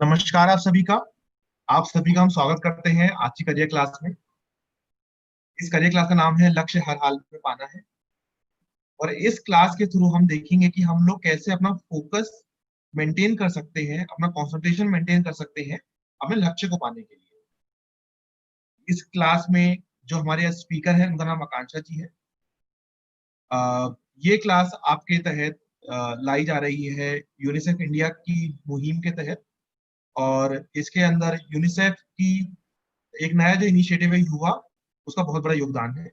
नमस्कार आप सभी का हम स्वागत करते हैं आज की करियर क्लास में। इस करियर क्लास का नाम है लक्ष्य हर हाल में पाना है। और इस क्लास के थ्रू हम देखेंगे कि हम लोग कैसे अपना फोकस मेंटेन कर सकते हैं, अपना कंसंट्रेशन मेंटेन कर सकते हैं अपने लक्ष्य को पाने के लिए। इस क्लास में जो हमारे स्पीकर है उनका नाम आकांक्षा जी है। ये क्लास आपके तहत लाई जा रही है यूनिसेफ इंडिया की मुहिम के तहत। और इसके अंदर यूनिसेफ की एक नया जो इनिशिएटिव है युवा, उसका बहुत बड़ा योगदान है।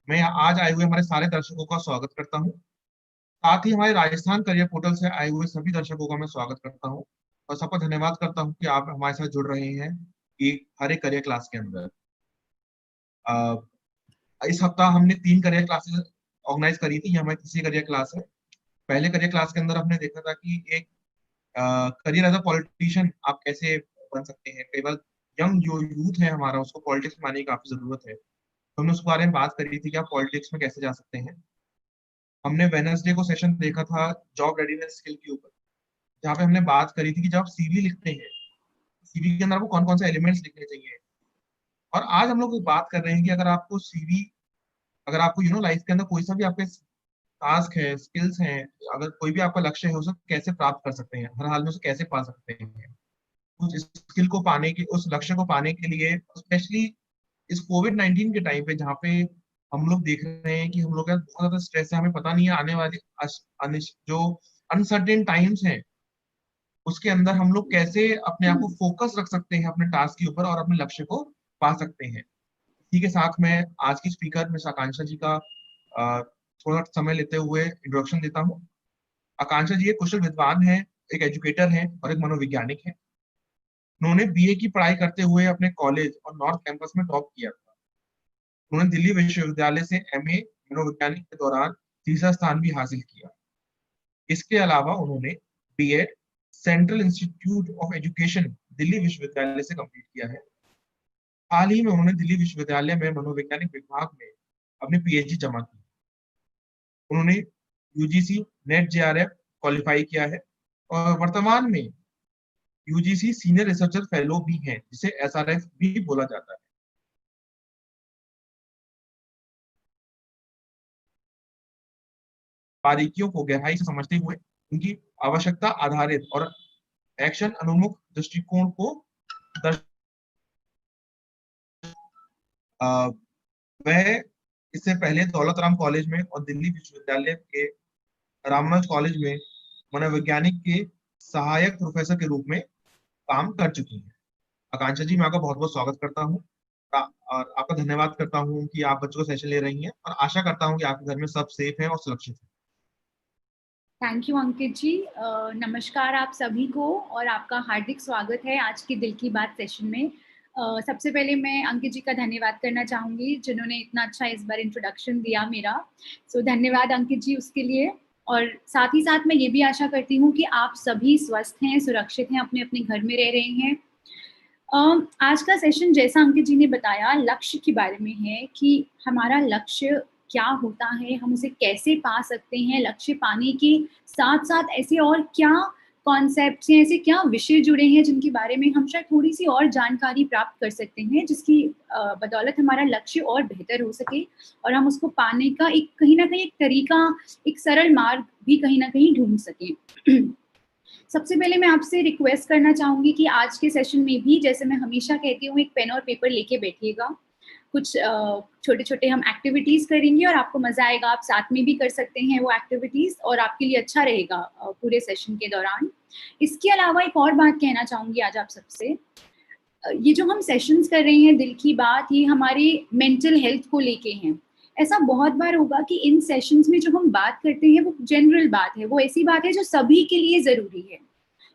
मैं यहाँ आज आए हुए हमारे सारे दर्शकों का स्वागत करता हूँ। साथ ही हमारे राजस्थान करियर पोर्टल से आए हुए सभी दर्शकों का मैं स्वागत करता हूँ और सबका धन्यवाद करता हूँ कि आप हमारे साथ जुड़ रहे हैं कि हर एक करियर क्लास के अंदर। अ, इस हफ्ता हमने 3 करियर क्लासेस ऑर्गेनाइज करी थी। ये हमारी तीसरी करियर क्लास है। पहले करियर क्लास के अंदर हमने देखा था कि एक करियर एज अ पॉलिटिशियन आप कैसे बन सकते हैं। केवल यंग जो यूथ है हमारा, उसको पॉलिटिक्स में आने की काफी जरूरत है। तो हमने उस बारे में बात करी थी कि आप पॉलिटिक्स में कैसे जा सकते हैं। हमने वेनसडे को सेशन देखा था जॉब रेडीनेस स्किल के ऊपर, जहाँ पे हमने बात करी थी कि जब आप सीवी लिखते हैं, सीवी के अंदर आपको कौन कौन से एलिमेंट्स लिखने चाहिए। और आज हम लोग बात कर रहे हैं कि अगर आपको सीवी, अगर आपको लाइफ के अंदर कोई सा भी आपके टास्क है, स्किल्स हैं, अगर कोई भी आपका लक्ष्य है, उसे कैसे प्राप्त कर सकते हैं, हर हाल में उसे कैसे पा सकते हैं। उस स्किल को पाने के, उस लक्ष्य को पाने के लिए, स्पेशली इस कोविड-19 के टाइम पे जहाँ पे हम लोग देख रहे हैं कि हम लोग का बहुत ज्यादा स्ट्रेस है, हमें पता नहीं है आने वाले जो अनसर्टेन टाइम्स हैं उसके अंदर हम लोग कैसे अपने आप को फोकस रख सकते हैं अपने टास्क के ऊपर और अपने लक्ष्य को पा सकते हैं। इसी के साथ मैं आज की स्पीकर मिस आकांक्षा जी का अ, थोड़ा समय लेते हुए इंट्रोडक्शन देता हूँ। आकांक्षा जी एक कुशल विद्वान है, एक एजुकेटर है और एक मनोवैज्ञानिक है। उन्होंने बीए की पढ़ाई करते हुए अपने कॉलेज और नॉर्थ कैंपस में टॉप किया था। उन्होंने दिल्ली विश्वविद्यालय से एमए मनोवैज्ञानिक के दौरान तीसरा स्थान भी हासिल किया। इसके अलावा उन्होंने BEd central institute of education Delhi विश्वविद्यालय से कंप्लीट किया है। हाल ही में उन्होंने दिल्ली विश्वविद्यालय में मनोवैज्ञानिक विभाग में अपनी पीएचडी जमा की। उन्होंने यूजीसी नेट जेआरएफ क्वालिफाई किया है और वर्तमान में यूजीसी सीनियर रिसर्चर फेलो भी हैं, जिसे एसआरएफ भी बोला जाता है। बारीकियों को गहराई से समझते हुए उनकी आवश्यकता आधारित और एक्शन अनुमुख दृष्टिकोण को दर्श अ, वह इससे पहले दौलत राम कॉलेज में और दिल्ली विश्वविद्यालय के रामनुज कॉलेज में मनोवैज्ञानिक के सहायक प्रोफेसर के रूप में काम कर चुकी हैं। आकांक्षा जी, मैं आपका बहुत बहुत स्वागत करता हूँ और आपका धन्यवाद करता हूँ कि आप बच्चों का सेशन ले रही हैं और आशा करता हूँ कि आपके घर में सब सेफ हैं और सुरक्षित हैं। थैंक यू अंकित जी। नमस्कार आप सभी को और आपका हार्दिक स्वागत है आज की दिल की बात सेशन में। सबसे पहले मैं अंकित जी का धन्यवाद करना चाहूँगी जिन्होंने इतना अच्छा इस बार इंट्रोडक्शन दिया मेरा। धन्यवाद अंकित जी उसके लिए। और साथ ही साथ मैं ये भी आशा करती हूँ कि आप सभी स्वस्थ हैं, सुरक्षित हैं, अपने अपने घर में रह रहे हैं। आज का सेशन जैसा अंकित जी ने बताया लक्ष्य के बारे में है कि हमारा लक्ष्य क्या होता है, हम उसे कैसे पा सकते हैं। लक्ष्य पाने के साथ साथ ऐसे और क्या कॉन्सेप्ट्स हैं, ऐसे क्या विषय जुड़े हैं जिनके बारे में हम शायद थोड़ी सी और जानकारी प्राप्त कर सकते हैं, जिसकी बदौलत हमारा लक्ष्य और बेहतर हो सके और हम उसको पाने का एक कहीं ना कहीं एक तरीका, एक सरल मार्ग भी कहीं ना कहीं ढूंढ सकें। सबसे पहले मैं आपसे रिक्वेस्ट करना चाहूँगी कि आज के सेशन में भी जैसे मैं हमेशा कहती हूँ एक पेन और पेपर लेके बैठिएगा। कुछ छोटे-छोटे हम एक्टिविटीज़ करेंगे और आपको मज़ा आएगा, आप साथ में भी कर सकते हैं वो एक्टिविटीज़ और आपके लिए अच्छा रहेगा पूरे सेशन के दौरान। इसके अलावा एक और बात कहना चाहूँगी आज आप सबसे। ये जो हम सेशंस कर रहे हैं दिल की बात, ये हमारे मेंटल हेल्थ को लेके हैं। ऐसा बहुत बार होगा कि इन सेशंस में जो हम बात करते हैं वो जनरल बात है, वो ऐसी बात है जो सभी के लिए ज़रूरी है।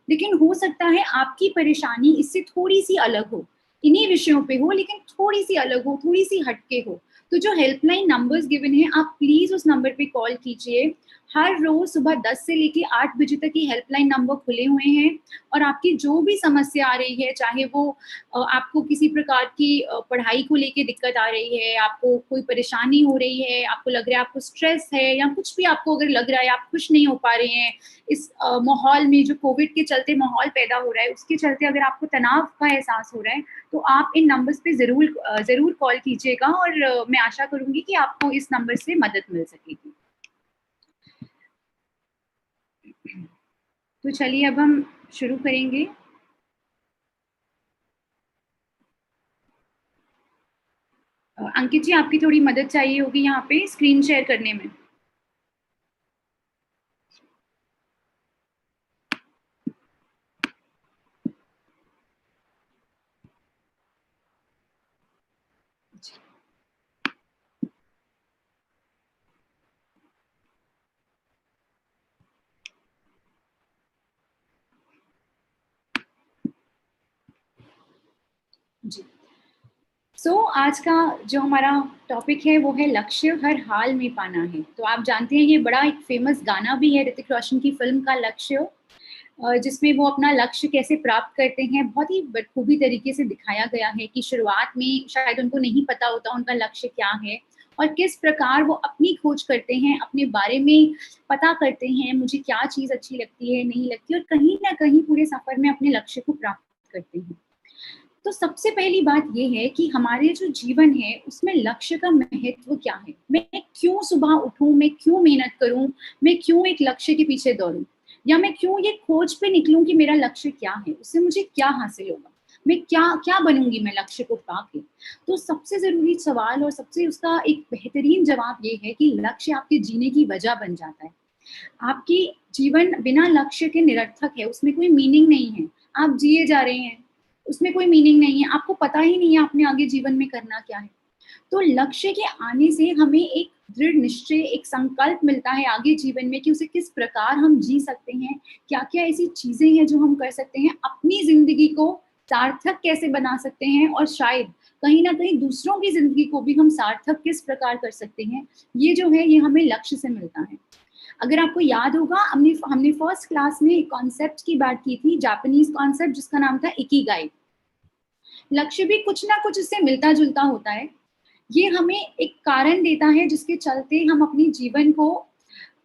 लेकिन हो सकता है आपकी परेशानी इससे थोड़ी-सी अलग हो, इन्हीं विषयों पे हो लेकिन थोड़ी-सी अलग हो, थोड़ी-सी हटके हो। तो जो हेल्पलाइन नंबर्स गिवन हैं, आप प्लीज़ उस नंबर पे कॉल कीजिए हर रोज सुबह 10 से लेके 8 बजे तक ये हेल्पलाइन नंबर खुले हुए हैं और आपकी जो भी समस्या आ रही है, चाहे वो आपको किसी प्रकार की पढ़ाई को लेके दिक्कत आ रही है, आपको कोई परेशानी हो रही है, आपको लग रहा है आपको स्ट्रेस है या कुछ भी आपको अगर लग रहा है आप खुश नहीं हो पा रहे हैं, इस माहौल में जो कोविड के चलते माहौल पैदा हो रहा है, उसके चलते अगर आपको तनाव का एहसास हो रहा है, तो आप इन नंबर्स पे ज़रूर कॉल कीजिएगा और मैं आशा करूँगी कि आपको इस नंबर से मदद मिल सकेगी। तो चलिए अब हम शुरू करेंगे। अंकित जी, आपकी थोड़ी मदद चाहिए होगी यहाँ पे स्क्रीन शेयर करने में। जी। आज का जो हमारा टॉपिक है वो है लक्ष्य हर हाल में पाना है। तो आप जानते हैं ये बड़ा एक फ़ेमस गाना भी है ऋतिक रोशन की फ़िल्म का लक्ष्य, जिसमें वो अपना लक्ष्य कैसे प्राप्त करते हैं, बहुत ही बखूबी तरीके से दिखाया गया है कि शुरुआत में शायद उनको नहीं पता होता उनका लक्ष्य क्या है और किस प्रकार वो अपनी खोज करते हैं, अपने बारे में पता करते हैं, मुझे क्या चीज़ अच्छी लगती है, नहीं लगती और कहीं न कहीं पूरे सफ़र में अपने लक्ष्य को प्राप्त करते हैं। तो सबसे पहली बात ये है कि हमारे जो जीवन है उसमें लक्ष्य का महत्व क्या है? मैं क्यों सुबह उठूँ, मैं क्यों मेहनत करूँ, मैं क्यों एक लक्ष्य के पीछे दौड़ूँ? या मैं क्यों ये खोज पे निकलूँ कि मेरा लक्ष्य क्या है? उससे मुझे क्या हासिल होगा? मैं क्या बनूँगी मैं लक्ष्य को पाके? तो सबसे ज़रूरी सवाल और सबसे उसका एक बेहतरीन जवाब ये है कि लक्ष्य आपके जीने की वजह बन जाता है। आपकी जीवन बिना लक्ष्य के निरर्थक है, उसमें कोई मीनिंग नहीं है। आप जिए जा रहे हैं, उसमें कोई मीनिंग नहीं है, आपको पता ही नहीं है आपने आगे जीवन में करना क्या है। तो लक्ष्य के आने से हमें एक दृढ़ निश्चय, एक संकल्प मिलता है आगे जीवन में कि उसे किस प्रकार हम जी सकते हैं, क्या-क्या ऐसी चीज़ें हैं जो हम कर सकते हैं, अपनी ज़िंदगी को सार्थक कैसे बना सकते हैं और शायद कहीं न कहीं दूसरों की ज़िंदगी को भी हम सार्थक किस प्रकार कर सकते हैं, ये जो है ये हमें लक्ष्य से मिलता है। अगर आपको याद होगा हमने हमने फर्स्ट क्लास में एक कॉन्सेप्ट की बात की थी, जापानीज़ कॉन्सेप्ट जिसका नाम था इकिगाई। लक्ष्य भी कुछ ना कुछ इससे मिलता-जुलता होता है। ये हमें एक कारण देता है जिसके चलते हम अपने जीवन को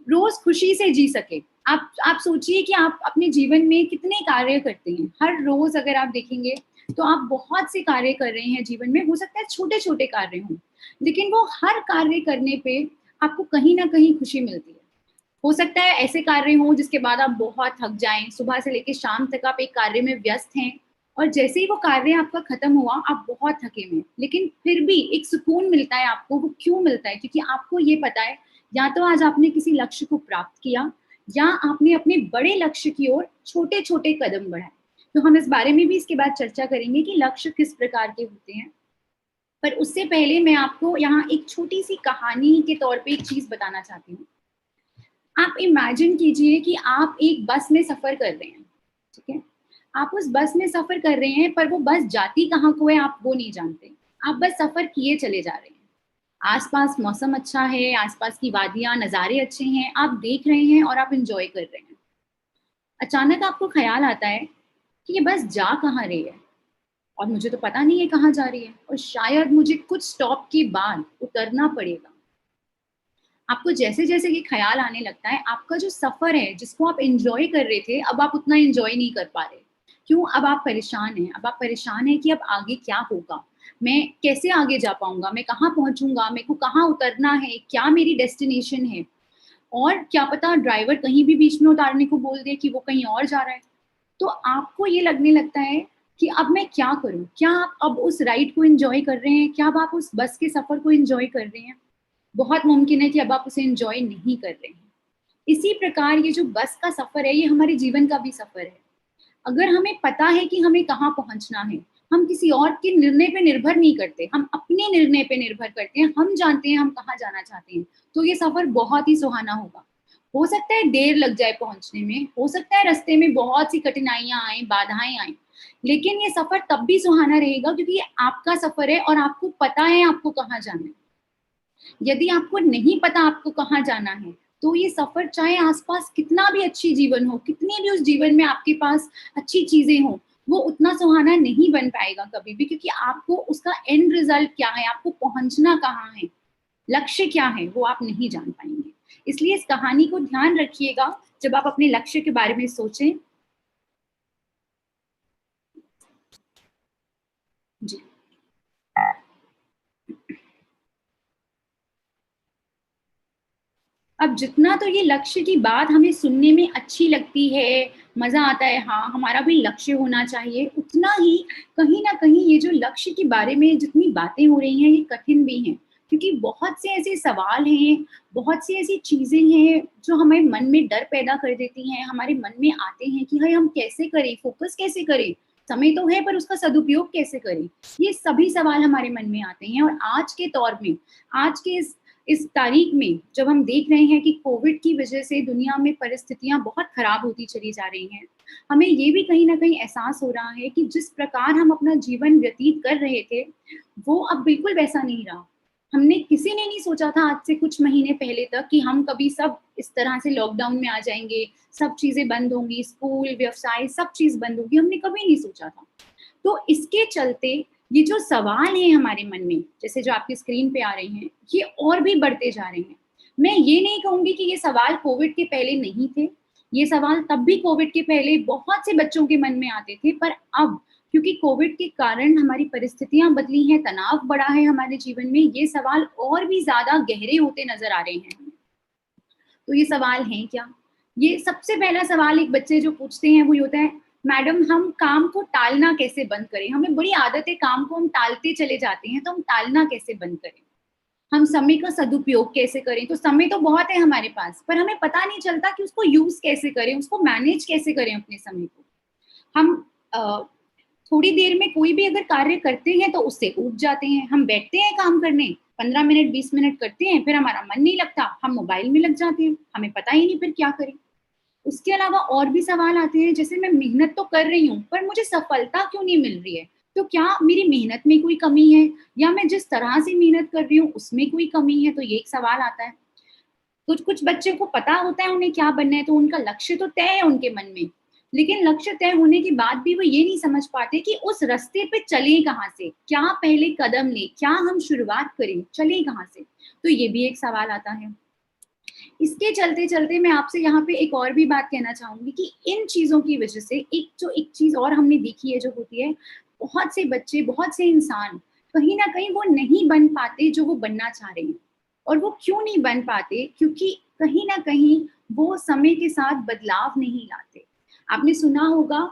रोज़ खुशी से जी सकें। आप सोचिए कि आप अपने जीवन में कितने कार्य करते हैं। हर रोज़ अगर आप देखेंगे तो आप बहुत से कार्य कर रहे हैं जीवन में, हो सकता है छोटे-छोटे कार्य हों, लेकिन वो हर कार्य करने पे आपको कहीं न कहीं खुशी मिलती है। हो सकता है ऐसे कार्य हों जिसके बाद आप बहुत थक जाएँ, सुबह से लेके शाम तक आप एक कार्य में व्यस्त हैं और जैसे ही वो कार्य आपका खत्म हुआ, आप बहुत थके हुए हैं। लेकिन फिर भी एक सुकून मिलता है आपको, वो क्यों मिलता है? क्योंकि आपको ये पता है, या तो आज आपने किसी लक्ष्य को प्राप्त किया या आपने अपने बड़े लक्ष्य की ओर छोटे-छोटे कदम बढ़ाए। तो हम इस बारे में भी इसके बाद चर्चा करेंगे कि लक्ष्य किस प्रकार के होते हैं। पर उससे पहले मैं आपको यहाँ एक छोटी-सी कहानी के तौर पे एक चीज़ बताना चाहती हूँ। आप इमेजिन कीजिए कि आप एक बस में सफ़र कर रहे हैं, ठीक है? आप उस बस में सफ़र कर रहे हैं, पर वो बस जाती कहाँ को है, आप वो नहीं जानते। आप बस सफ़र किए चले जा रहे हैं। आस-पास मौसम अच्छा है, आस-पास की वादियाँ, नज़ारे अच्छे हैं, आप देख रहे हैं और आप एन्जॉय कर रहे हैं। अचानक आपको ख़्याल आता है कि ये बस जा कहाँ रही है और मुझे तो पता नहीं है कहाँ जा रही है और शायद मुझे कुछ स्टॉप के बाद उतरना पड़ेगा। आपको जैसे-जैसे ये ख़्याल आने लगता है, आपका जो सफ़र है, जिसको आप एन्जॉय कर रहे थे, अब आप उतना एन्जॉय नहीं कर पा रहे। क्यों? अब आप परेशान हैं। अब आप परेशान हैं कि अब आगे क्या होगा? मैं कैसे आगे जा पाऊँगा? मैं कहाँ पहुँचूँगा? मेरे को कहाँ उतरना है? क्या मेरी डेस्टिनेशन है? और क्या पता ड्राइवर कहीं भी बीच में उतारने को बोल दे कि वो कहीं और जा रहा है। तो आपको ये लगने लगता है कि अब मैं क्या करूँ? क्या आप अब उस राइड को एन्जॉय कर रहे हैं? क्या अब आप उस बस के सफ़र को एन्जॉय कर रहे हैं? बहुत मुमकिन है कि अब आप उसे एन्जॉय नहीं कर रहे हैं। इसी प्रकार ये जो बस का सफ़र है, ये हमारे जीवन का भी सफ़र है। अगर हमें पता है कि हमें कहाँ पहुँचना है, हम किसी और के निर्णय पे निर्भर नहीं करते, हम अपने निर्णय पे निर्भर करते हैं, हम जानते हैं हम कहाँ जाना चाहते हैं, तो ये सफ़र बहुत ही सुहाना होगा। हो सकता है देर लग जाए पहुँचने में, हो सकता है रास्ते में बहुत सी कठिनाइयाँ आएँ, बाधाएँ आएँ, लेकिन ये सफ़र तब भी सुहाना रहेगा क्योंकि ये आपका सफ़र है और आपको पता है आपको कहाँ जाना है। यदि आपको नहीं पता आपको कहाँ जाना है, तो ये सफर चाहे आसपास कितना भी अच्छी जीवन हो, कितने भी उस जीवन में आपके पास अच्छी चीजें हो, वो उतना सुहाना नहीं बन पाएगा कभी भी, क्योंकि आपको उसका एंड रिजल्ट क्या है, आपको पहुंचना कहाँ है, लक्ष्य क्या है, वो आप नहीं जान पाएंगे। इसलिए इस कहानी को ध्यान रखिएगा जब आप अपने लक्ष्य के बारे में सोचें। जी। अब जितना तो ये लक्ष्य की बात हमें सुनने में अच्छी लगती है, मजा आता है, हाँ हमारा भी लक्ष्य होना चाहिए, उतना ही कहीं ना कहीं ये जो लक्ष्य के बारे में जितनी बातें हो रही हैं ये कठिन भी हैं, क्योंकि बहुत से ऐसे सवाल हैं, बहुत सी ऐसी चीजें हैं जो हमें मन में डर पैदा कर देती हैं, हमारे मन में आते हैं कि भाई हम कैसे करें, फोकस कैसे करें, समय तो है पर उसका सदुपयोग कैसे करें। ये सभी सवाल हमारे मन में आते हैं। और आज के दौर में, आज के इस तारीख में जब हम देख रहे हैं कि कोविड की वजह से दुनिया में परिस्थितियां बहुत खराब होती चली जा रही हैं, हमें ये भी कहीं ना कहीं एहसास हो रहा है कि जिस प्रकार हम अपना जीवन व्यतीत कर रहे थे वो अब बिल्कुल वैसा नहीं रहा। हमने किसी ने नहीं सोचा था आज से कुछ महीने पहले तक कि हम कभी सब इस तरह से लॉकडाउन में आ जाएंगे, सब चीजें बंद होंगी, स्कूल, व्यवसाय, सब चीज बंद होगी, हमने कभी नहीं सोचा था। तो इसके चलते ये जो सवाल है हमारे मन में, जैसे जो आपकी स्क्रीन पे आ रहे हैं, ये और भी बढ़ते जा रहे हैं। मैं ये नहीं कहूंगी कि ये सवाल कोविड के पहले नहीं थे, ये सवाल तब भी कोविड के पहले बहुत से बच्चों के मन में आते थे, पर अब क्योंकि कोविड के कारण हमारी परिस्थितियां बदली हैं, तनाव बढ़ा है हमारे जीवन में, ये सवाल और भी ज्यादा गहरे होते नजर आ रहे हैं। तो ये सवाल हैं क्या? ये सबसे पहला सवाल एक बच्चे जो पूछते हैं वो ये होता है, मैडम हम काम को टालना कैसे बंद करें? हमें बड़ी आदत है, काम को हम टालते चले जाते हैं, तो हम टालना कैसे बंद करें? हम समय का सदुपयोग कैसे करें? तो समय तो बहुत है हमारे पास, पर हमें पता नहीं चलता कि उसको यूज कैसे करें, उसको मैनेज कैसे करें अपने समय को। हम थोड़ी देर में कोई भी अगर कार्य करते हैं तो उससे ऊब जाते हैं, हम बैठते हैं काम करने, 15 मिनट 20 मिनट करते हैं, फिर हमारा मन नहीं लगता, हम मोबाइल में लग जाते हैं, हमें पता ही नहीं फिर क्या करें। उसके अलावा और भी सवाल आते हैं, जैसे मैं मेहनत तो कर रही हूँ पर मुझे सफलता क्यों नहीं मिल रही है? तो क्या मेरी मेहनत में कोई कमी है, या मैं जिस तरह से मेहनत कर रही हूँ उसमें कोई कमी है? तो ये एक सवाल आता है। कुछ कुछ बच्चे को पता होता है उन्हें क्या बनना है, तो उनका लक्ष्य तो तय है उनके मन में, लेकिन लक्ष्य तय होने के बाद भी वो ये नहीं समझ पाते कि उस रास्ते पे चले कहाँ से, क्या पहले कदम ले, क्या हम शुरुआत करें, चले कहाँ से। तो ये भी एक सवाल आता है। इसके चलते चलते मैं आपसे यहाँ पे एक और भी बात कहना चाहूंगी कि इन चीजों की वजह से एक चीज और हमने देखी है जो होती है, बहुत से बच्चे, बहुत से इंसान कहीं ना कहीं वो नहीं बन पाते जो वो बनना चाह रहे हैं। और वो क्यों नहीं बन पाते? क्योंकि कहीं ना कहीं वो समय के साथ बदलाव नहीं लाते। आपने सुना होगा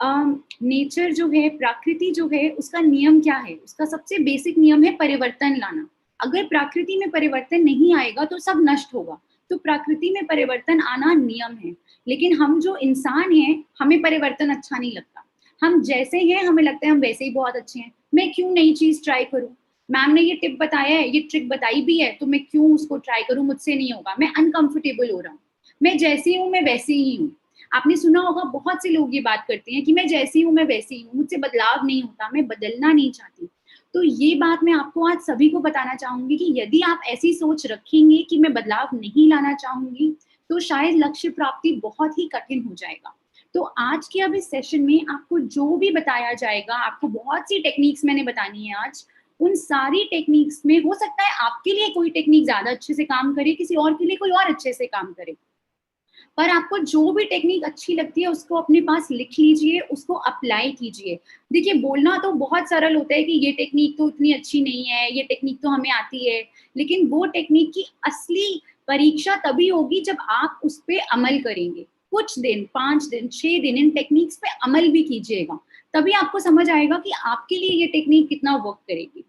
नेचर जो है, प्रकृति जो है, उसका नियम क्या है? उसका सबसे बेसिक नियम है परिवर्तन लाना। अगर प्रकृति में परिवर्तन नहीं आएगा तो सब नष्ट होगा। तो प्रकृति में परिवर्तन आना नियम है, लेकिन हम जो इंसान हैं हमें परिवर्तन अच्छा नहीं लगता। हम जैसे हैं हमें लगता है हम वैसे ही बहुत अच्छे हैं, मैं क्यों नई चीज ट्राई करूं? मैम ने ये टिप बताया है, ये ट्रिक बताई भी है, तो मैं क्यों उसको ट्राई करूं? मुझसे नहीं होगा, मैं अनकंफर्टेबल हो रहा हूँ, मैं जैसी हूँ मैं वैसी ही हूँ। आपने सुना होगा बहुत से लोग ये बात करते हैं कि मैं जैसी हूँ मैं वैसी हूँ, मुझसे बदलाव नहीं होता, मैं बदलना नहीं चाहती। तो ये बात मैं आपको आज सभी को बताना चाहूंगी कि यदि आप ऐसी सोच रखेंगे कि मैं बदलाव नहीं लाना चाहूंगी, तो शायद लक्ष्य प्राप्ति बहुत ही कठिन हो जाएगा। तो आज के अब इस सेशन में आपको जो भी बताया जाएगा, आपको बहुत सी टेक्निक्स मैंने बतानी है आज, उन सारी टेक्निक्स में हो सकता है आपके लिए कोई टेक्निक ज्यादा अच्छे से काम करे, किसी और के लिए कोई और अच्छे से काम करे, पर आपको जो भी टेक्निक अच्छी लगती है उसको अपने पास लिख लीजिए, उसको अप्लाई कीजिए। देखिए बोलना तो बहुत सरल होता है कि ये टेक्निक तो उतनी अच्छी नहीं है, ये टेक्निक तो हमें आती है, लेकिन वो टेक्निक की असली परीक्षा तभी होगी जब आप उस पर अमल करेंगे। कुछ दिन, 5 दिन 6 दिन इन टेक्निक्स पे अमल भी कीजिएगा, तभी आपको समझ आएगा कि आपके लिए ये टेक्निक कितना वर्क करेगी।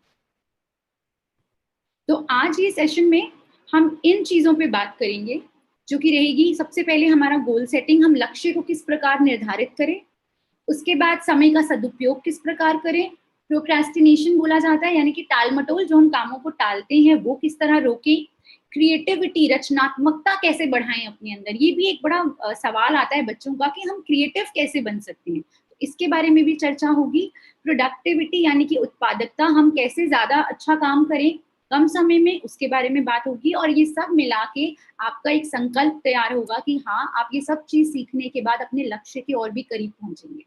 तो आज ये सेशन में हम इन चीजों पे बात करेंगे, जो कि रहेगी सबसे पहले हमारा गोल सेटिंग, हम लक्ष्य को किस प्रकार निर्धारित करें, उसके बाद समय का सदुपयोग किस प्रकार करें, प्रोक्रेस्टिनेशन बोला जाता है यानी कि टाल मटोल, जो हम कामों को टालते हैं वो किस तरह रोकें, क्रिएटिविटी, रचनात्मकता कैसे बढ़ाएं अपने अंदर, ये भी एक बड़ा सवाल आता है बच्चों का कि हम क्रिएटिव कैसे बन सकते हैं, तो इसके बारे में भी चर्चा होगी। प्रोडक्टिविटी यानी कि उत्पादकता, हम कैसे ज्यादा अच्छा काम करें, कम समय में उसके बारे में बात होगी और ये सब मिला के आपका एक संकल्प तैयार होगा कि हाँ, आप ये सब चीज सीखने के बाद अपने लक्ष्य के और भी करीब पहुंचेंगे।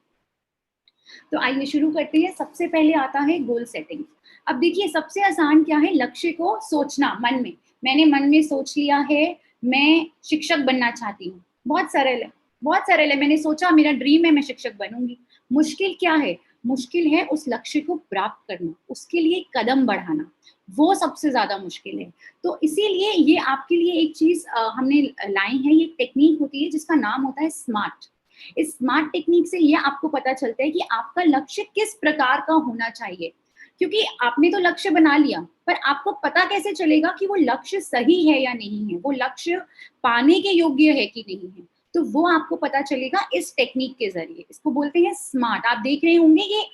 तो आइए शुरू करते हैं। सबसे पहले आता है गोल सेटिंग। अब देखिए, सबसे आसान क्या है, लक्ष्य को सोचना मन में। मैंने मन में सोच लिया है मैं शिक्षक बनना चाहती हूँ, बहुत सरल है, बहुत सरल है। मैंने सोचा मेरा ड्रीम है मैं शिक्षक बनूंगी। मुश्किल क्या है, मुश्किल है उस लक्ष्य को प्राप्त करना, उसके लिए कदम बढ़ाना, वो सबसे ज्यादा मुश्किल है। तो इसीलिए ये आपके लिए एक चीज हमने लाई है, ये टेक्निक होती है जिसका नाम होता है स्मार्ट। इस स्मार्ट टेक्निक से ये आपको पता चलता है कि आपका लक्ष्य किस प्रकार का होना चाहिए। क्योंकि आपने तो लक्ष्य बना लिया, पर आपको पता कैसे चलेगा कि वो लक्ष्य सही है या नहीं है, वो लक्ष्य पाने के योग्य है कि नहीं है। तो वो आपको पता चलेगा इस टेक्निक के जरिए। इसको बोलते हैं स्मार्ट। आप देख रहे होंगे ये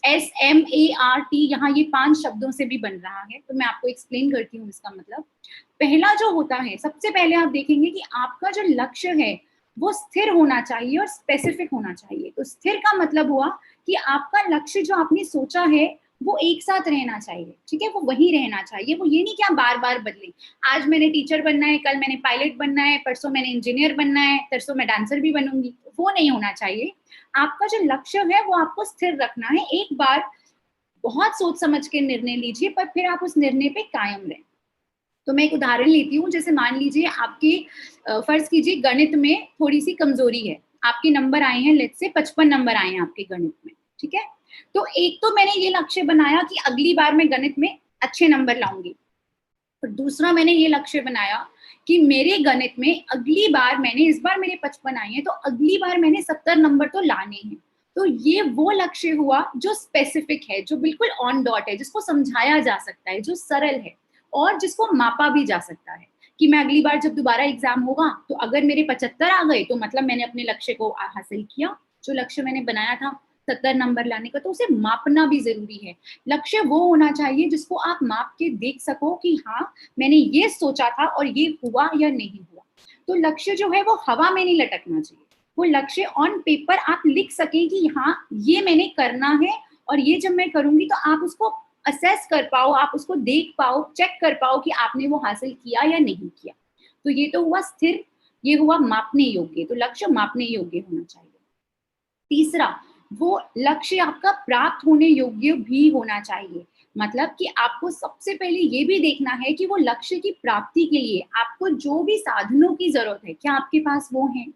SMART, यहाँ ये 5 शब्दों से भी बन रहा है। तो मैं आपको एक्सप्लेन करती हूँ इसका मतलब। पहला जो होता है, सबसे पहले आप देखेंगे कि आपका जो लक्ष्य है वो स्थिर होना चाहिए और स्पेसिफिक होना चाहिए। तो स्थिर का मतलब हुआ कि आपका लक्ष्य जो आपने सोचा है वो एक साथ रहना चाहिए, ठीक है, वो वही रहना चाहिए। वो ये नहीं कि आप बार बार बदलें, आज मैंने टीचर बनना है, कल मैंने पायलट बनना है, परसों मैंने इंजीनियर बनना है, तरसों मैं डांसर भी बनूंगी, वो नहीं होना चाहिए। आपका जो लक्ष्य है वो आपको स्थिर रखना है। एक बार बहुत सोच समझ के निर्णय लीजिए, पर फिर आप उस निर्णय पे कायम रहें। तो मैं एक उदाहरण लेती हूँ, जैसे मान लीजिए आपकी फर्ज कीजिए गणित में थोड़ी सी कमजोरी है, आपके नंबर आए हैं, लेट्स से 55 नंबर आए हैं आपके गणित में, ठीक है। तो एक तो मैंने ये लक्ष्य बनाया कि अगली बार मैं गणित में अच्छे नंबर लाऊंगी, और दूसरा मैंने ये लक्ष्य बनाया कि मेरे गणित में अगली बार, मैंने इस बार मेरे 55 आए हैं तो अगली बार मैंने 70 नंबर तो लाने हैं। तो ये वो लक्ष्य हुआ जो स्पेसिफिक है, जो बिल्कुल ऑन डॉट है, जिसको समझाया जा सकता है, जो सरल है और जिसको मापा भी जा सकता है कि मैं अगली बार जब दोबारा एग्जाम होगा तो अगर मेरे 75 आ गए तो मतलब मैंने अपने लक्ष्य को हासिल किया, जो लक्ष्य मैंने बनाया था 70 नंबर लाने का। तो उसे मापना भी जरूरी है। लक्ष्य वो होना चाहिए जिसको आप माप के देख सको कि हाँ, मैंने ये सोचा था और ये हुआ या नहीं हुआ। तो लक्ष्य जो है वो हवा में नहीं लटकना चाहिए। वो लक्ष्य ऑन पेपर आप लिख सकें कि हाँ, ये मैंने करना है और ये जब मैं करूंगी तो आप उसको असेस कर पाओ, आप उसको देख पाओ, चेक कर पाओ कि आपने वो हासिल किया या नहीं किया। तो ये तो हुआ स्थिर, ये हुआ मापने योग्य। तो लक्ष्य मापने योग्य होना चाहिए। तीसरा, वो लक्ष्य आपका प्राप्त होने योग्य भी होना चाहिए। मतलब कि आपको सबसे पहले ये भी देखना है कि वो लक्ष्य की प्राप्ति के लिए आपको जो भी साधनों की जरूरत है, क्या आपके पास वो है।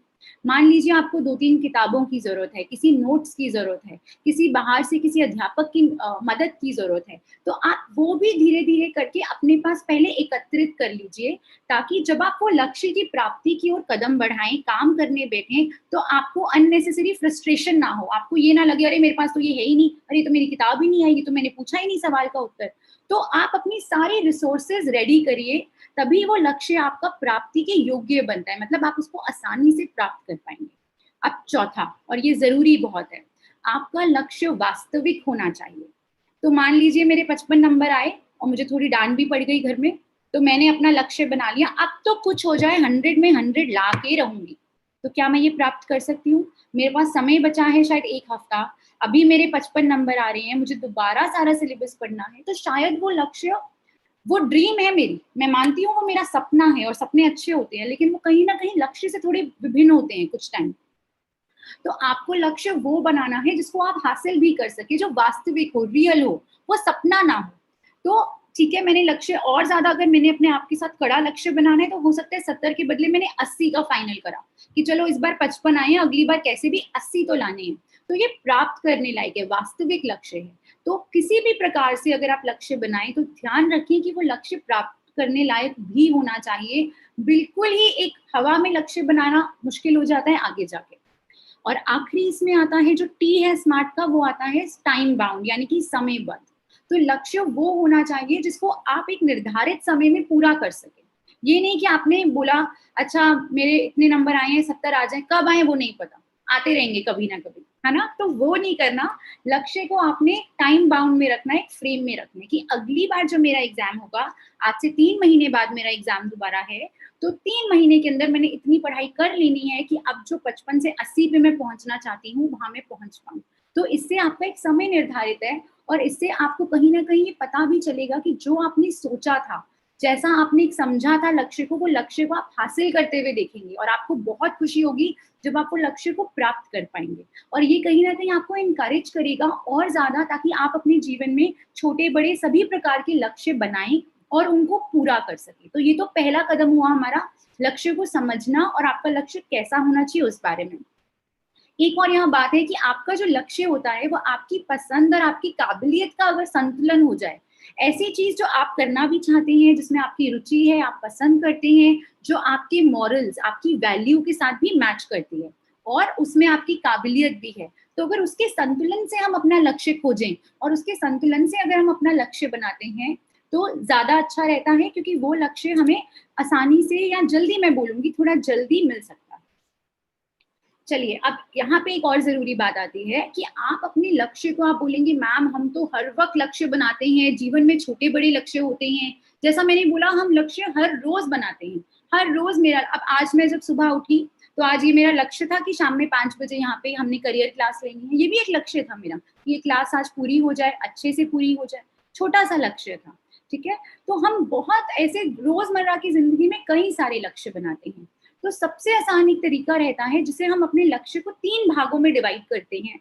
मान लीजिए आपको 2-3 किताबों की जरूरत है, किसी नोट्स की जरूरत है, किसी बाहर से किसी अध्यापक की मदद की जरूरत है, तो आप वो भी धीरे धीरे करके अपने पास पहले एकत्रित कर लीजिए, ताकि जब आप वो लक्ष्य की प्राप्ति की ओर कदम बढ़ाएं, काम करने बैठें, तो आपको अननेसेसरी फ्रस्ट्रेशन ना हो। आपको ये ना लगे अरे मेरे पास तो ये है ही नहीं, अरे तो मेरी किताब ही नहीं आएगी, तो मैंने पूछा ही नहीं सवाल का उत्तर। तो आप अपनी सारी रिसोर्सेज रेडी करिए, तभी वो लक्ष्य आपका प्राप्ति के योग्य बनता है, मतलब आप उसको आसानी से प्राप्त कर पाएंगे। अब चौथा, और ये जरूरी बहुत है, आपका लक्ष्य वास्तविक होना चाहिए। तो मान लीजिए मेरे 55 नंबर आए और मुझे थोड़ी डांट भी पड़ गई घर में, तो मैंने अपना लक्ष्य बना लिया, अब तो कुछ हो जाए 100 में 100 ला के रहूंगी। तो क्या मैं ये प्राप्त कर सकती हूँ? मेरे पास समय बचा है शायद 1 हफ्ता, अभी मेरे 55 नंबर आ रहे हैं, मुझे दोबारा सारा सिलेबस पढ़ना है, तो शायद वो लक्ष्य, वो ड्रीम है मेरी, मैं मानती हूँ वो मेरा सपना है और सपने अच्छे होते हैं, लेकिन वो कहीं ना कहीं लक्ष्य से थोड़े विभिन्न होते हैं कुछ टाइम। तो आपको लक्ष्य वो बनाना है जिसको आप हासिल भी कर सके, जो वास्तविक हो, रियल हो, वो सपना ना हो। तो ठीक है, मैंने लक्ष्य और ज्यादा, अगर मैंने अपने आप के साथ कड़ा लक्ष्य बनाना है तो हो सकता है 70 के बदले मैंने 80 का फाइनल करा कि चलो इस बार 55 आए हैं, अगली बार कैसे भी 80 तो लाने हैं। तो ये प्राप्त करने लायक है, वास्तविक लक्ष्य है। तो किसी भी प्रकार से अगर आप लक्ष्य बनाएं तो ध्यान रखें कि वो लक्ष्य प्राप्त करने लायक भी होना चाहिए। बिल्कुल ही एक हवा में लक्ष्य बनाना मुश्किल हो जाता है आगे जाके। और आखिरी इसमें आता है जो टी है स्मार्ट का, वो आता है टाइम बाउंड, यानी कि समयबद्ध। तो लक्ष्य वो होना चाहिए जिसको आप एक निर्धारित समय में पूरा कर सके। ये नहीं कि आपने बोला अच्छा मेरे इतने नंबर आए हैं, 70 आ जाए, कब आए वो नहीं पता, आते रहेंगे कभी ना कभी, है ना। तो वो नहीं करना। लक्ष्य को आपने टाइम बाउंड में रखना, एक फ्रेम में रखना कि अगली बार जो मेरा एग्जाम होगा, आज से 3 महीने बाद मेरा एग्जाम दोबारा है, तो 3 महीने के अंदर मैंने इतनी पढ़ाई कर लेनी है कि अब जो 55 से 80 पे मैं पहुंचना चाहती हूँ वहां मैं पहुंच पाऊँ। तो इससे आपका एक समय निर्धारित है और इससे आपको कहीं ना कहीं ये पता भी चलेगा कि जो आपने सोचा था, जैसा आपने एक समझा था लक्ष्य को, वो लक्ष्य को आप हासिल करते हुए देखेंगे और आपको बहुत खुशी होगी जब आप वो लक्ष्य को प्राप्त कर पाएंगे। और ये कहीं ना कहीं आपको इनकरेज करेगा और ज्यादा, ताकि आप अपने जीवन में छोटे बड़े सभी प्रकार के लक्ष्य बनाएं और उनको पूरा कर सके। तो ये तो पहला कदम हुआ हमारा, लक्ष्य को समझना और आपका लक्ष्य कैसा होना चाहिए उस बारे में। एक और यहाँ बात है कि आपका जो लक्ष्य होता है वो आपकी पसंद और आपकी काबिलियत का अगर संतुलन हो जाए, ऐसी चीज जो आप करना भी चाहते हैं, जिसमें आपकी रुचि है, आप पसंद करते हैं, जो आपके मॉरल्स, आपकी वैल्यू के साथ भी मैच करती है और उसमें आपकी काबिलियत भी है, तो अगर उसके संतुलन से हम अपना लक्ष्य खोजें और उसके संतुलन से अगर हम अपना लक्ष्य बनाते हैं तो ज्यादा अच्छा रहता है, क्योंकि वो लक्ष्य हमें आसानी से, या जल्दी मैं बोलूंगी थोड़ा जल्दी मिल सकता है। चलिए, अब यहाँ पे एक और जरूरी बात आती है कि आप अपने लक्ष्य को, आप बोलेंगे मैम हम तो हर वक्त लक्ष्य बनाते हैं, जीवन में छोटे बड़े लक्ष्य होते हैं। जैसा मैंने बोला, हम लक्ष्य हर रोज बनाते हैं, हर रोज। मेरा अब आज मैं जब सुबह उठी तो आज ये मेरा लक्ष्य था कि शाम में 5 बजे यहाँ पे हमने करियर क्लास लेनी है। ये भी एक लक्ष्य था मेरा, ये क्लास आज पूरी हो जाए, अच्छे से पूरी हो जाए, छोटा सा लक्ष्य था। ठीक है, तो हम बहुत ऐसे रोजमर्रा की जिंदगी में कई सारे लक्ष्य बनाते हैं। तो सबसे आसान एक तरीका रहता है जिसे हम अपने लक्ष्य को 3 भागों में डिवाइड करते हैं।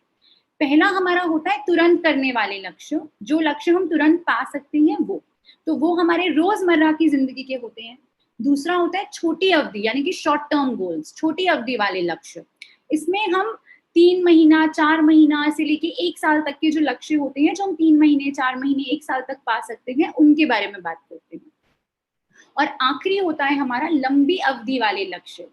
पहला हमारा होता है तुरंत करने वाले लक्ष्य, जो लक्ष्य हम तुरंत पा सकते हैं वो, तो वो हमारे रोजमर्रा की जिंदगी के होते हैं। दूसरा होता है छोटी अवधि, यानी कि शॉर्ट टर्म गोल्स, छोटी अवधि वाले लक्ष्य। इसमें हम 3 महीना, 4 महीना से लेके 1 साल तक के जो लक्ष्य होते हैं, जो हम 3 महीने, 4 महीने, 1 साल तक पा सकते हैं, उनके बारे में बात करते हैं। और आखिरी होता है हमारा लंबी अवधि वाले लक्ष्य।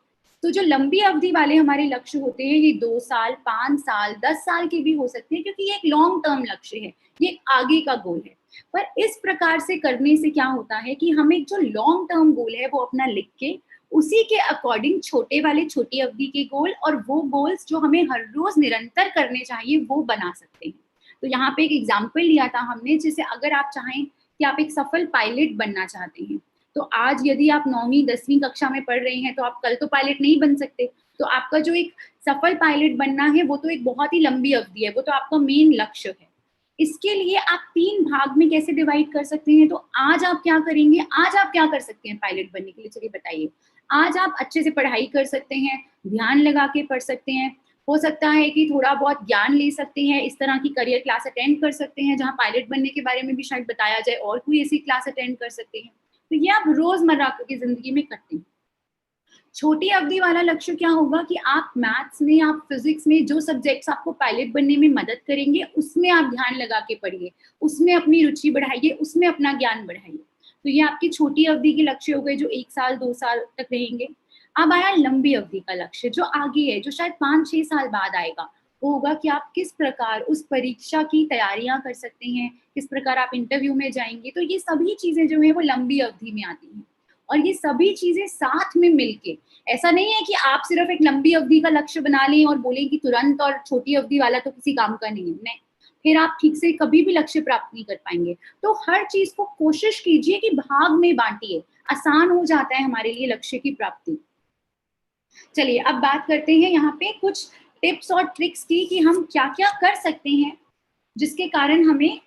तो जो लंबी अवधि वाले हमारे लक्ष्य होते हैं, ये 2 साल, 5 साल, 10 साल के भी हो सकते हैं, क्योंकि ये एक लॉन्ग टर्म लक्ष्य है, ये एक आगे का गोल है। पर इस प्रकार से करने से क्या होता है कि हम एक जो लॉन्ग टर्म गोल है वो अपना लिख के, उसी के अकॉर्डिंग छोटे वाले छोटी अवधि के गोल और वो गोल्स जो हमें हर रोज निरंतर करने चाहिए वो बना सकते हैं। तो यहाँ पे एक एग्जाम्पल लिया था हमने, जैसे अगर आप चाहें कि आप एक सफल पायलट बनना चाहते हैं, तो आज यदि आप 9वीं 10वीं कक्षा में पढ़ रहे हैं तो आप कल तो पायलट नहीं बन सकते। तो आपका जो एक सफल पायलट बनना है वो तो एक बहुत ही लंबी अवधि है, वो तो आपका मेन लक्ष्य है। इसके लिए आप 3 भाग में कैसे डिवाइड कर सकते हैं, तो आज आप क्या करेंगे, आज आप क्या कर सकते हैं पायलट बनने के लिए, चलिए बताइए। आज आप अच्छे से पढ़ाई कर सकते हैं, ध्यान लगा के पढ़ सकते हैं, हो सकता है कि थोड़ा बहुत ज्ञान ले सकते हैं, इस तरह की करियर क्लास अटेंड कर सकते हैं जहां पायलट बनने के बारे में भी शायद बताया जाए, और कोई ऐसी क्लास अटेंड कर सकते हैं। तो ये आप रोजमर्रा की जिंदगी में करते हैं। छोटी अवधि वाला लक्ष्य क्या होगा कि आप मैथ्स में, आप फिजिक्स में, जो सब्जेक्ट्स आपको पायलट बनने में मदद करेंगे उसमें आप ध्यान लगा के पढ़िए, उसमें अपनी रुचि बढ़ाइए, उसमें अपना ज्ञान बढ़ाइए। तो ये आपकी छोटी अवधि के लक्ष्य हो गए जो 1 साल 2 साल तक रहेंगे। अब आया लंबी अवधि का लक्ष्य, जो आगे है, जो शायद 5-6 साल बाद आएगा। वो होगा कि आप किस प्रकार उस परीक्षा की तैयारियां कर सकते हैं, किस प्रकार आप इंटरव्यू में जाएंगे। तो ये सभी चीजें जो है वो लंबी अवधि में आती हैं, और ये सभी चीजें साथ में मिलके, ऐसा नहीं है कि आप सिर्फ एक लंबी अवधि का लक्ष्य बना लें और बोलें कि तुरंत और छोटी अवधि वाला तो किसी काम का नहीं है, नहीं, फिर आप ठीक से कभी भी लक्ष्य प्राप्त नहीं कर पाएंगे। तो हर चीज को कोशिश कीजिए कि भाग में बांटिए, आसान हो जाता है हमारे लिए लक्ष्य की प्राप्ति। चलिए, अब बात करते हैं यहाँ पे कुछ टिप्स और ट्रिक्स की कि हम क्या क्या कर सकते हैं जिसके कारण हमें,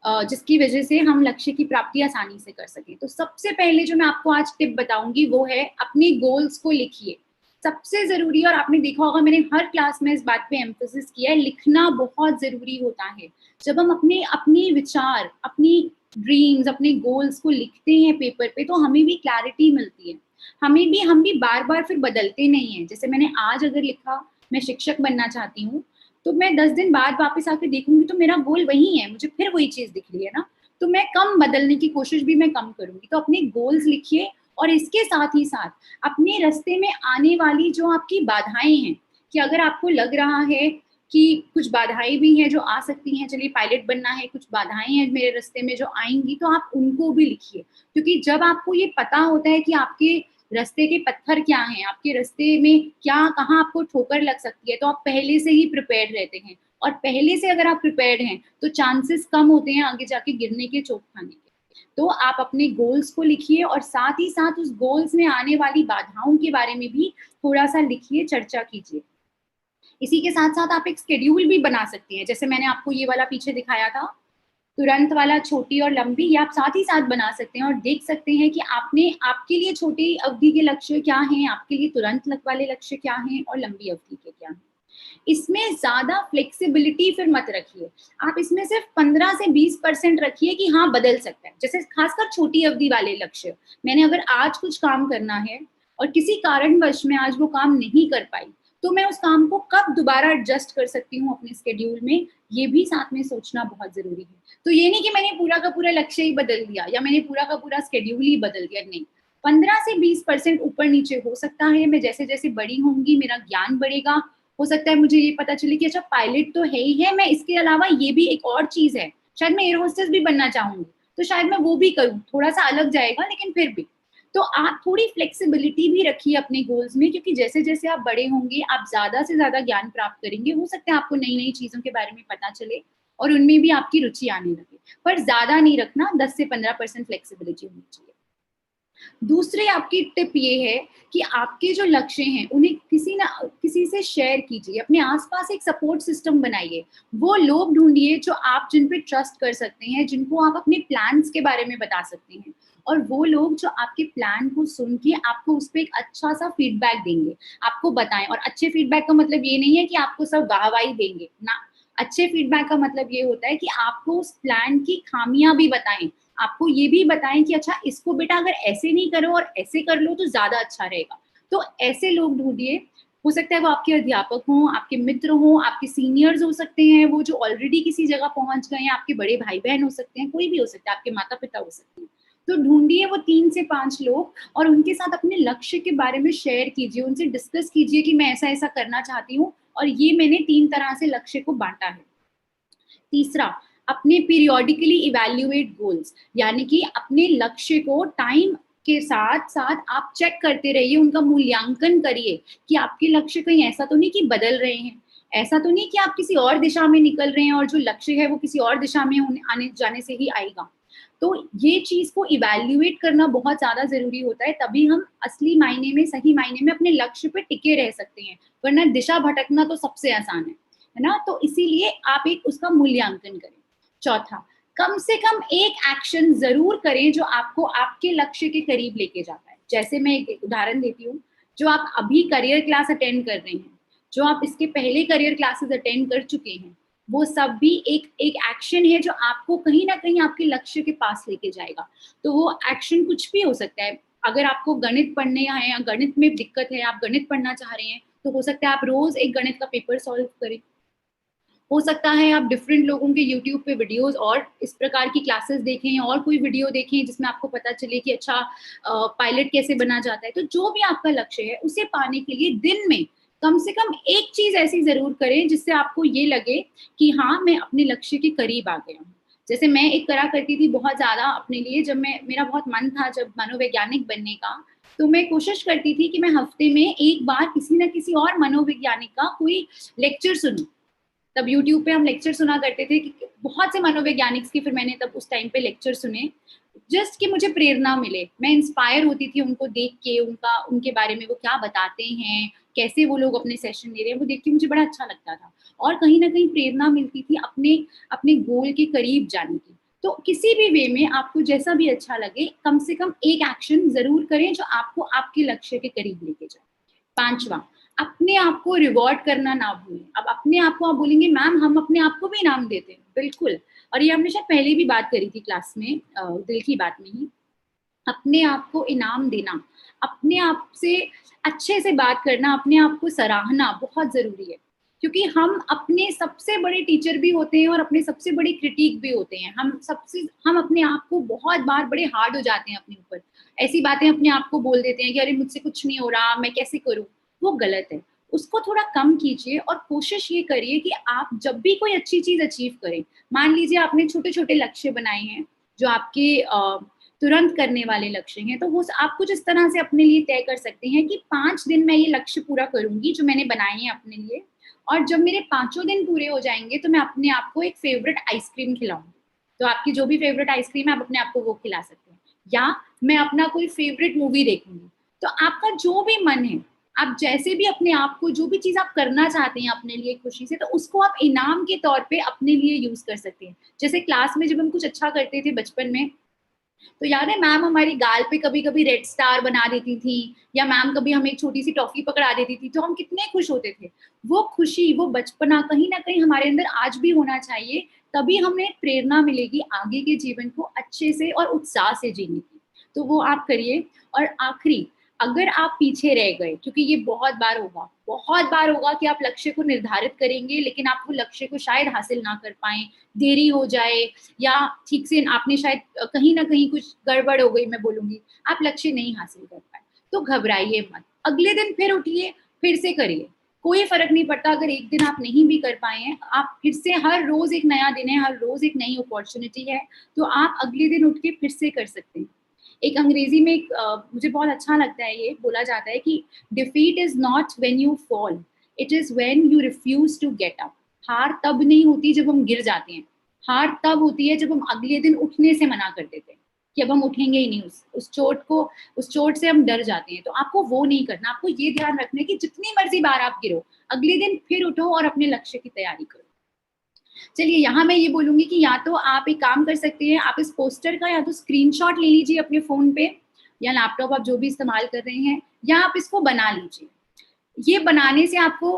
जिसकी वजह से हम लक्ष्य की प्राप्ति आसानी से कर सकें। तो सबसे पहले जो मैं आपको आज टिप बताऊंगी वो है, अपने गोल्स को लिखिए। सबसे जरूरी, और आपने देखा होगा मैंने हर क्लास में इस बात पे एम्फेसिस किया है, लिखना बहुत जरूरी होता है। जब हम अपने अपने विचार, अपनी ड्रीम्स, अपने गोल्स को लिखते हैं पेपर पे, तो हमें भी क्लैरिटी मिलती है। हम भी बार बार फिर बदलते नहीं है। जैसे मैंने आज अगर लिखा मैं शिक्षक बनना चाहती हूँ, तो मैं 10 दिन बाद वापस आके देखूंगी तो मेरा गोल वही है, मुझे फिर वही चीज दिख रही है ना, तो मैं कम बदलने की कोशिश भी मैं कम करूंगी। तो अपने गोल्स लिखिए, और इसके साथ ही साथ अपने रास्ते में आने वाली जो आपकी बाधाएं हैं, कि अगर आपको लग रहा है कि कुछ बाधाएं भी हैं जो आ सकती हैं, चलिए पायलट बनना है, कुछ बाधाएं हैं मेरे रास्ते में जो आएंगी, तो आप उनको भी लिखिए। क्योंकि जब आपको ये पता होता है कि आपके रास्ते के पत्थर क्या हैं, आपके रास्ते में क्या, कहाँ आपको ठोकर लग सकती है, तो आप पहले से ही प्रिपेयर्ड रहते हैं। और पहले से अगर आप प्रिपेयर्ड हैं तो चांसेस कम होते हैं आगे जाके गिरने के, चोट खाने के। तो आप अपने गोल्स को लिखिए, और साथ ही साथ उस गोल्स में आने वाली बाधाओं के बारे में भी थोड़ा सा लिखिए, चर्चा कीजिए। इसी के साथ साथ आप एक शेड्यूल भी बना सकती हैं, जैसे मैंने आपको ये वाला पीछे दिखाया था, तुरंत वाला, छोटी और लंबी, ये आप साथ ही साथ बना सकते हैं और देख सकते हैं कि आपने आपके लिए छोटी अवधि के लक्ष्य क्या हैं, आपके लिए तुरंत वाले लक्ष्य क्या हैं और लंबी अवधि के क्या हैं। इसमें ज्यादा फ्लेक्सिबिलिटी फिर मत रखिए, आप इसमें सिर्फ 15 से 20% रखिए कि हाँ बदल सकता है। जैसे खासकर छोटी अवधि वाले लक्ष्य, मैंने अगर आज कुछ काम करना है और किसी कारणवश मैं आज वो काम नहीं कर पाई, तो मैं उस काम को कब दोबारा एडजस्ट कर सकती हूँ अपने स्केड्यूल में, ये भी साथ में सोचना बहुत जरूरी है। तो ये नहीं कि मैंने पूरा का पूरा लक्ष्य ही बदल दिया या मैंने पूरा का पूरा स्केड्यूल ही बदल दिया, नहीं। 15 से 20% ऊपर नीचे हो सकता है। मैं जैसे जैसे बड़ी होंगी, मेरा ज्ञान बढ़ेगा, हो सकता है मुझे ये पता चले कि अच्छा पायलट तो है ही है, मैं इसके अलावा ये भी एक और चीज है, शायद मैं एयर होस्टेस भी बनना चाहूंगी, तो शायद मैं वो भी करूँ, थोड़ा सा अलग जाएगा लेकिन फिर भी। तो आप थोड़ी फ्लेक्सिबिलिटी भी रखिए अपने गोल्स में, क्योंकि जैसे जैसे आप बड़े होंगे आप ज्यादा से ज्यादा ज्ञान प्राप्त करेंगे, हो सकता है आपको नई नई चीजों के बारे में पता चले और उनमें भी आपकी रुचि आने लगे, पर ज्यादा नहीं रखना, 10 से 15% फ्लेक्सिबिलिटी होनी चाहिए। दूसरी आपकी टिप ये है कि आपके जो लक्ष्य हैं उन्हें किसी से शेयर कीजिए, अपने आसपास एक सपोर्ट सिस्टम बनाइए, वो लोग ढूंढिए जो आप जिन पे ट्रस्ट कर सकते हैं, जिनको आप अपने प्लान्स के बारे में बता सकते हैं, और वो लोग जो आपके प्लान को सुन के आपको उस पर एक अच्छा सा फीडबैक देंगे, आपको बताएं। और अच्छे फीडबैक का मतलब ये नहीं है कि आपको सब वाहवाही देंगे ना, अच्छे फीडबैक का मतलब ये होता है कि आपको उस प्लान की खामियां भी बताएं, आपको ये भी बताएं कि अच्छा इसको बेटा अगर ऐसे नहीं करो और ऐसे कर लो तो ज्यादा अच्छा रहेगा। तो ऐसे लोग ढूंढिए, हो सकता है वो आपके अध्यापक हों, आपके मित्र हों, आपके सीनियर्स हो सकते हैं, वो जो ऑलरेडी किसी जगह पहुंच गए हैं, आपके बड़े भाई बहन हो सकते हैं, कोई भी हो सकता है, आपके माता पिता हो सकते हैं। तो ढूंढिए वो 3 से 5 लोग और उनके साथ अपने लक्ष्य के बारे में शेयर कीजिए, उनसे डिस्कस कीजिए कि मैं ऐसा ऐसा करना चाहती हूँ और ये मैंने 3 तरह से लक्ष्य को बांटा है। तीसरा, अपने पीरियोडिकली इवैल्यूएट गोल्स, यानी कि अपने लक्ष्य को टाइम के साथ साथ आप चेक करते रहिए, उनका मूल्यांकन करिए कि आपके लक्ष्य कहीं ऐसा तो नहीं कि बदल रहे हैं, ऐसा तो नहीं कि आप किसी और दिशा में निकल रहे हैं और जो लक्ष्य है वो किसी और दिशा में आने जाने से ही आएगा। तो ये चीज को इवैल्यूएट करना बहुत ज्यादा जरूरी होता है, तभी हम असली मायने में, सही मायने में अपने लक्ष्य पे टिके रह सकते हैं, वरना दिशा भटकना तो सबसे आसान है ना। तो इसीलिए आप एक उसका मूल्यांकन करें। चौथा, कम से कम एक एक्शन जरूर करें जो आपको आपके लक्ष्य के करीब लेके जाता है। जैसे मैं एक उदाहरण देती हूँ, जो आप अभी करियर क्लास अटेंड कर रहे हैं, जो आप इसके पहले करियर क्लासेस अटेंड कर चुके हैं, वो सब भी एक एक एक्शन है जो आपको कहीं ना कहीं आपके लक्ष्य के पास लेके जाएगा। तो वो एक्शन कुछ भी हो सकता है। अगर आपको गणित पढ़ने है या गणित में दिक्कत है, आप गणित पढ़ना चाह रहे हैं, तो हो सकता है आप रोज एक गणित का पेपर सॉल्व करें। हो सकता है आप डिफरेंट लोगों के यूट्यूब पे वीडियोस और इस प्रकार की क्लासेस देखें और कोई वीडियो देखें जिसमें आपको पता चले कि अच्छा पायलट कैसे बना जाता है। तो जो भी आपका लक्ष्य है उसे पाने के लिए दिन में कम से कम एक चीज ऐसी जरूर करें जिससे आपको ये लगे कि हाँ मैं अपने लक्ष्य के करीब आ गया हूँ। जैसे मैं एक करा करती थी बहुत ज्यादा अपने लिए, जब मेरा बहुत मन था जब मनोवैज्ञानिक बनने का, तो मैं कोशिश करती थी कि मैं हफ्ते में एक बार किसी ना किसी और मनोवैज्ञानिक का कोई लेक्चर सुनूं। तब यूट्यूब पे हम लेक्चर सुना करते थे कि बहुत से मनोवैज्ञानिक्स की, फिर मैंने तब उस टाइम पे लेक्चर सुने जस्ट कि मुझे प्रेरणा मिले, मैं इंस्पायर होती थी उनको देख के, उनके बारे में वो क्या बताते हैं, कैसे वो लोग अपने सेशन ले रहे हैं, वो देख के मुझे बड़ा अच्छा लगता था और कहीं ना कहीं प्रेरणा मिलती थी अपने अपने गोल के करीब जाने की। तो किसी भी वे में आपको जैसा भी अच्छा लगे, कम से कम एक एक्शन जरूर करें जो आपको आपके लक्ष्य के करीब लेके जाए। पांचवा, अपने आप को रिवॉर्ड करना ना भूलें। अब अपने आप को आप बोलेंगे मैम हम अपने आप को भी इनाम देते हैं, बिल्कुल, और ये हमने शायद पहले भी बात करी थी क्लास में, दिल की बात में ही। अपने आप को इनाम देना, अपने आप से अच्छे से बात करना, अपने आप को सराहना बहुत जरूरी है, क्योंकि हम अपने सबसे बड़े टीचर भी होते हैं और अपने सबसे बड़े क्रिटिक भी होते हैं। हम अपने आप को बहुत बार बड़े हार्ड हो जाते हैं अपने ऊपर, ऐसी बातें अपने आप को बोल देते हैं कि अरे मुझसे कुछ नहीं हो रहा, मैं कैसे करूं। वो गलत है, उसको थोड़ा कम कीजिए और कोशिश ये करिए कि आप जब भी कोई अच्छी चीज अचीव करें, मान लीजिए आपने छोटे छोटे लक्ष्य बनाए हैं जो आपके तुरंत करने वाले लक्ष्य हैं, तो वो आप कुछ इस तरह से अपने लिए तय कर सकते हैं कि 5 दिन मैं ये लक्ष्य पूरा करूंगी जो मैंने बनाए हैं अपने लिए, और जब मेरे 5 दिन पूरे हो जाएंगे तो मैं अपने आप को एक फेवरेट आइसक्रीम खिलाऊंगी। तो आपकी जो भी फेवरेट आइसक्रीम है आप अपने आप को वो खिला सकते हैं, या मैं अपना कोई फेवरेट मूवी देखूंगी। तो आपका जो भी मन है आप जैसे भी अपने आप को, जो भी चीज आप करना चाहते हैं अपने लिए खुशी से, तो उसको आप इनाम के तौर पे अपने लिए यूज कर सकते हैं। जैसे क्लास में जब हम कुछ अच्छा करते थे बचपन में, तो याद है मैम हमारी गाल पे कभी कभी रेड स्टार बना देती थी, या मैम कभी हमें एक छोटी सी टॉफी पकड़ा देती थी, तो हम कितने खुश होते थे। वो खुशी, वो बचपना कहीं ना कहीं हमारे अंदर आज भी होना चाहिए, तभी हमें प्रेरणा मिलेगी आगे के जीवन को अच्छे से और उत्साह से जीने की। तो वो आप करिए। और आखिरी, अगर आप पीछे रह गए, क्योंकि ये बहुत बार होगा कि आप लक्ष्य को निर्धारित करेंगे लेकिन आप वो लक्ष्य को शायद हासिल ना कर पाए, देरी हो जाए, या ठीक से आपने शायद कहीं ना कहीं कुछ गड़बड़ हो गई, मैं बोलूंगी, आप लक्ष्य नहीं हासिल कर पाए, तो घबराइए मत। अगले दिन फिर उठिए, फिर से करिए। कोई फर्क नहीं पड़ता अगर एक दिन आप नहीं भी कर पाए हैं, आप फिर से, हर रोज एक नया दिन है, हर रोज एक नई अपॉर्चुनिटी है, तो आप अगले दिन उठ के फिर से कर सकते हैं। एक अंग्रेजी में एक मुझे बहुत अच्छा लगता है, ये बोला जाता है कि defeat is not when you fall, it is when you refuse to get up. हार तब नहीं होती जब हम गिर जाते हैं, हार तब होती है जब हम अगले दिन उठने से मना कर देते हैं कि अब हम उठेंगे ही नहीं, उस चोट से हम डर जाते हैं। तो आपको वो नहीं करना, आपको ये ध्यान रखना है कि जितनी मर्जी बार आप गिरो, अगले दिन फिर उठो और अपने लक्ष्य की तैयारी करो। चलिए, यहाँ मैं ये बोलूंगी कि या तो आप एक काम कर सकते हैं, आप इस पोस्टर का या तो स्क्रीनशॉट ले लीजिए अपने फोन पे या लैपटॉप, आप जो भी इस्तेमाल कर रहे हैं, या आप इसको बना लीजिए। ये बनाने से आपको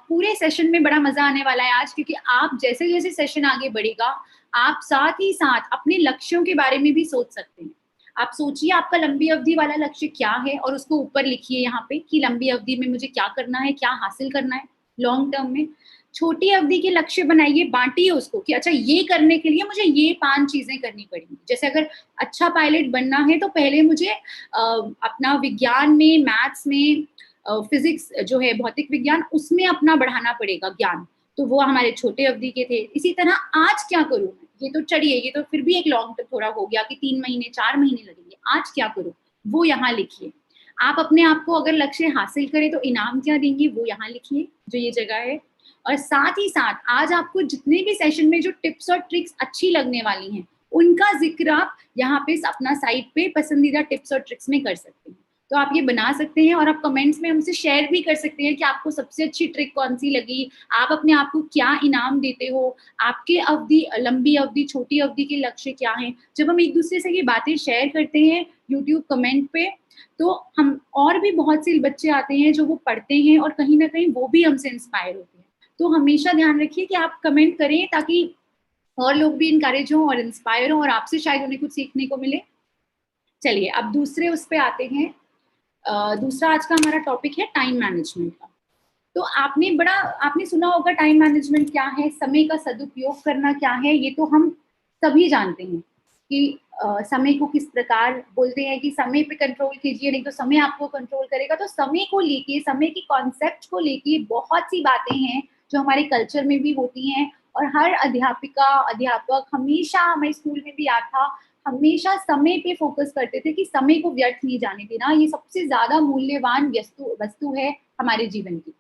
पूरे सेशन में बड़ा मजा आने वाला है आज, क्योंकि आप जैसे जैसे सेशन आगे बढ़ेगा, आप साथ ही साथ अपने लक्ष्यों के बारे में भी सोच सकते हैं। आप सोचिए आपका लंबी अवधि वाला लक्ष्य क्या है, और उसको ऊपर लिखिए यहाँ पे कि लंबी अवधि में मुझे क्या करना है, क्या हासिल करना है लॉन्ग टर्म में। छोटी अवधि के लक्ष्य बनाइए, बांटिए उसको कि अच्छा ये करने के लिए मुझे ये 5 चीजें करनी पड़ेंगी। जैसे अगर अच्छा पायलट बनना है तो पहले मुझे अपना विज्ञान में, मैथ्स में, फिजिक्स जो है भौतिक विज्ञान, उसमें अपना बढ़ाना पड़ेगा ज्ञान। तो वो हमारे छोटे अवधि के थे। इसी तरह आज क्या करूं मैं, ये तो चढ़िए, ये तो फिर भी एक लॉन्ग टर्म थोड़ा हो गया कि 3 महीने 4 महीने लगेंगे। आज क्या करूं, वो यहाँ लिखिए। आप अपने आप को अगर लक्ष्य हासिल करें तो इनाम क्या देंगे, वो यहाँ लिखिए, जो ये जगह है। और साथ ही साथ आज आपको जितने भी सेशन में जो टिप्स और ट्रिक्स अच्छी लगने वाली हैं, उनका जिक्र आप यहाँ पे अपना साइट पे पसंदीदा टिप्स और ट्रिक्स में कर सकते हैं। तो आप ये बना सकते हैं और आप कमेंट्स में हमसे शेयर भी कर सकते हैं कि आपको सबसे अच्छी ट्रिक कौन सी लगी, आप अपने आप को क्या इनाम देते हो, आपके अवधि, लंबी अवधि, छोटी अवधि के लक्ष्य क्या हैं। जब हम एक दूसरे से ये बातें शेयर करते हैं यूट्यूब कमेंट पे, तो हम, और भी बहुत से बच्चे आते हैं जो वो पढ़ते हैं और कहीं ना कहीं वो भी हमसे इंस्पायर होते हैं। तो हमेशा ध्यान रखिए कि आप कमेंट करें ताकि और लोग भी इनकरेज हों और इंस्पायर हों और आपसे शायद उन्हें कुछ सीखने को मिले। चलिए, अब दूसरे उस पे आते हैं। दूसरा आज का हमारा टॉपिक है टाइम मैनेजमेंट का। तो आपने सुना होगा टाइम मैनेजमेंट क्या है, समय का सदुपयोग करना क्या है। ये तो हम सभी जानते हैं कि समय को किस प्रकार बोलते हैं कि समय पे कंट्रोल कीजिए, नहीं तो समय आपको कंट्रोल करेगा। तो समय को लेके, समय के कॉन्सेप्ट को लेके बहुत सी बातें हैं जो हमारे कल्चर में भी होती हैं, और हर अध्यापिका, अध्यापक हमेशा, हमारे स्कूल में भी याद था, हमेशा समय पे फोकस करते थे कि समय को व्यर्थ नहीं जाने देना, ये सबसे ज्यादा मूल्यवान वस्तु है हमारे जीवन की।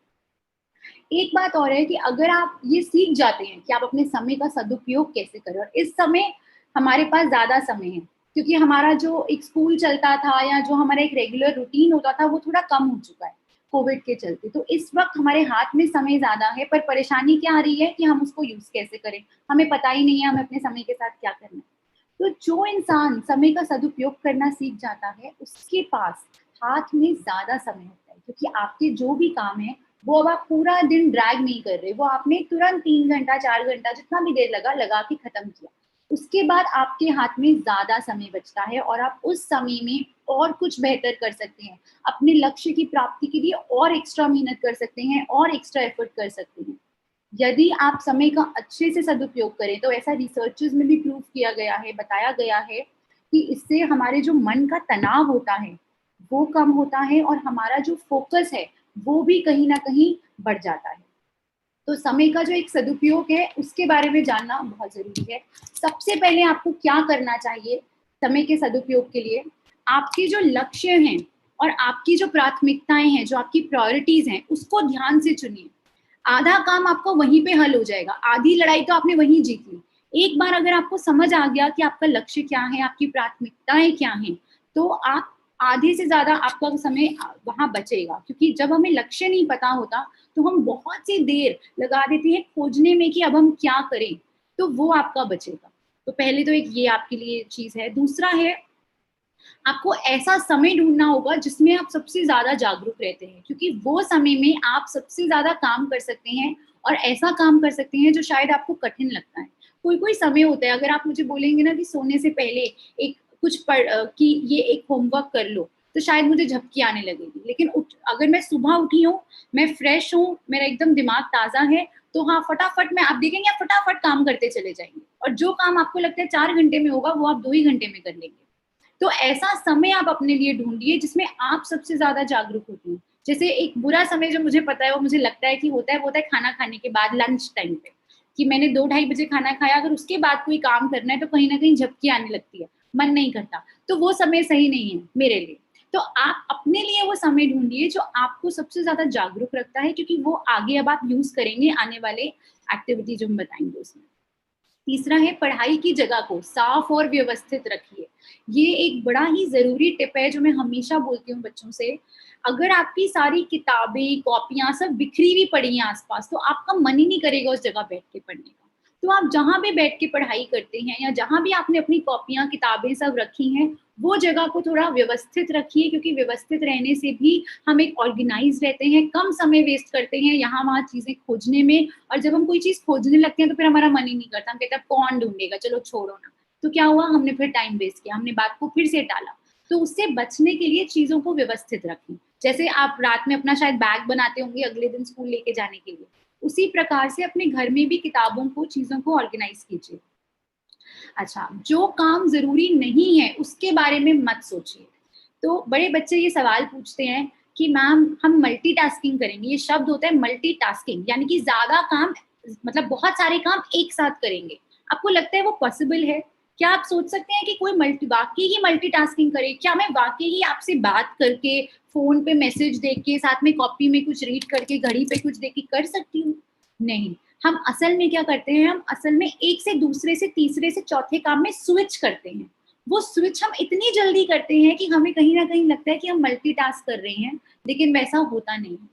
एक बात और है कि अगर आप ये सीख जाते हैं कि आप अपने समय का सदुपयोग कैसे करें, और इस समय हमारे पास ज्यादा समय है क्योंकि हमारा जो एक स्कूल चलता था या जो हमारा एक रेगुलर रूटीन होता था वो थोड़ा कम हो चुका है कोविड के चलते। तो इस वक्त हमारे हाथ में समय ज्यादा है, पर परेशानी क्या आ रही है कि हम उसको यूज कैसे करें, हमें पता ही नहीं है हमें अपने समय के साथ क्या करना है। तो जो इंसान समय का सदुपयोग करना सीख जाता है उसके पास हाथ में ज्यादा समय होता है, क्योंकि आपके जो भी काम है वो अब आप पूरा दिन ड्रैग नहीं कर रहे, वो आपने तुरंत 3 घंटा 4 घंटा जितना भी देर लगा के खत्म किया। उसके बाद आपके हाथ में ज्यादा समय बचता है और आप उस समय में और कुछ बेहतर कर सकते हैं, अपने लक्ष्य की प्राप्ति के लिए और एक्स्ट्रा मेहनत कर सकते हैं और एक्स्ट्रा एफर्ट कर सकते हैं। यदि आप समय का अच्छे से सदुपयोग करें, तो ऐसा रिसर्चेस में भी प्रूव किया गया है, बताया गया है कि इससे हमारे जो मन का तनाव होता है वो कम होता है और हमारा जो फोकस है वो भी कहीं ना कहीं बढ़ जाता है। तो समय का जो एक सदुपयोग है उसके बारे में जानना बहुत जरूरी है। सबसे पहले आपको क्या करना चाहिए समय के सदुपयोग के लिए, आपके जो लक्ष्य हैं और आपकी जो प्राथमिकताएं हैं, जो आपकी प्रायोरिटीज हैं, उसको ध्यान से चुनिए। आधा काम आपका वहीं पे हल हो जाएगा, आधी लड़ाई तो आपने वहीं जीत ली। एक बार अगर आपको समझ आ गया कि आपका लक्ष्य क्या है, आपकी प्राथमिकताएं क्या हैं, तो आप आधे से ज्यादा आपका समय वहां बचेगा, क्योंकि जब हमें लक्ष्य नहीं पता होता तो हम बहुत सी देर लगा देते हैं खोजने में कि अब हम क्या करें, तो वो आपका बचेगा। तो पहले तो एक ये आपके लिए चीज है। दूसरा है, आपको ऐसा समय ढूंढना होगा जिसमें आप सबसे ज्यादा जागरूक रहते हैं, क्योंकि वो समय में आप सबसे ज्यादा काम कर सकते हैं और ऐसा काम कर सकते हैं जो शायद आपको कठिन लगता है। कोई कोई समय होता है, अगर आप मुझे बोलेंगे ना कि सोने से पहले एक कुछ कि ये एक होमवर्क कर लो, तो शायद मुझे झपकी आने लगेगी। लेकिन अगर मैं सुबह उठी हूँ, मैं फ्रेश हूँ, मेरा एकदम दिमाग ताजा है, तो हाँ, फटाफट में आप देखेंगे, आप फटाफट काम करते चले जाएंगे, और जो काम आपको लगता है 4 घंटे में होगा वो आप 2 ही घंटे में कर लेंगे। तो ऐसा समय आप अपने लिए ढूंढिए जिसमें आप सबसे ज्यादा जागरूक होती हैं। जैसे एक बुरा समय जो मुझे पता है, वो मुझे लगता है कि होता है, वो होता है खाना खाने के बाद, लंच टाइम पे, कि मैंने 2-2:30 बजे खाना खाया, अगर उसके बाद कोई काम करना है तो कहीं ना कहीं झपकी आने लगती है, मन नहीं करता, तो वो समय सही नहीं है मेरे लिए। तो आप अपने लिए वो समय ढूंढिए जो आपको सबसे ज्यादा जागरूक रखता है, क्योंकि वो आगे अब आप यूज करेंगे आने वाले एक्टिविटी जो हम बताएंगे उसमें। तीसरा है, पढ़ाई की जगह को साफ और व्यवस्थित रखिए। ये एक बड़ा ही जरूरी टिप है जो मैं हमेशा बोलती हूँ बच्चों से। अगर आपकी सारी किताबें, कॉपियां सब बिखरी हुई पड़ी हैं आसपास, तो आपका मन ही नहीं करेगा उस जगह बैठ के पढ़ने का। तो आप जहां भी बैठ के पढ़ाई करते हैं, या जहां भी आपने अपनी कॉपियां, किताबें सब रखी हैं, वो जगह को थोड़ा व्यवस्थित रखिए, क्योंकि व्यवस्थित रहने से भी हम एक ऑर्गेनाइज रहते हैं, कम समय वेस्ट करते हैं यहाँ वहाँ चीजें खोजने में। और जब हम कोई चीज खोजने लगते हैं तो फिर हमारा मन ही नहीं करता, हम कहते हैं कौन ढूंढेगा, चलो छोड़ो ना। तो क्या हुआ, हमने फिर टाइम वेस्ट किया, हमने बात को फिर से टाला। तो उससे बचने के लिए चीजों को व्यवस्थित रखें। जैसे आप रात में अपना शायद बैग बनाते होंगे अगले दिन स्कूल लेके जाने के लिए, उसी प्रकार से अपने घर में भी किताबों को, चीजों को ऑर्गेनाइज कीजिए। अच्छा, जो काम जरूरी नहीं है उसके बारे में मत सोचिए। तो बड़े बच्चे ये सवाल पूछते हैं कि मैम हम मल्टीटास्किंग करेंगे, ये शब्द होता है मल्टीटास्किंग, यानी कि ज्यादा काम, मतलब बहुत सारे काम एक साथ करेंगे। आपको लगता है वो पॉसिबल है? क्या आप सोच सकते हैं कि कोई वाकई ही मल्टीटास्किंग करे? क्या मैं वाकई ही आपसे बात करके, फोन पे मैसेज देख के, साथ में कॉपी में कुछ रीड करके, घड़ी पे कुछ देख के कर सकती हूँ? नहीं। हम असल में क्या करते हैं, हम असल में एक से दूसरे से तीसरे से चौथे काम में स्विच करते हैं। वो स्विच हम इतनी जल्दी करते हैं कि हमें कहीं ना कहीं लगता है कि हम मल्टीटास्क कर रहे हैं, लेकिन वैसा होता नहीं है।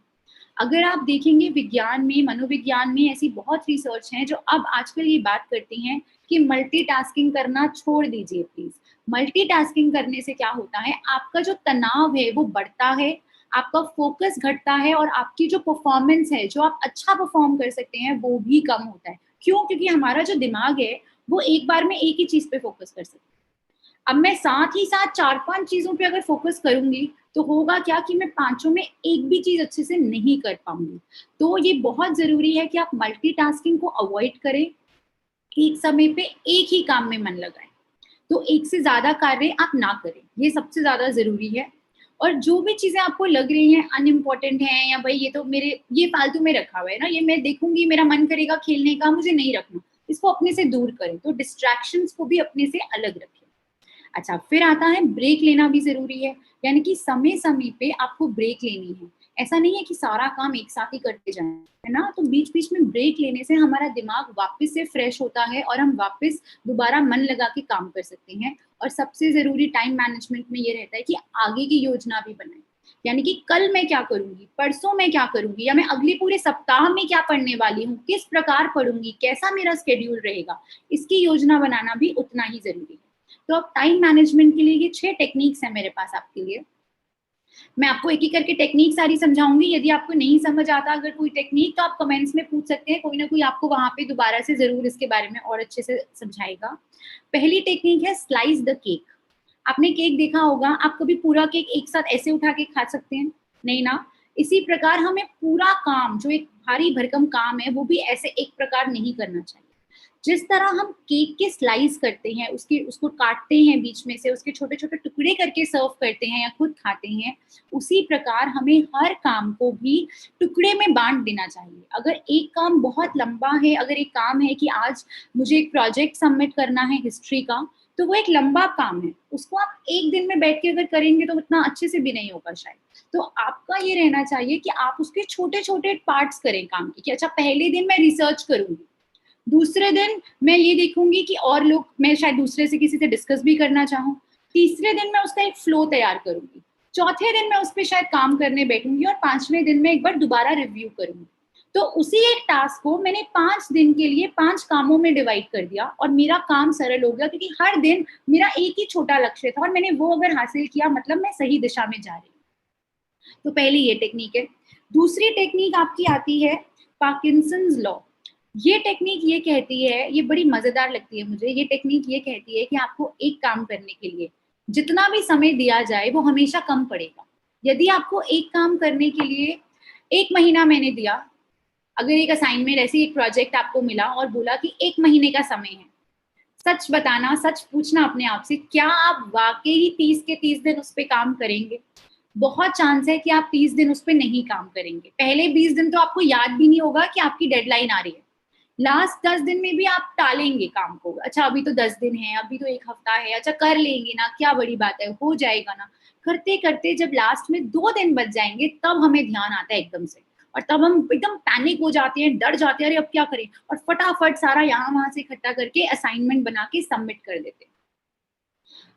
अगर आप देखेंगे विज्ञान में, मनोविज्ञान में ऐसी बहुत रिसर्च हैं जो अब आजकल ये बात करती हैं कि मल्टीटास्किंग करना छोड़ दीजिए प्लीज। मल्टीटास्किंग करने से क्या होता है, आपका जो तनाव है वो बढ़ता है, आपका फोकस घटता है, और आपकी जो परफॉर्मेंस है, जो आप अच्छा परफॉर्म कर सकते हैं, वो भी कम होता है। क्यों? क्योंकि हमारा जो दिमाग है वो एक बार में एक ही चीज पे फोकस कर सकता है। अब मैं साथ ही साथ 4-5 चीजों पे अगर फोकस करूंगी, तो होगा क्या कि मैं पांचों में एक भी चीज अच्छे से नहीं कर पाऊंगी। तो ये बहुत जरूरी है कि आप मल्टीटास्किंग को अवॉइड करें, एक समय पे एक ही काम में मन लगाएं। तो एक से ज्यादा कार्य आप ना करें, ये सबसे ज्यादा जरूरी है। और जो भी चीजें आपको लग रही हैं अनइम्पोर्टेंट हैं, या भाई ये तो मेरे, ये फालतू में रखा हुआ है ना, ये मैं देखूंगी, मेरा मन करेगा खेलने का, मुझे नहीं रखना, इसको अपने से दूर करें। तो डिस्ट्रैक्शंस को भी अपने से अलग रखें। अच्छा, फिर आता है ब्रेक लेना भी जरूरी है, यानी कि समय समय पे आपको ब्रेक लेनी है। ऐसा नहीं है कि सारा काम एक साथ ही करते जाएं, है ना। तो बीच बीच में ब्रेक लेने से हमारा दिमाग वापस से फ्रेश होता है और हम वापस दोबारा मन लगा के काम कर सकते हैं। और सबसे जरूरी टाइम मैनेजमेंट में ये रहता है कि आगे की योजना भी बनाएं, यानी कि कल मैं क्या करूंगी, परसों मैं क्या करूंगी, या मैं अगले पूरे सप्ताह में क्या पढ़ने वाली हूँ, किस प्रकार पढ़ूंगी, कैसा मेरा स्केड्यूल रहेगा, इसकी योजना बनाना भी उतना ही जरूरी है। तो अब टाइम मैनेजमेंट के लिए ये 6 टेक्निक्स है मेरे पास आपके लिए। मैं आपको एक एक करके टेक्निक सारी समझाऊंगी। यदि आपको नहीं समझ आता अगर कोई टेक्निक, तो आप कमेंट्स में पूछ सकते हैं, कोई ना कोई आपको वहां पे दोबारा से जरूर इसके बारे में और अच्छे से समझाएगा। पहली टेक्निक है स्लाइस द केक। आपने केक देखा होगा, आप कभी पूरा केक एक साथ ऐसे उठा के खा सकते हैं? नहीं ना। इसी प्रकार हमें पूरा काम, जो एक भारी भरकम काम है, वो भी ऐसे एक प्रकार नहीं करना चाहिए। जिस तरह हम केक के स्लाइस करते हैं, उसको काटते हैं बीच में से, उसके छोटे छोटे टुकड़े करके सर्व करते हैं या खुद खाते हैं, उसी प्रकार हमें हर काम को भी टुकड़े में बांट देना चाहिए। अगर एक काम बहुत लंबा है, अगर एक काम है कि आज मुझे एक प्रोजेक्ट सबमिट करना है हिस्ट्री का, तो वो एक लंबा काम है, उसको आप एक दिन में बैठ के अगर करेंगे तो उतना अच्छे से भी नहीं होगा शायद। तो आपका ये रहना चाहिए कि आप उसके छोटे छोटे पार्ट्स करें काम के, कि अच्छा पहले दिन मैं रिसर्च करूंगी, दूसरे दिन मैं ये देखूंगी कि और लोग, मैं शायद दूसरे से किसी से डिस्कस भी करना चाहूँ, तीसरे दिन मैं उसका एक फ्लो तैयार करूंगी, चौथे दिन मैं उस पर शायद काम करने बैठूंगी और पांचवें दिन में एक बार दोबारा रिव्यू करूंगी। तो उसी एक टास्क को मैंने 5 दिन के लिए 5 कामों में डिवाइड कर दिया और मेरा काम सरल हो गया, क्योंकि हर दिन मेरा एक ही छोटा लक्ष्य था और मैंने वो अगर हासिल किया मतलब मैं सही दिशा में जा रही हूँ। तो पहली ये टेक्निक है। दूसरी टेक्निक आपकी आती है पार्किंसंस लॉ। ये टेक्निक ये कहती है, ये बड़ी मजेदार लगती है मुझे, ये टेक्निक ये कहती है कि आपको एक काम करने के लिए जितना भी समय दिया जाए वो हमेशा कम पड़ेगा। यदि आपको एक काम करने के लिए 1 महीना मैंने दिया, अगर एक असाइनमेंट ऐसी एक प्रोजेक्ट आपको मिला और बोला कि 1 महीने का समय है, सच बताना, सच पूछना अपने आप से, क्या आप वाकई ही 30 के 30 दिन उस पर काम करेंगे? बहुत चांस है कि आप 30 दिन उस पर नहीं काम करेंगे। पहले 20 दिन तो आपको याद भी नहीं होगा कि आपकी डेडलाइन आ रही है। लास्ट 10 दिन में भी आप टालेंगे काम को, अच्छा अभी तो 10 दिन है, अभी तो एक हफ्ता है, अच्छा कर लेंगे ना, क्या बड़ी बात है, हो जाएगा ना। करते करते जब लास्ट में 2 दिन बच जाएंगे तब हमें ध्यान आता है एकदम से, और तब हम एकदम पैनिक हो जाते हैं, डर जाते हैं, अरे अब क्या करें, और फटाफट सारा यहाँ वहां से इकट्ठा करके असाइनमेंट बना के सबमिट कर देते हैं।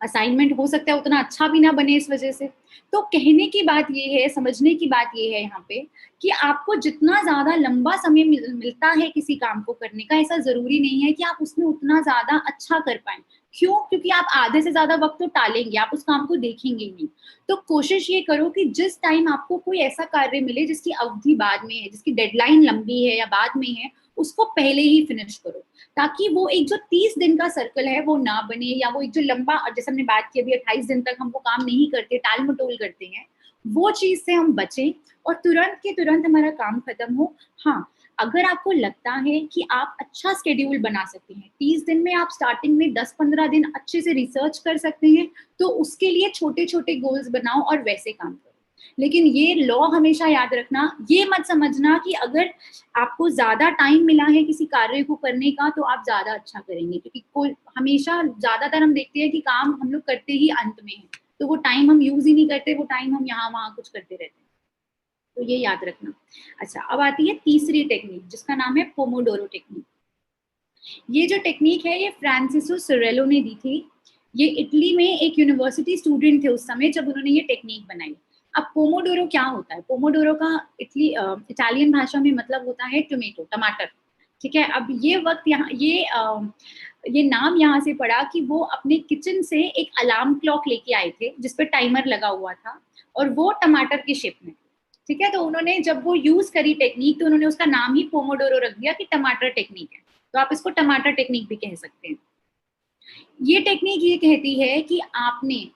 असाइनमेंट हो सकता है उतना अच्छा भी ना बने इस वजह से। तो कहने की बात ये है, समझने की बात ये है यहाँ पे, कि आपको जितना ज्यादा लंबा समय मिलता है किसी काम को करने का, ऐसा जरूरी नहीं है कि आप उसमें उतना ज्यादा अच्छा कर पाए। क्यों? क्योंकि आप आधे से ज्यादा वक्त तो टालेंगे, आप उस काम को देखेंगे ही नहीं। तो कोशिश ये करो कि जिस टाइम आपको कोई ऐसा कार्य मिले जिसकी अवधि बाद में है, जिसकी डेडलाइन लंबी है या बाद में है, उसको पहले ही फिनिश करो, ताकि वो एक जो 30 दिन का सर्कल है वो ना बने, या वो एक जो लंबा, जैसे हमने बात की अभी 28 दिन तक हम वो काम नहीं करते, टाल मटोल करते हैं, वो चीज से हम बचें और तुरंत के तुरंत हमारा काम खत्म हो। हाँ, अगर आपको लगता है कि आप अच्छा स्केड्यूल बना सकते हैं, 30 दिन में आप स्टार्टिंग में 10-15 दिन अच्छे से रिसर्च कर सकते हैं, तो उसके लिए छोटे छोटे गोल्स बनाओ और वैसे काम करो। लेकिन ये लॉ हमेशा याद रखना, ये मत समझना कि अगर आपको ज्यादा टाइम मिला है किसी कार्य को करने का तो आप ज्यादा अच्छा करेंगे, क्योंकि कोई हमेशा, ज्यादातर हम देखते हैं कि काम हम लोग करते ही अंत में है, तो वो टाइम हम यूज ही नहीं करते, वो टाइम हम यहाँ वहां कुछ करते रहते हैं। तो ये याद रखना। अच्छा, अब आती है तीसरी टेक्निक जिसका नाम है पोमोडोरो टेक्निक। ये जो टेक्निक है ये फ्रांसिसो सिरेलो ने दी थी। ये इटली में एक यूनिवर्सिटी स्टूडेंट थे उस समय जब उन्होंने ये टेक्निक बनाई। अब पोमोडोरो क्या होता है? पोमोडोरो का इटालियन भाषा में मतलब होता है टोमेटो, टमाटर। ठीक है, अब ये वक्त यहाँ ये नाम यहाँ से पड़ा कि वो अपने किचन से एक अलार्म क्लॉक लेके आए थे जिस पर टाइमर लगा हुआ था और वो टमाटर के शेप में। ठीक है, तो उन्होंने जब वो यूज करी टेक्निक तो उन्होंने उसका नाम ही पोमोडोरो रख दिया कि टमाटर टेक्निक है। तो आप इसको टमाटर टेक्निक भी कह सकते हैं। ये टेक्निक ये कहती है कि आपने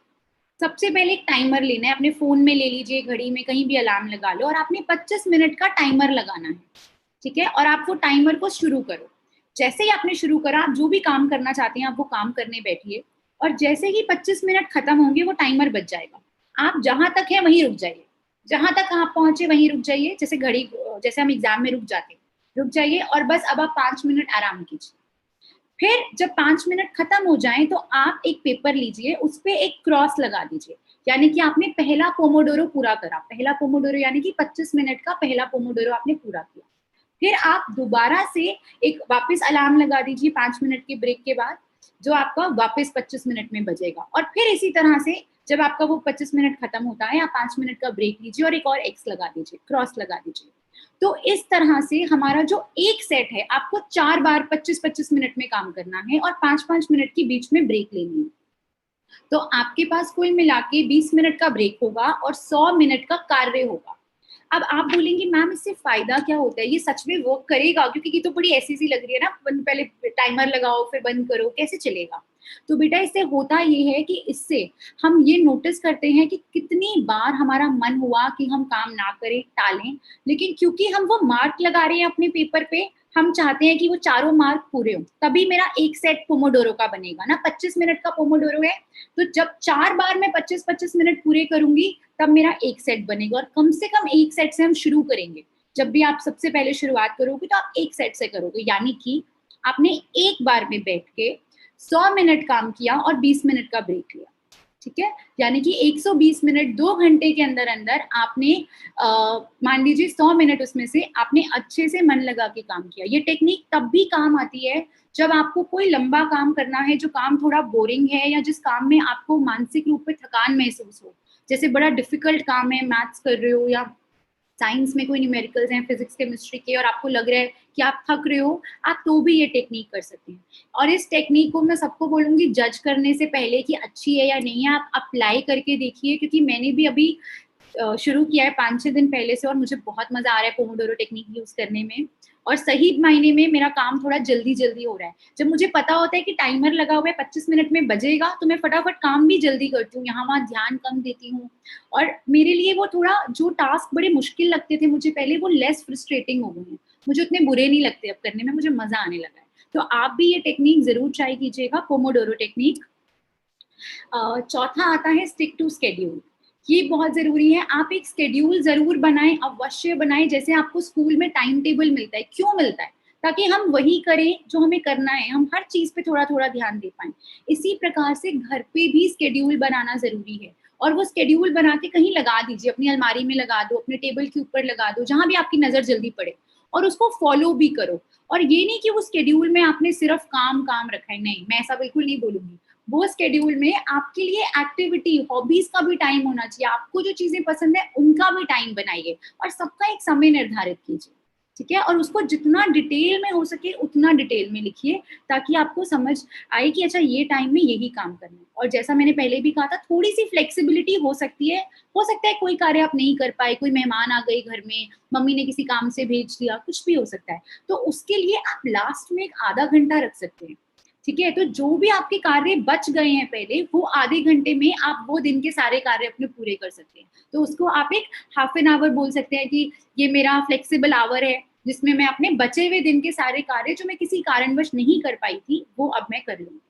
सबसे पहले एक टाइमर लेना है, अपने फोन में ले लीजिए, घड़ी में कहीं भी अलार्म लगा लो, और आपने 25 मिनट का टाइमर लगाना है। ठीक है, और आप वो टाइमर को शुरू करो। जैसे ही आपने शुरू करा, आप जो भी काम करना चाहते हैं आप वो काम करने बैठिए, और जैसे ही 25 मिनट खत्म होंगे वो टाइमर बच जाएगा। आप जहां तक है वहीं रुक जाइए, जहां तक आप पहुंचे वहीं रुक जाइए, जैसे घड़ी, जैसे हम एग्जाम में रुक जाते हैं, रुक जाइए और बस अब आप 5 मिनट आराम कीजिए। फिर जब 5 मिनट खत्म हो जाएं तो आप एक पेपर लीजिए, उस पर एक क्रॉस लगा दीजिए, यानी कि आपने पहला पोमोडोरो पूरा करा। पहला पोमोडोरो यानी कि 25 मिनट का पहला पोमोडोरो आपने पूरा किया। फिर आप दोबारा से एक वापस अलार्म लगा दीजिए 5 मिनट के ब्रेक के बाद, जो आपका वापस 25 मिनट में बजेगा। और फिर इसी तरह से जब आपका वो 25 मिनट खत्म होता है, आप 5 मिनट का ब्रेक लीजिए और एक और एक्स लगा दीजिए, क्रॉस लगा दीजिए। तो इस तरह से हमारा जो एक सेट है, आपको 4 बार 25-25 मिनट में काम करना है और 5-5 मिनट के बीच में ब्रेक लेनी है। तो आपके पास कुल मिला के 20 मिनट का ब्रेक होगा और 100 मिनट का कार्य होगा। अब आप बोलेंगे मैम इससे फायदा क्या होता है, ये सच में वर्क करेगा? क्योंकि ये तो बड़ी ऐसी सी लग रही है ना, पहले टाइमर लगाओ फिर बंद करो, कैसे चलेगा? तो बेटा इससे होता ये है कि इससे हम ये नोटिस करते हैं कि कितनी बार हमारा मन हुआ कि हम काम ना करें, टालें, लेकिन क्योंकि हम वो मार्क लगा रहे हैं अपने पेपर पे, हम चाहते हैं कि वो चारों मार्क पूरे हो, तभी मेरा एक सेट पोमोडोरो का बनेगा ना। 25 मिनट का पोमोडोरो है, तो जब 4 बार मैं 25-25 मिनट पूरे करूंगी तब मेरा एक सेट बनेगा। और कम से कम एक सेट से हम शुरू करेंगे। जब भी आप सबसे पहले शुरुआत करोगे तो आप एक सेट से करोगे, यानी कि आपने एक बार में बैठ के 100 मिनट काम किया और 20 मिनट का ब्रेक लिया। ठीक है, यानी कि 120 मिनट 2 घंटे के अंदर अंदर आपने मान लीजिए 100 मिनट उसमें से आपने अच्छे से मन लगा के काम किया। ये टेक्निक तब भी काम आती है जब आपको कोई लंबा काम करना है, जो काम थोड़ा बोरिंग है या जिस काम में आपको मानसिक रूप से थकान महसूस हो। जैसे बड़ा डिफिकल्ट काम है, मैथ्स कर रहे हो या साइंस में कोई न्यूमेरिकल्स हैं, फिजिक्स केमिस्ट्री के, और आपको लग रहा है कि आप थक रहे हो, आप तो भी ये टेक्निक कर सकते हैं। और इस टेक्निक को मैं सबको बोलूंगी जज करने से पहले कि अच्छी है या नहीं है, आप अप्लाई करके देखिए, क्योंकि मैंने भी अभी शुरू किया है 5-6 दिन पहले से, और मुझे बहुत मजा आ रहा है पोमोडोरो टेक्निक यूज करने में, और सही मायने में मेरा काम थोड़ा जल्दी जल्दी हो रहा है। जब मुझे पता होता है कि टाइमर लगा हुआ है 25 मिनट में बजेगा, तो मैं फटाफट काम भी जल्दी करती हूँ, यहाँ वहाँ ध्यान कम देती हूँ, और मेरे लिए वो थोड़ा, जो टास्क बड़े मुश्किल लगते थे मुझे पहले, वो लेस फ्रस्ट्रेटिंग हो गए हैं, मुझे उतने बुरे नहीं लगते अब करने में, मुझे मजा आने लगा है। तो आप भी ये टेक्निक जरूर ट्राई कीजिएगा, पोमोडोरो टेक्निक। चौथा आता है स्टिक टू स्केड्यूल। ये बहुत जरूरी है, आप एक स्केड्यूल जरूर बनाएं, अवश्य बनाएं, जैसे आपको स्कूल में टाइम टेबल मिलता है। क्यों मिलता है? ताकि हम वही करें जो हमें करना है, हम हर चीज पे थोड़ा थोड़ा ध्यान दे पाएं। इसी प्रकार से घर पे भी स्केड्यूल बनाना जरूरी है, और वो स्केड्यूल बना के कहीं लगा दीजिए, अपनी अलमारी में लगा दो, अपने टेबल के ऊपर लगा दो, जहां भी आपकी नजर जल्दी पड़े, और उसको फॉलो भी करो। और ये नहीं कि वो स्केड्यूल में आपने सिर्फ काम काम रखा है, नहीं, मैं ऐसा बिल्कुल नहीं बोलूंगी। वो स्केड्यूल में आपके लिए एक्टिविटी, हॉबीज का भी टाइम होना चाहिए, आपको जो चीजें पसंद है उनका भी टाइम बनाइए, और सबका एक समय निर्धारित कीजिए, ठीक है। और उसको जितना डिटेल में हो सके उतना डिटेल में लिखिए, ताकि आपको समझ आए कि अच्छा ये टाइम में यही काम करना है। और जैसा मैंने पहले भी कहा था, थोड़ी सी फ्लेक्सिबिलिटी हो सकती है, हो सकता है कोई कार्य आप नहीं कर पाए, कोई मेहमान आ गए घर में, मम्मी ने किसी काम से भेज दिया, कुछ भी हो सकता है, तो उसके लिए आप लास्ट में एक आधा घंटा रख सकते हैं, ठीक है। तो जो भी आपके कार्य बच गए हैं पहले, वो आधे घंटे में आप वो दिन के सारे कार्य अपने पूरे कर सकते हैं। तो उसको आप एक हाफ एन आवर बोल सकते हैं कि ये मेरा फ्लेक्सिबल आवर है, जिसमें मैं अपने बचे हुए दिन के सारे कार्य जो मैं किसी कारणवश नहीं कर पाई थी, वो अब मैं कर लूंगी।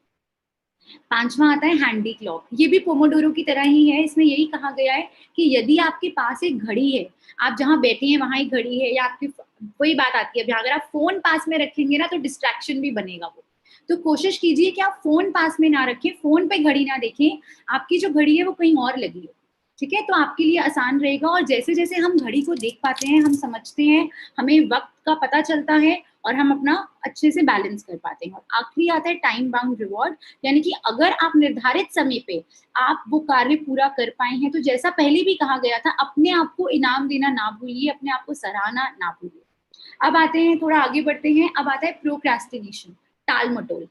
पांचवा आता है हैंडी क्लॉक। ये भी पोमोडोरो की तरह ही है, इसमें यही कहा गया है कि यदि आपके पास एक घड़ी है, आप जहां बैठे हैं वहां एक घड़ी है, या आपकी वही बात आती है, अगर आप फोन पास में रखेंगे ना तो डिस्ट्रैक्शन भी बनेगा वो। तो कोशिश कीजिए कि आप फोन पास में ना रखें, फोन पे घड़ी ना देखें, आपकी जो घड़ी है वो कहीं और लगी हो, ठीक है। तो आपके लिए आसान रहेगा, और जैसे जैसे हम घड़ी को देख पाते हैं, हम समझते हैं, हमें वक्त का पता चलता है, और हम अपना अच्छे से बैलेंस कर पाते हैं। और आखिरी आता है टाइम बाउंड रिवॉर्ड, यानी कि अगर आप निर्धारित समय पे आप वो कार्य पूरा कर पाए हैं, तो जैसा पहले भी कहा गया था, अपने आप को इनाम देना ना भूलिए, अपने आप को सराहना ना भूलिए। अब आते हैं, थोड़ा आगे बढ़ते हैं, अब आता है प्रोक्रेस्टिनेशन, टाल मटोल।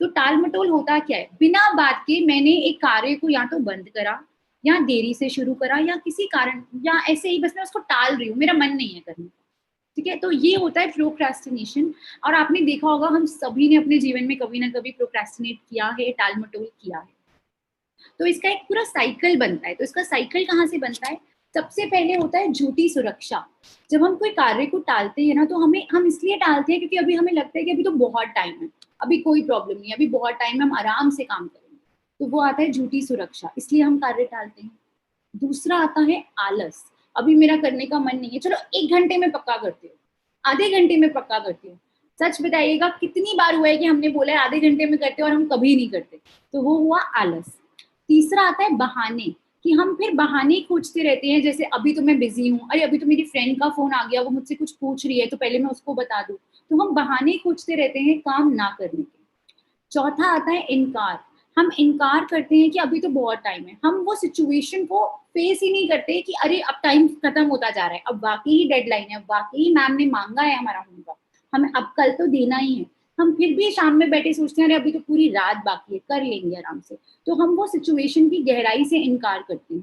तो टाल मटोल होता क्या है? बिना बात के मैंने एक कार्य को या तो बंद करा, या देरी से शुरू करा, या किसी कारण, या ऐसे ही बस मैं उसको टाल रही हूँ, मेरा मन नहीं है करने का, ठीक है। तो ये होता है प्रोक्रेस्टिनेशन। और आपने देखा होगा, हम सभी ने अपने जीवन में कभी ना कभी प्रोक्रेस्टिनेट किया है, टाल मटोल किया है। तो इसका एक पूरा साइकिल बनता है। तो इसका साइकिल कहाँ से बनता है? सबसे पहले होता है झूठी सुरक्षा। जब हम कोई कार्य को टालते हैं ना, तो हम इसलिए टालते हैं क्योंकि अभी हमें लगता है कि अभी तो बहुत टाइम है, अभी कोई प्रॉब्लम नहीं है, अभी बहुत टाइम है, हम आराम से काम करेंगे। तो वो आता है झूठी सुरक्षा, इसलिए हम कार्य टालते हैं। दूसरा आता है आलस। अभी मेरा करने का मन नहीं है, चलो 1 घंटे में पक्का करती हूँ, आधे घंटे में पक्का करती हूँ। सच बताइएगा कितनी बार हुआ है कि हमने बोला है आधे घंटे में करते और हम कभी नहीं करते? तो वो हुआ आलस। तीसरा आता है बहाने, कि हम फिर बहाने खोजते रहते हैं, जैसे अभी तो मैं बिजी हूँ, अरे अभी तो मेरी फ्रेंड का फोन आ गया, वो मुझसे कुछ पूछ रही है, तो पहले मैं उसको बता दूं। तो हम बहाने खोजते रहते हैं काम ना करने के। चौथा आता है इनकार। हम इनकार करते हैं कि अभी तो बहुत टाइम है, हम वो सिचुएशन को फेस ही नहीं करते कि अरे अब टाइम खत्म होता जा रहा है, अब वाकई ही डेडलाइन है, अब वाकई ही मैम ने मांगा है हमारा होमवर्क, हमें अब कल तो देना ही है। हम फिर भी शाम में बैठे सोचते हैं अरे अभी तो पूरी रात बाकी है, कर लेंगे आराम से। तो हम वो सिचुएशन की गहराई से इनकार करते हैं।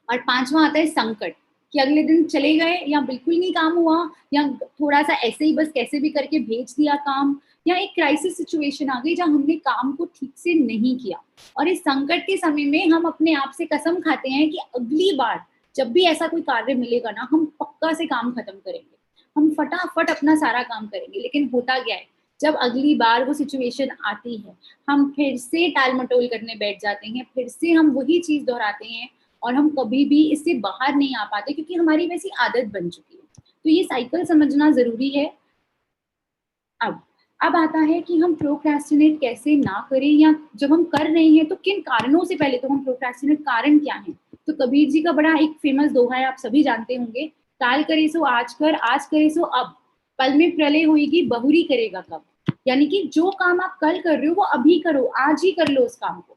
और पांचवा आता है संकट, कि अगले दिन चले गए, या बिल्कुल नहीं काम हुआ, या थोड़ा सा ऐसे ही बस कैसे भी करके भेज दिया काम, या एक क्राइसिस सिचुएशन आ गई जहां हमने काम को ठीक से नहीं किया। और इस संकट के समय में हम अपने आप से कसम खाते हैं कि अगली बार जब भी ऐसा कोई कार्य मिलेगा ना, हम पक्का से काम खत्म करेंगे, हम फटाफट अपना सारा काम करेंगे। लेकिन होता क्या है, जब अगली बार वो सिचुएशन आती है, हम फिर से टाल मटोल करने बैठ जाते हैं, फिर से हम वही चीज दोहराते हैं, और हम कभी भी इससे बाहर नहीं आ पाते, क्योंकि हमारी वैसी आदत बन चुकी है। तो ये साइकिल समझना जरूरी है। अब अब आता है कि हम प्रोक्रेस्टिनेट कैसे ना करें, या जब हम कर रहे हैं तो किन कारणों से, पहले तो हम प्रोक्रेस्टिनेट कारण क्या है। तो कबीर जी का बड़ा एक फेमस दोहा है, आप सभी जानते होंगे, काल करे सो आज कर, आज करे सो अब, पल में प्रलय होएगी बहुरी करेगा कब। यानी कि जो काम आप कल कर रहे हो वो अभी करो, आज ही कर लो उस काम को,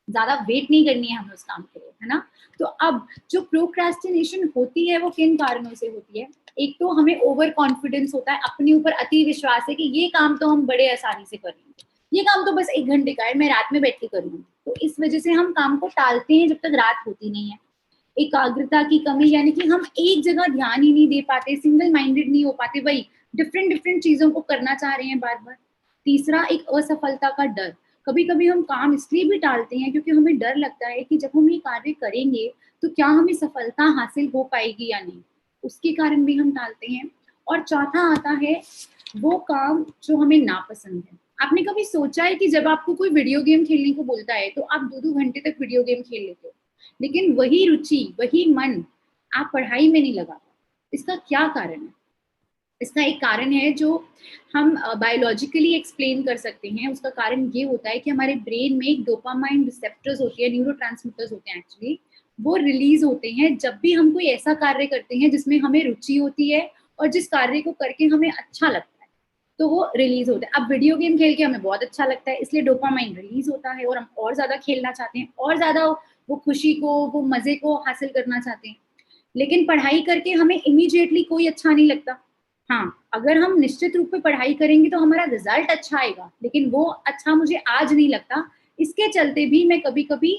ज्यादा वेट नहीं करनी है हमें उस काम के लिए, है ना। तो अब जो प्रोक्रेस्टिनेशन होती है वो किन कारणों से होती है। एक तो हमें ओवर कॉन्फिडेंस होता है, अपने ऊपर अति विश्वास है कि ये काम तो हम बड़े आसानी से कर लेंगे, ये काम तो बस 1 घंटे का है, मैं रात में बैठ के करूंगी। तो इस वजह से हम काम को टालते हैं जब तक रात होती नहीं है। एकाग्रता की कमी, यानी कि हम एक जगह ध्यान ही नहीं दे पाते, सिंगल माइंडेड नहीं हो पाते, वही डिफरेंट डिफरेंट चीजों को करना चाह रहे हैं बार बार। तीसरा, एक असफलता का डर। कभी कभी हम काम इसलिए भी टालते हैं क्योंकि हमें डर लगता है कि जब हम ये कार्य करेंगे तो क्या हमें सफलता हासिल हो पाएगी या नहीं, उसके कारण भी हम टालते हैं। और चौथा आता है वो काम जो हमें नापसंद है। आपने कभी सोचा है कि जब आपको कोई वीडियो गेम खेलने को बोलता है तो आप 2-2 घंटे तक वीडियो गेम खेल लेते हो, लेकिन वही रुचि, वही मन आप पढ़ाई में नहीं लगा पाते। इसका क्या कारण है? इसका एक कारण है जो हम बायोलॉजिकली एक्सप्लेन कर सकते हैं। उसका कारण ये होता है कि हमारे ब्रेन में एक डोपामाइन रिसेप्टर्स होती है, न्यूरोट्रांसमीटर्स होते हैं एक्चुअली, वो रिलीज होते हैं जब भी हम कोई ऐसा कार्य करते हैं जिसमें हमें रुचि होती है और जिस कार्य को करके हमें अच्छा लगता है, तो वो रिलीज होता है। अब वीडियो गेम खेल के हमें बहुत अच्छा लगता है, इसलिए डोपामाइन रिलीज होता है और हम और ज्यादा खेलना चाहते हैं, और ज्यादा वो खुशी को, वो मजे को हासिल करना चाहते हैं। लेकिन पढ़ाई करके हमें इमीडिएटली कोई अच्छा नहीं लगता। हाँ, अगर हम निश्चित रूप से पढ़ाई करेंगे तो हमारा रिजल्ट अच्छा आएगा, लेकिन वो अच्छा मुझे आज नहीं लगता। इसके चलते भी मैं कभी-कभी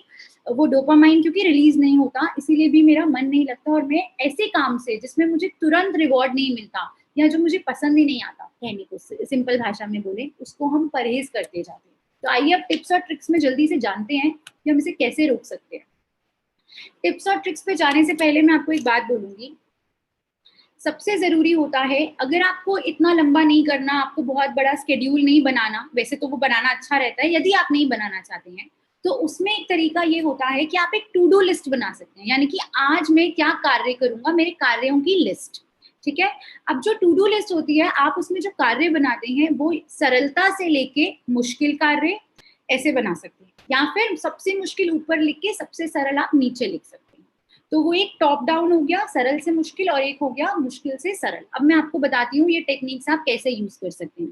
वो डोपामाइन क्योंकि रिलीज नहीं होता, इसीलिए भी मेरा मन नहीं लगता और मैं ऐसे काम से जिसमें मुझे तुरंत रिवॉर्ड नहीं मिलता या जो मुझे पसंद ही नहीं आता, कहने को सिंपल भाषा में बोले, उसको हम परहेज करते जाते हैं। तो आइए अब टिप्स और ट्रिक्स में जल्दी से जानते हैं कि हम इसे कैसे रोक सकते हैं। टिप्स और ट्रिक्स पे जाने से पहले मैं आपको एक बात बोलूंगी। सबसे ज़रूरी होता है, अगर आपको इतना लंबा नहीं करना, आपको बहुत बड़ा स्केड्यूल नहीं बनाना, वैसे तो वो बनाना अच्छा रहता है, यदि आप नहीं बनाना चाहते हैं, तो उसमें एक तरीका ये होता है कि आप एक टू डू लिस्ट बना सकते हैं। यानी कि आज मैं क्या कार्य करूँगा, मेरे कार्यों की लिस्ट, ठीक है? अब जो टू डू लिस्ट होती है, आप उसमें जो कार्य बनाते हैं, वो सरलता से लेके मुश्किल कार्य ऐसे बना सकते हैं, या फिर सबसे मुश्किल ऊपर लिख के सबसे सरल आप नीचे लिख सकते हैं। तो वो एक टॉप डाउन हो गया, सरल से मुश्किल, और एक हो गया मुश्किल से सरल। अब मैं आपको बताती हूँ ये टेक्निक्स आप कैसे यूज कर सकते हैं।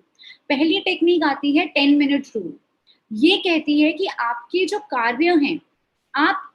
पहली टेक्निक आती है 10 मिनट रूल। ये कहती है कि आपके जो कार्य हैं, आप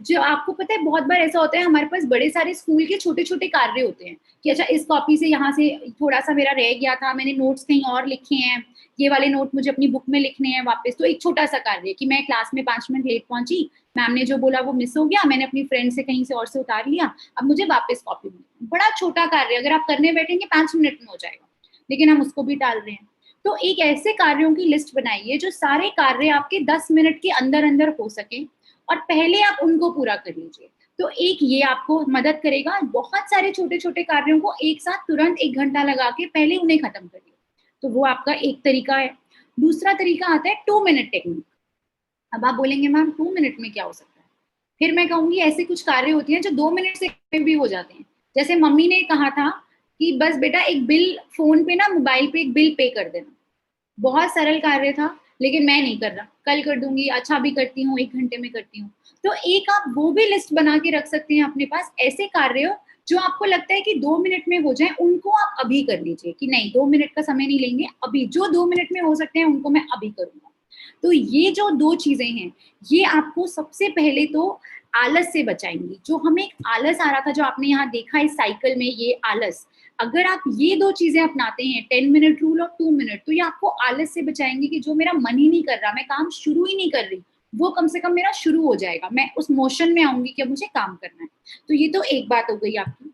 जो आपको पता है बहुत बार ऐसा होता है हमारे पास बड़े सारे स्कूल के छोटे छोटे कार्य होते हैं कि अच्छा इस कॉपी से यहाँ से थोड़ा सा मेरा रह गया था, मैंने नोट्स कहीं और लिखे हैं, ये वाले नोट मुझे अपनी बुक में लिखने हैं वापस। तो एक छोटा सा कार्य कि मैं क्लास में 5 मिनट लेट पहुंची, मैम ने जो बोला वो मिस हो गया, मैंने अपनी फ्रेंड से कहीं से और से उतार लिया, अब मुझे वापस कॉपी मिली। बड़ा छोटा कार्य, अगर आप करने बैठेंगे 5 मिनट में हो जाएगा, लेकिन हम उसको भी टाल रहे हैं। तो एक ऐसे कार्यों की लिस्ट बनाइए जो सारे कार्य आपके 10 मिनट के अंदर अंदर हो सके, और पहले आप उनको पूरा कर लीजिए। तो एक ये आपको मदद करेगा, बहुत सारे छोटे छोटे कार्यों को एक साथ तुरंत 1 घंटा लगा के पहले उन्हें खत्म करिए। तो वो आपका एक तरीका है। दूसरा तरीका आता है 2 मिनट टेक्निक। अब आप बोलेंगे मैम 2 मिनट में क्या हो सकता है? फिर मैं कहूंगी ऐसे कुछ कार्य होते हैं जो 2 मिनट से भी हो जाते हैं। जैसे मम्मी ने कहा था कि बस बेटा एक बिल फोन पे ना, मोबाइल पे एक बिल पे कर देना। बहुत सरल कार्य था, लेकिन मैं नहीं कर रहा, कल कर दूंगी, अच्छा अभी करती हूँ, 1 घंटे में करती हूँ। तो एक आप वो भी लिस्ट बना के रख सकते हैं अपने पास, ऐसे कार्य जो आपको लगता है कि 2 मिनट में हो जाए, उनको आप अभी कर लीजिए कि नहीं 2 मिनट का समय नहीं लेंगे, अभी जो 2 मिनट में हो सकते हैं उनको मैं अभी करूंगा। तो ये जो दो चीजें हैं, ये आपको सबसे पहले तो आलस से बचाएंगी। जो हमें एक आलस आ रहा था, जो आपने यहाँ देखा इस साइकिल में, ये आलस, अगर आप ये दो चीजें अपनाते हैं, 10 मिनट रूल और 2 मिनट, तो ये आपको आलस से बचाएंगे कि जो मेरा मन ही नहीं कर रहा, मैं काम शुरू ही नहीं कर रही, वो कम से कम मेरा शुरू हो जाएगा, मैं उस मोशन में आऊंगी कि मुझे काम करना है। तो ये तो एक बात हो गई आपकी।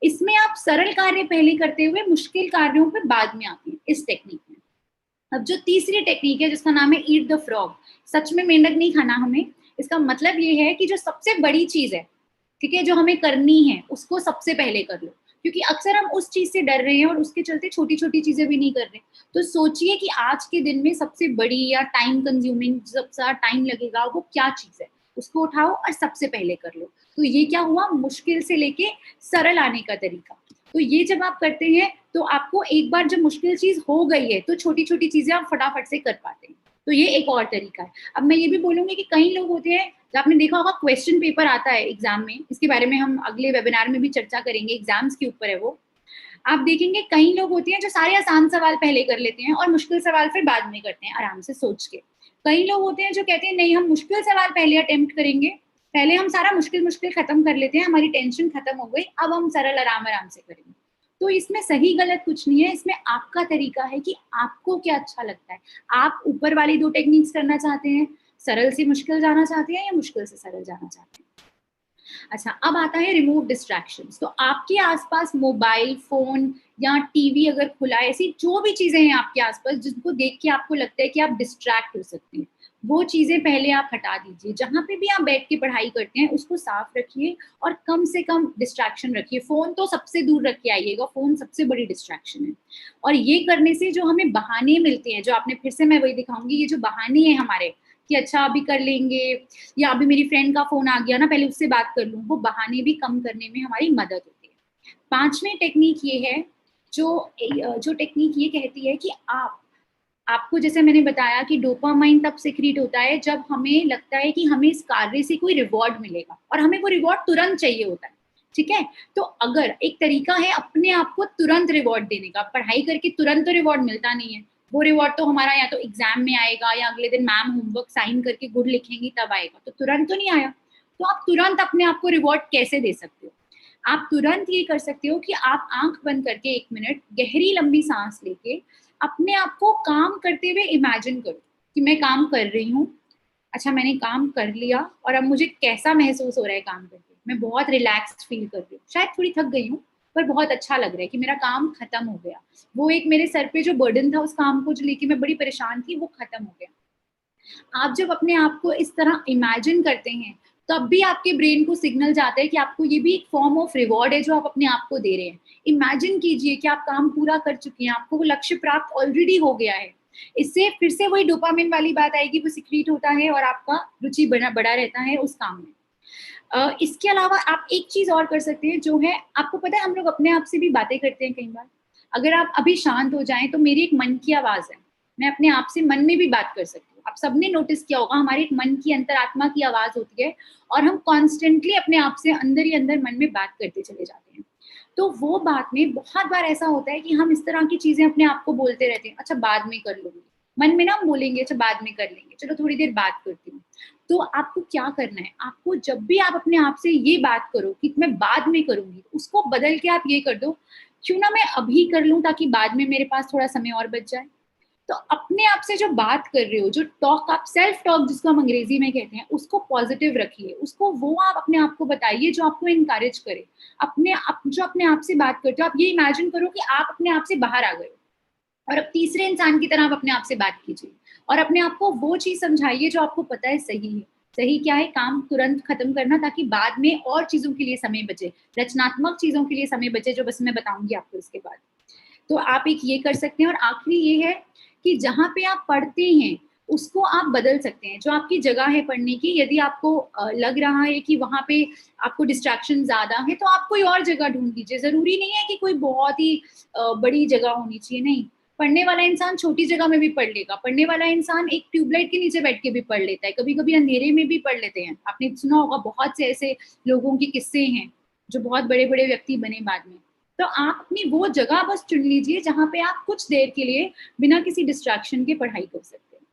इसमें आप सरल कार्य पहले करते हुए मुश्किल कार्यों पे बाद में आते हैं इस टेक्निक में। अब जो तीसरी टेक्निक है जिसका नाम है ईट द फ्रॉग, सच में मेंढक नहीं खाना हमें। इसका मतलब ये है कि जो सबसे बड़ी चीज है, ठीक है, जो हमें करनी है, उसको सबसे पहले कर लो। क्योंकि अक्सर हम उस चीज से डर रहे हैं और उसके चलते छोटी छोटी चीजें भी नहीं कर रहे। तो सोचिए कि आज के दिन में सबसे बड़ी या टाइम कंज्यूमिंग, सबसे टाइम लगेगा, वो क्या चीज है, उसको उठाओ और सबसे पहले कर लो। तो ये क्या हुआ, मुश्किल से लेके सरल आने का तरीका। तो ये जब आप करते हैं तो आपको एक बार जब मुश्किल चीज हो गई है तो छोटी छोटी चीजें आप फटाफट से कर पाते हैं। तो ये एक और तरीका है। अब मैं ये भी बोलूंगी कि कई लोग होते हैं, आपने देखा होगा क्वेश्चन पेपर आता है एग्जाम में, इसके बारे में हम अगले वेबिनार में भी चर्चा करेंगे, एग्जाम्स के ऊपर है वो। आप देखेंगे कई लोग होते हैं जो सारे आसान सवाल पहले कर लेते हैं और मुश्किल सवाल फिर बाद में करते हैं आराम से सोच के। कई लोग होते हैं जो कहते हैं नहीं हम मुश्किल सवाल पहले अटेम्प्ट करेंगे, पहले हम सारा मुश्किल मुश्किल खत्म कर लेते हैं, हमारी टेंशन खत्म हो गई, अब हम सरल आराम आराम से करेंगे। तो इसमें सही गलत कुछ नहीं है, इसमें आपका तरीका है कि आपको क्या अच्छा लगता है। आप ऊपर वाली 2 टेक्निक्स करना चाहते हैं, सरल से मुश्किल जाना चाहते हैं या मुश्किल से सरल जाना चाहते हैं। अच्छा, अब आता है रिमूव डिस्ट्रैक्शंस। तो आपके आसपास मोबाइल फोन या टीवी अगर खुला है, ऐसी जो भी चीजें हैं आपके आसपास जिनको देख के आपको लगता है कि आप डिस्ट्रैक्ट हो सकते हैं, वो चीजें पहले आप हटा दीजिए। जहां पे भी आप बैठ के पढ़ाई करते हैं उसको साफ रखिए और कम से कम डिस्ट्रैक्शन रखिए। फोन तो सबसे दूर रख के आइएगा, फोन सबसे बड़ी डिस्ट्रैक्शन है। और ये करने से जो हमें बहाने मिलते हैं, जो आपने, फिर से मैं वही दिखाऊंगी, ये जो बहाने हैं हमारे कि अच्छा अभी कर लेंगे या अभी मेरी फ्रेंड का फोन आ गया ना, पहले उससे बात कर लूं, वो बहाने भी कम करने में हमारी मदद होती है। 5वीं टेक्निक ये है, जो टेक्निक ये कहती है कि आपको, जैसे मैंने बताया कि डोपामाइन तब सिक्रीट होता है जब हमें लगता है कि हमें इस कार्य से कोई रिवॉर्ड मिलेगा और हमें वो रिवॉर्ड तुरंत चाहिए होता है। ठीक है, तो अगर एक तरीका है अपने आप को तुरंत रिवॉर्ड देने का, पढ़ाई करके तुरंत तो रिवॉर्ड मिलता नहीं है, वो रिवॉर्ड तो हमारा या तो एग्जाम में आएगा या अगले दिन मैम होमवर्क साइन करके गुड लिखेंगी तब आएगा, तो तुरंत तो नहीं आया। तो आप तुरंत अपने आप को रिवॉर्ड कैसे दे सकते हो? आप तुरंत ये कर सकते हो कि आप आंख बंद करके 1 मिनट गहरी लंबी सांस लेके अपने आप को काम करते हुए इमेजिन करो कि मैं काम कर रही हूँ। अच्छा, मैंने काम कर लिया और अब मुझे कैसा महसूस हो रहा है काम करके? मैं बहुत रिलैक्स्ड फील कर रही हूँ, शायद थोड़ी थक गई हूँ पर बहुत अच्छा लग रहा है कि मेरा काम खत्म हो गया। वो एक मेरे सर पे जो बर्डन था उस काम को जो लेके मैं बड़ी परेशान थी, वो खत्म हो गया। आप जब अपने आप को इस तरह इमेजिन करते हैं तब भी आपके ब्रेन को सिग्नल जाता है कि आपको ये भी एक फॉर्म ऑफ रिवॉर्ड है जो आप अपने आप को दे रहे हैं। इमेजिन कीजिए कि आप काम पूरा कर चुके हैं, आपको वो लक्ष्य प्राप्त ऑलरेडी हो गया है। इससे फिर से वही डोपामिन वाली बात आएगी, वो सिक्रीट होता है और आपका रुचि बढ़ा रहता है उस काम में। इसके अलावा आप एक चीज और कर सकते हैं, जो है, आपको पता है हम लोग अपने आप से भी बातें करते हैं कई बार। अगर आप अभी शांत हो जाएं तो मेरी एक मन की आवाज है, मैं अपने आप से मन में भी बात कर सकती हूँ। आप सबने नोटिस किया होगा हमारी एक मन की अंतरात्मा की आवाज होती है और हम कॉन्स्टेंटली अपने आप से अंदर ही अंदर मन में बात करते चले जाते हैं। तो वो बात में बहुत बार ऐसा होता है कि हम इस तरह की चीजें अपने आप को बोलते रहते हैं, अच्छा बाद में कर लूंगी, मन में ना हम बोलेंगे अच्छा बाद में कर लेंगे, चलो थोड़ी देर बात करती हूँ। तो आपको क्या करना है, आपको जब भी आप अपने आप से ये बात करो कि मैं बाद में करूंगी, उसको बदल के आप ये कर दो, क्यों ना मैं अभी कर लूं ताकि बाद में मेरे पास थोड़ा समय और बच जाए। तो अपने आप से जो बात कर रहे हो, जो टॉक, आप सेल्फ टॉक जिसको हम अंग्रेजी में कहते हैं, उसको पॉजिटिव रखिए, उसको वो आप अपने आप को बताइए जो आपको इनकरेज करे। जो अपने आप से बात करते हो, आप ये इमेजिन करो कि आप अपने आप से बाहर आ गए और अब तीसरे इंसान की तरह आप अपने आप से बात कीजिए और अपने आप को वो चीज समझाइए जो आपको पता है सही है। सही क्या है? काम तुरंत खत्म करना ताकि बाद में और चीजों के लिए समय बचे, रचनात्मक चीजों के लिए समय बचे, जो बस मैं बताऊंगी आपको इसके बाद। तो आप एक ये कर सकते हैं। और आखिरी ये है कि जहाँ पे आप पढ़ते हैं उसको आप बदल सकते हैं, जो आपकी जगह है पढ़ने की, यदि आपको लग रहा है कि वहाँ पे आपको डिस्ट्रैक्शन ज्यादा है तो आप कोई और जगह ढूंढ लीजिए। जरूरी नहीं है कि कोई बहुत ही बड़ी जगह होनी चाहिए, नहीं। पढ़ने वाला इंसान छोटी जगह में भी पढ़ लेगा, पढ़ने वाला इंसान एक ट्यूबलाइट के नीचे बैठ के भी पढ़ लेता है, कभी कभी अंधेरे में भी पढ़ लेते हैं। आपने सुना होगा बहुत से ऐसे लोगों के किस्से हैं जो बहुत बड़े बड़े व्यक्ति बने बाद में। तो आप अपनी वो जगह बस चुन लीजिए जहाँ पे आप कुछ देर के लिए बिना किसी डिस्ट्रैक्शन के पढ़ाई कर सकते हैं।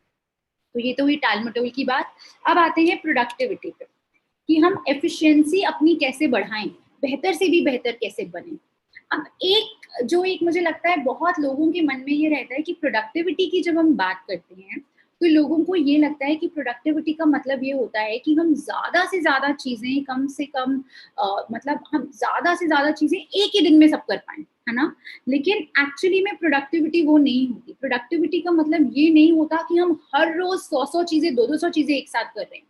तो ये तो हुई टाल मटोल की बात। अब आते हैं प्रोडक्टिविटी पे कि हम एफिशिएंसी अपनी कैसे बढ़ाएं, बेहतर से भी बेहतर कैसे बने। अब एक मुझे लगता है बहुत लोगों के मन में ये रहता है कि प्रोडक्टिविटी की जब हम बात करते हैं तो लोगों को ये लगता है कि प्रोडक्टिविटी का मतलब ये होता है कि हम ज्यादा से ज्यादा चीजें कम से कम मतलब हम ज्यादा से ज्यादा चीजें एक ही दिन में सब कर पाए, है ना। लेकिन एक्चुअली में प्रोडक्टिविटी वो नहीं होती। प्रोडक्टिविटी का मतलब ये नहीं होता कि हम हर रोज 100 चीजें 200 चीजें एक साथ कर रहे हैं।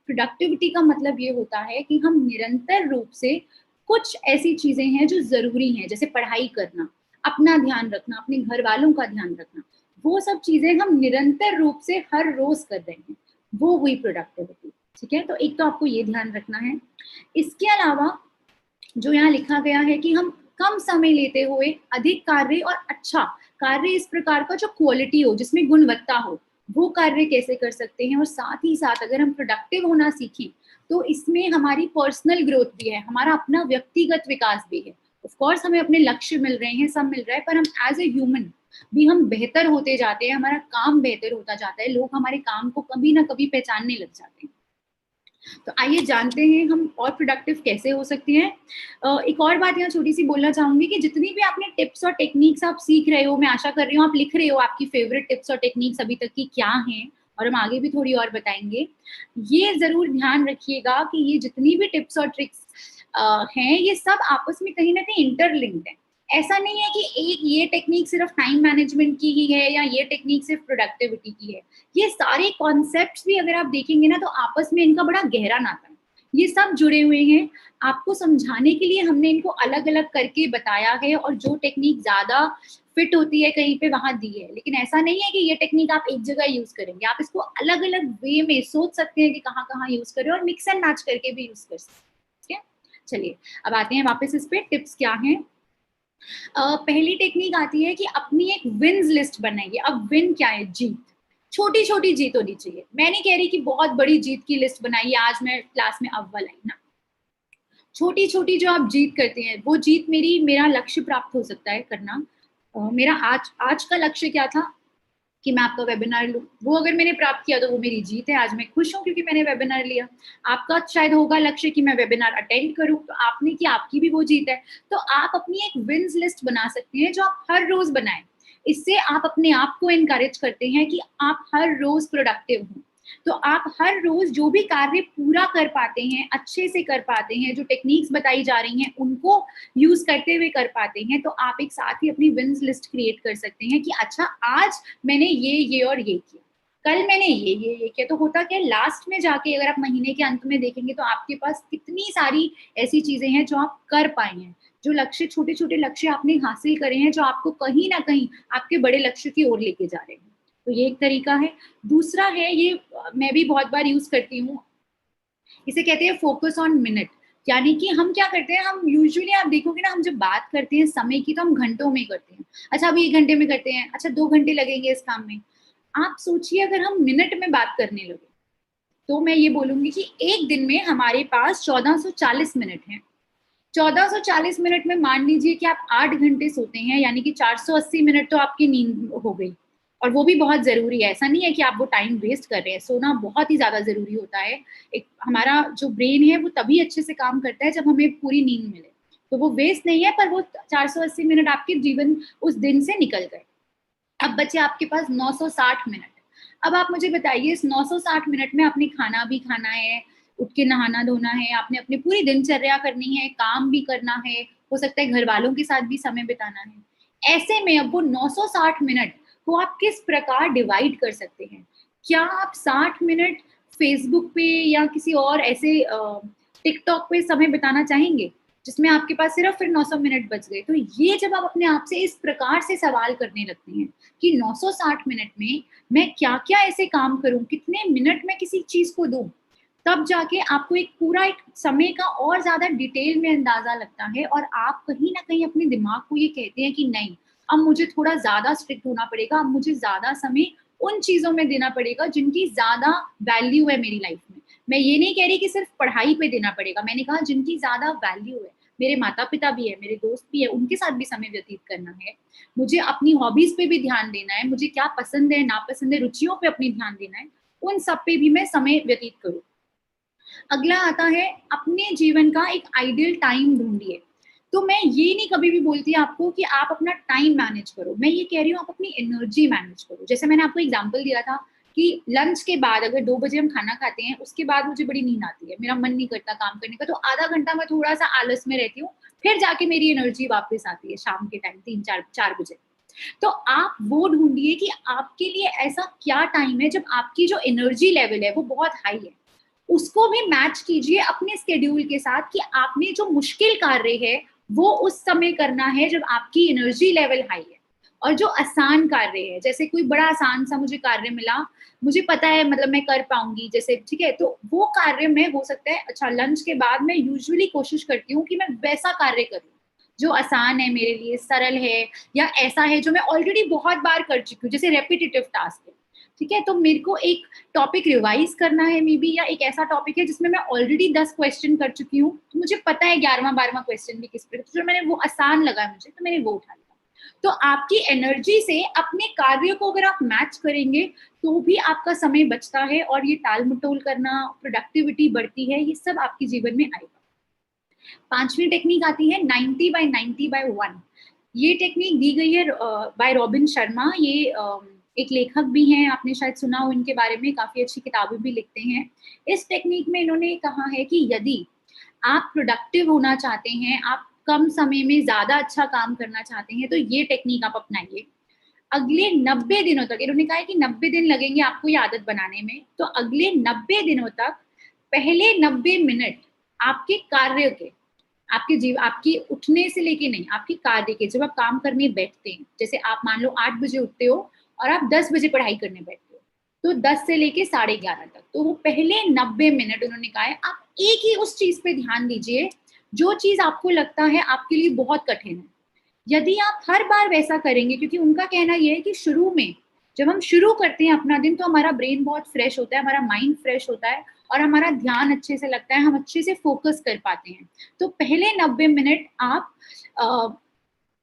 प्रोडक्टिविटी का मतलब ये होता है कि हम निरंतर रूप से कुछ ऐसी चीजें हैं जो जरूरी हैं, जैसे पढ़ाई करना, अपना ध्यान रखना, अपने घर वालों का ध्यान रखना, वो सब चीजें हम निरंतर रूप से हर रोज कर रहे हैं, वो हुई प्रोडक्टिविटी। ठीक है, तो एक तो आपको ये ध्यान रखना है। इसके अलावा जो यहाँ लिखा गया है कि हम कम समय लेते हुए अधिक कार्य और अच्छा कार्य, इस प्रकार का जो क्वालिटी हो, जिसमें गुणवत्ता हो, वो कार्य कैसे कर सकते हैं। और साथ ही साथ अगर हम प्रोडक्टिव होना सीखें तो इसमें हमारी पर्सनल ग्रोथ भी है, हमारा अपना व्यक्तिगत विकास भी है। ऑफ कोर्स हमें अपने लक्ष्य मिल रहे हैं, सब मिल रहा है, पर हम एज ए ह्यूमन भी हम बेहतर होते जाते हैं, हमारा काम बेहतर होता जाता है, लोग हमारे काम को कभी ना कभी पहचानने लग जाते हैं। तो आइए जानते हैं हम और प्रोडक्टिव कैसे हो सकते हैं। एक और बात यहाँ छोटी सी बोलना चाहूंगी कि जितनी भी आपने टिप्स और टेक्निक्स आप सीख रहे हो, मैं आशा कर रही हूँ आप लिख रहे हो आपकी फेवरेट टिप्स और टेक्निक्स अभी तक की क्या हैं, और हम आगे भी थोड़ी और बताएंगे। ये जरूर ध्यान रखिएगा कि ये जितनी भी टिप्स और ट्रिक्स हैं, ये सब आपस में कहीं ना कहीं इंटरलिंक्ड है। ऐसा नहीं है कि एक ये टेक्निक सिर्फ टाइम मैनेजमेंट की ही है या ये टेक्निक सिर्फ प्रोडक्टिविटी की है। ये सारे कॉन्सेप्ट्स भी अगर आप देखेंगे ना तो आपस में इनका बड़ा गहरा नाता है, ये सब जुड़े हुए हैं। आपको समझाने के लिए हमने इनको अलग अलग करके बताया है, और जो टेक्निक ज्यादा फिट होती है कहीं पे वहां दी है। लेकिन ऐसा नहीं है कि ये टेक्निक आप एक जगह यूज करेंगे, आप इसको अलग अलग वे में सोच सकते हैं कि कहाँ कहाँ यूज करें, और मिक्स एंड मैच करके भी यूज कर सकते हैं। ठीक है, चलिए अब आते हैं वापस इस पे, टिप्स क्या हैं। पहली टेक्निक आती है कि अपनी एक विन्स लिस्ट बनाइए। अब विन क्या है? जीत। छोटी छोटी जीत होनी चाहिए। मैं नहीं कह रही कि बहुत बड़ी जीत की लिस्ट बनाइए, आज मैं क्लास में अव्वल आई ना। छोटी छोटी जो आप जीत करते हैं, वो जीत मेरा लक्ष्य प्राप्त हो सकता है करना। मेरा आज का लक्ष्य क्या था कि मैं आपका वेबिनार लूं, वो अगर मैंने प्राप्त किया तो वो मेरी जीत है, आज मैं खुश हूं क्योंकि मैंने वेबिनार लिया। आपका शायद होगा लक्ष्य कि मैं वेबिनार अटेंड करूं, तो आपने की आपकी भी वो जीत है। तो आप अपनी एक विन्स लिस्ट बना सकते हैं जो आप हर रोज बनाएं। इससे आप अपने आप को एनकरेज करते हैं कि आप हर रोज प्रोडक्टिव हों। तो आप हर रोज जो भी कार्य पूरा कर पाते हैं, अच्छे से कर पाते हैं, जो टेक्निक्स बताई जा रही हैं उनको यूज करते हुए कर पाते हैं, तो आप एक साथ ही अपनी विन्स लिस्ट क्रिएट कर सकते हैं कि अच्छा आज मैंने ये और ये किया, कल मैंने ये किया। तो होता क्या, लास्ट में जाके अगर आप महीने के अंत में देखेंगे तो आपके पास कितनी सारी ऐसी चीजें हैं जो आप कर पाए हैं, जो लक्ष्य, छोटे छोटे लक्ष्य आपने हासिल करे हैं, जो आपको कहीं ना कहीं आपके बड़े लक्ष्य की ओर लेके जा रहे हैं। तो ये एक तरीका है। दूसरा है, ये मैं भी बहुत बार यूज करती हूँ, इसे कहते हैं फोकस ऑन मिनट। यानी कि हम क्या करते हैं, हम यूजुअली आप देखोगे ना, हम जब बात करते हैं समय की तो हम घंटों में करते हैं। अच्छा अभी 1 घंटे में करते हैं, अच्छा 2 घंटे लगेंगे इस काम में। आप सोचिए अगर हम मिनट में बात करने लगे, तो मैं ये बोलूंगी कि एक दिन में हमारे पास 1440 मिनट हैं। 1440 मिनट में मान लीजिए कि आप 8 घंटे सोते हैं, यानी कि 480 मिनट तो आपकी नींद हो गई। और वो भी बहुत जरूरी है, ऐसा नहीं है कि आप वो टाइम वेस्ट कर रहे हैं, सोना बहुत ही ज्यादा जरूरी होता है। एक हमारा जो ब्रेन है वो तभी अच्छे से काम करता है जब हमें पूरी नींद मिले। तो वो वेस्ट नहीं है, पर वो 480 मिनट आपके जीवन उस दिन से निकल गए। अब बचे आपके पास 960 मिनट। अब आप मुझे बताइए, इस 960 मिनट में आपने खाना भी खाना है, उठ के नहाना धोना है, आपने अपनी पूरी दिनचर्या करनी है, काम भी करना है, हो सकता है घर वालों के साथ भी समय बिताना है। ऐसे में अब वो 960 मिनट को आप किस प्रकार डिवाइड कर सकते हैं? क्या आप 60 मिनट फेसबुक पे या किसी और ऐसे टिकटॉक पे समय बिताना चाहेंगे जिसमें आपके पास सिर्फ फिर 900 मिनट बच गए? तो ये जब आप अपने आप से इस प्रकार से सवाल करने लगते हैं कि 960 मिनट में मैं क्या क्या ऐसे काम करूं, कितने मिनट में किसी चीज को दूं, तब जाके आपको एक पूरा एक समय का और ज्यादा डिटेल में अंदाजा लगता है, और आप कहीं ना कहीं अपने दिमाग को ये कहते हैं कि नहीं, अब मुझे थोड़ा ज्यादा स्ट्रिक्ट होना पड़ेगा, अब मुझे ज्यादा समय उन चीजों में देना पड़ेगा जिनकी ज्यादा वैल्यू है मेरी लाइफ में। मैं ये नहीं कह रही कि सिर्फ पढ़ाई पे देना पड़ेगा, मैंने कहा जिनकी ज्यादा वैल्यू है, मेरे माता पिता भी है, मेरे दोस्त भी है, उनके साथ भी समय व्यतीत करना है, मुझे अपनी हॉबीज पे भी ध्यान देना है, मुझे क्या पसंद है नापसंद है, रुचियों पे अपनी ध्यान देना है, उन सब पे भी मैं समय व्यतीत करूँ। अगला आता है, अपने जीवन का एक आइडियल टाइम ढूंढिए। तो मैं ये नहीं कभी भी बोलती आपको कि आप अपना टाइम मैनेज करो, मैं ये कह रही हूँ आप अपनी एनर्जी मैनेज करो। जैसे मैंने आपको एग्जांपल दिया था कि लंच के बाद अगर 2 बजे हम खाना खाते हैं, उसके बाद मुझे बड़ी नींद आती है, मेरा मन नहीं करता काम करने का, तो आधा घंटा मैं थोड़ा सा आलस में रहती हूँ, फिर जाके मेरी एनर्जी वापस आती है शाम के टाइम 3-4 बजे। तो आप वो ढूंढिए कि आपके लिए ऐसा क्या टाइम है जब आपकी जो एनर्जी लेवल है वो बहुत हाई है। उसको भी मैच कीजिए अपने स्केड्यूल के साथ कि आपने जो मुश्किल कार्य है वो उस समय करना है जब आपकी एनर्जी लेवल हाई है, और जो आसान कार्य है, जैसे कोई बड़ा आसान सा मुझे कार्य मिला, मुझे पता है मतलब मैं कर पाऊंगी, जैसे ठीक है, तो वो कार्य में हो सकता है, अच्छा लंच के बाद मैं यूजुअली कोशिश करती हूँ कि मैं वैसा कार्य करूँ जो आसान है मेरे लिए, सरल है, या ऐसा है जो मैं ऑलरेडी बहुत बार कर चुकी हूँ, जैसे रेपिटेटिव टास्क है, ठीक है। तो मेरे को एक टॉपिक रिवाइज करना है मे बी, या एक ऐसा टॉपिक है जिसमें मैं ऑलरेडी 10 क्वेश्चन कर चुकी हूँ, तो मुझे पता है 11वां 12वां क्वेश्चन भी किस पर, तो जो मैंने वो आसान लगा मुझे, तो मैंने वो उठा लिया। तो आपकी एनर्जी से अपने कार्य को अगर आप मैच करेंगे तो भी आपका समय बचता है, और ये टाल मटोल करना, प्रोडक्टिविटी बढ़ती है, ये सब आपके जीवन में आएगा। 5वीं टेक्निक आती है 90/90/1। ये टेक्निक दी गई है बाय रॉबिन शर्मा। ये एक लेखक भी हैं, आपने शायद सुना हो इनके बारे में, काफी अच्छी किताबें भी लिखते हैं। इस टेक्निक में इन्होंने कहा है कि यदि आप प्रोडक्टिव होना चाहते हैं, आप कम समय में ज्यादा अच्छा काम करना चाहते हैं, तो ये टेक्निक आप अपनाइए। अगले 90 दिनों तक, इन्होंने कहा है कि 90 दिन लगेंगे आपको ये आदत बनाने में, तो अगले 90 दिनों तक पहले 90 मिनट आपके कार्य के, आपकी उठने से लेके नहीं, आपकी कार्य के, जब आप काम करने बैठते हैं, जैसे आप मान लो 8 बजे उठते हो और आप 10 बजे पढ़ाई करने बैठते हो, तो 10 से लेके 11:30 तक, तो वो पहले 90 मिनट उन्होंने कहा है आप एक ही उस चीज पे ध्यान दीजिए जो चीज आपको लगता है आपके लिए बहुत कठिन है। यदि आप हर बार वैसा करेंगे, क्योंकि उनका कहना यह है कि शुरू में जब हम शुरू करते हैं अपना दिन, तो हमारा ब्रेन बहुत फ्रेश होता है, हमारा माइंड फ्रेश होता है, और हमारा ध्यान अच्छे से लगता है, हम अच्छे से फोकस कर पाते हैं। तो पहले 90 मिनट आप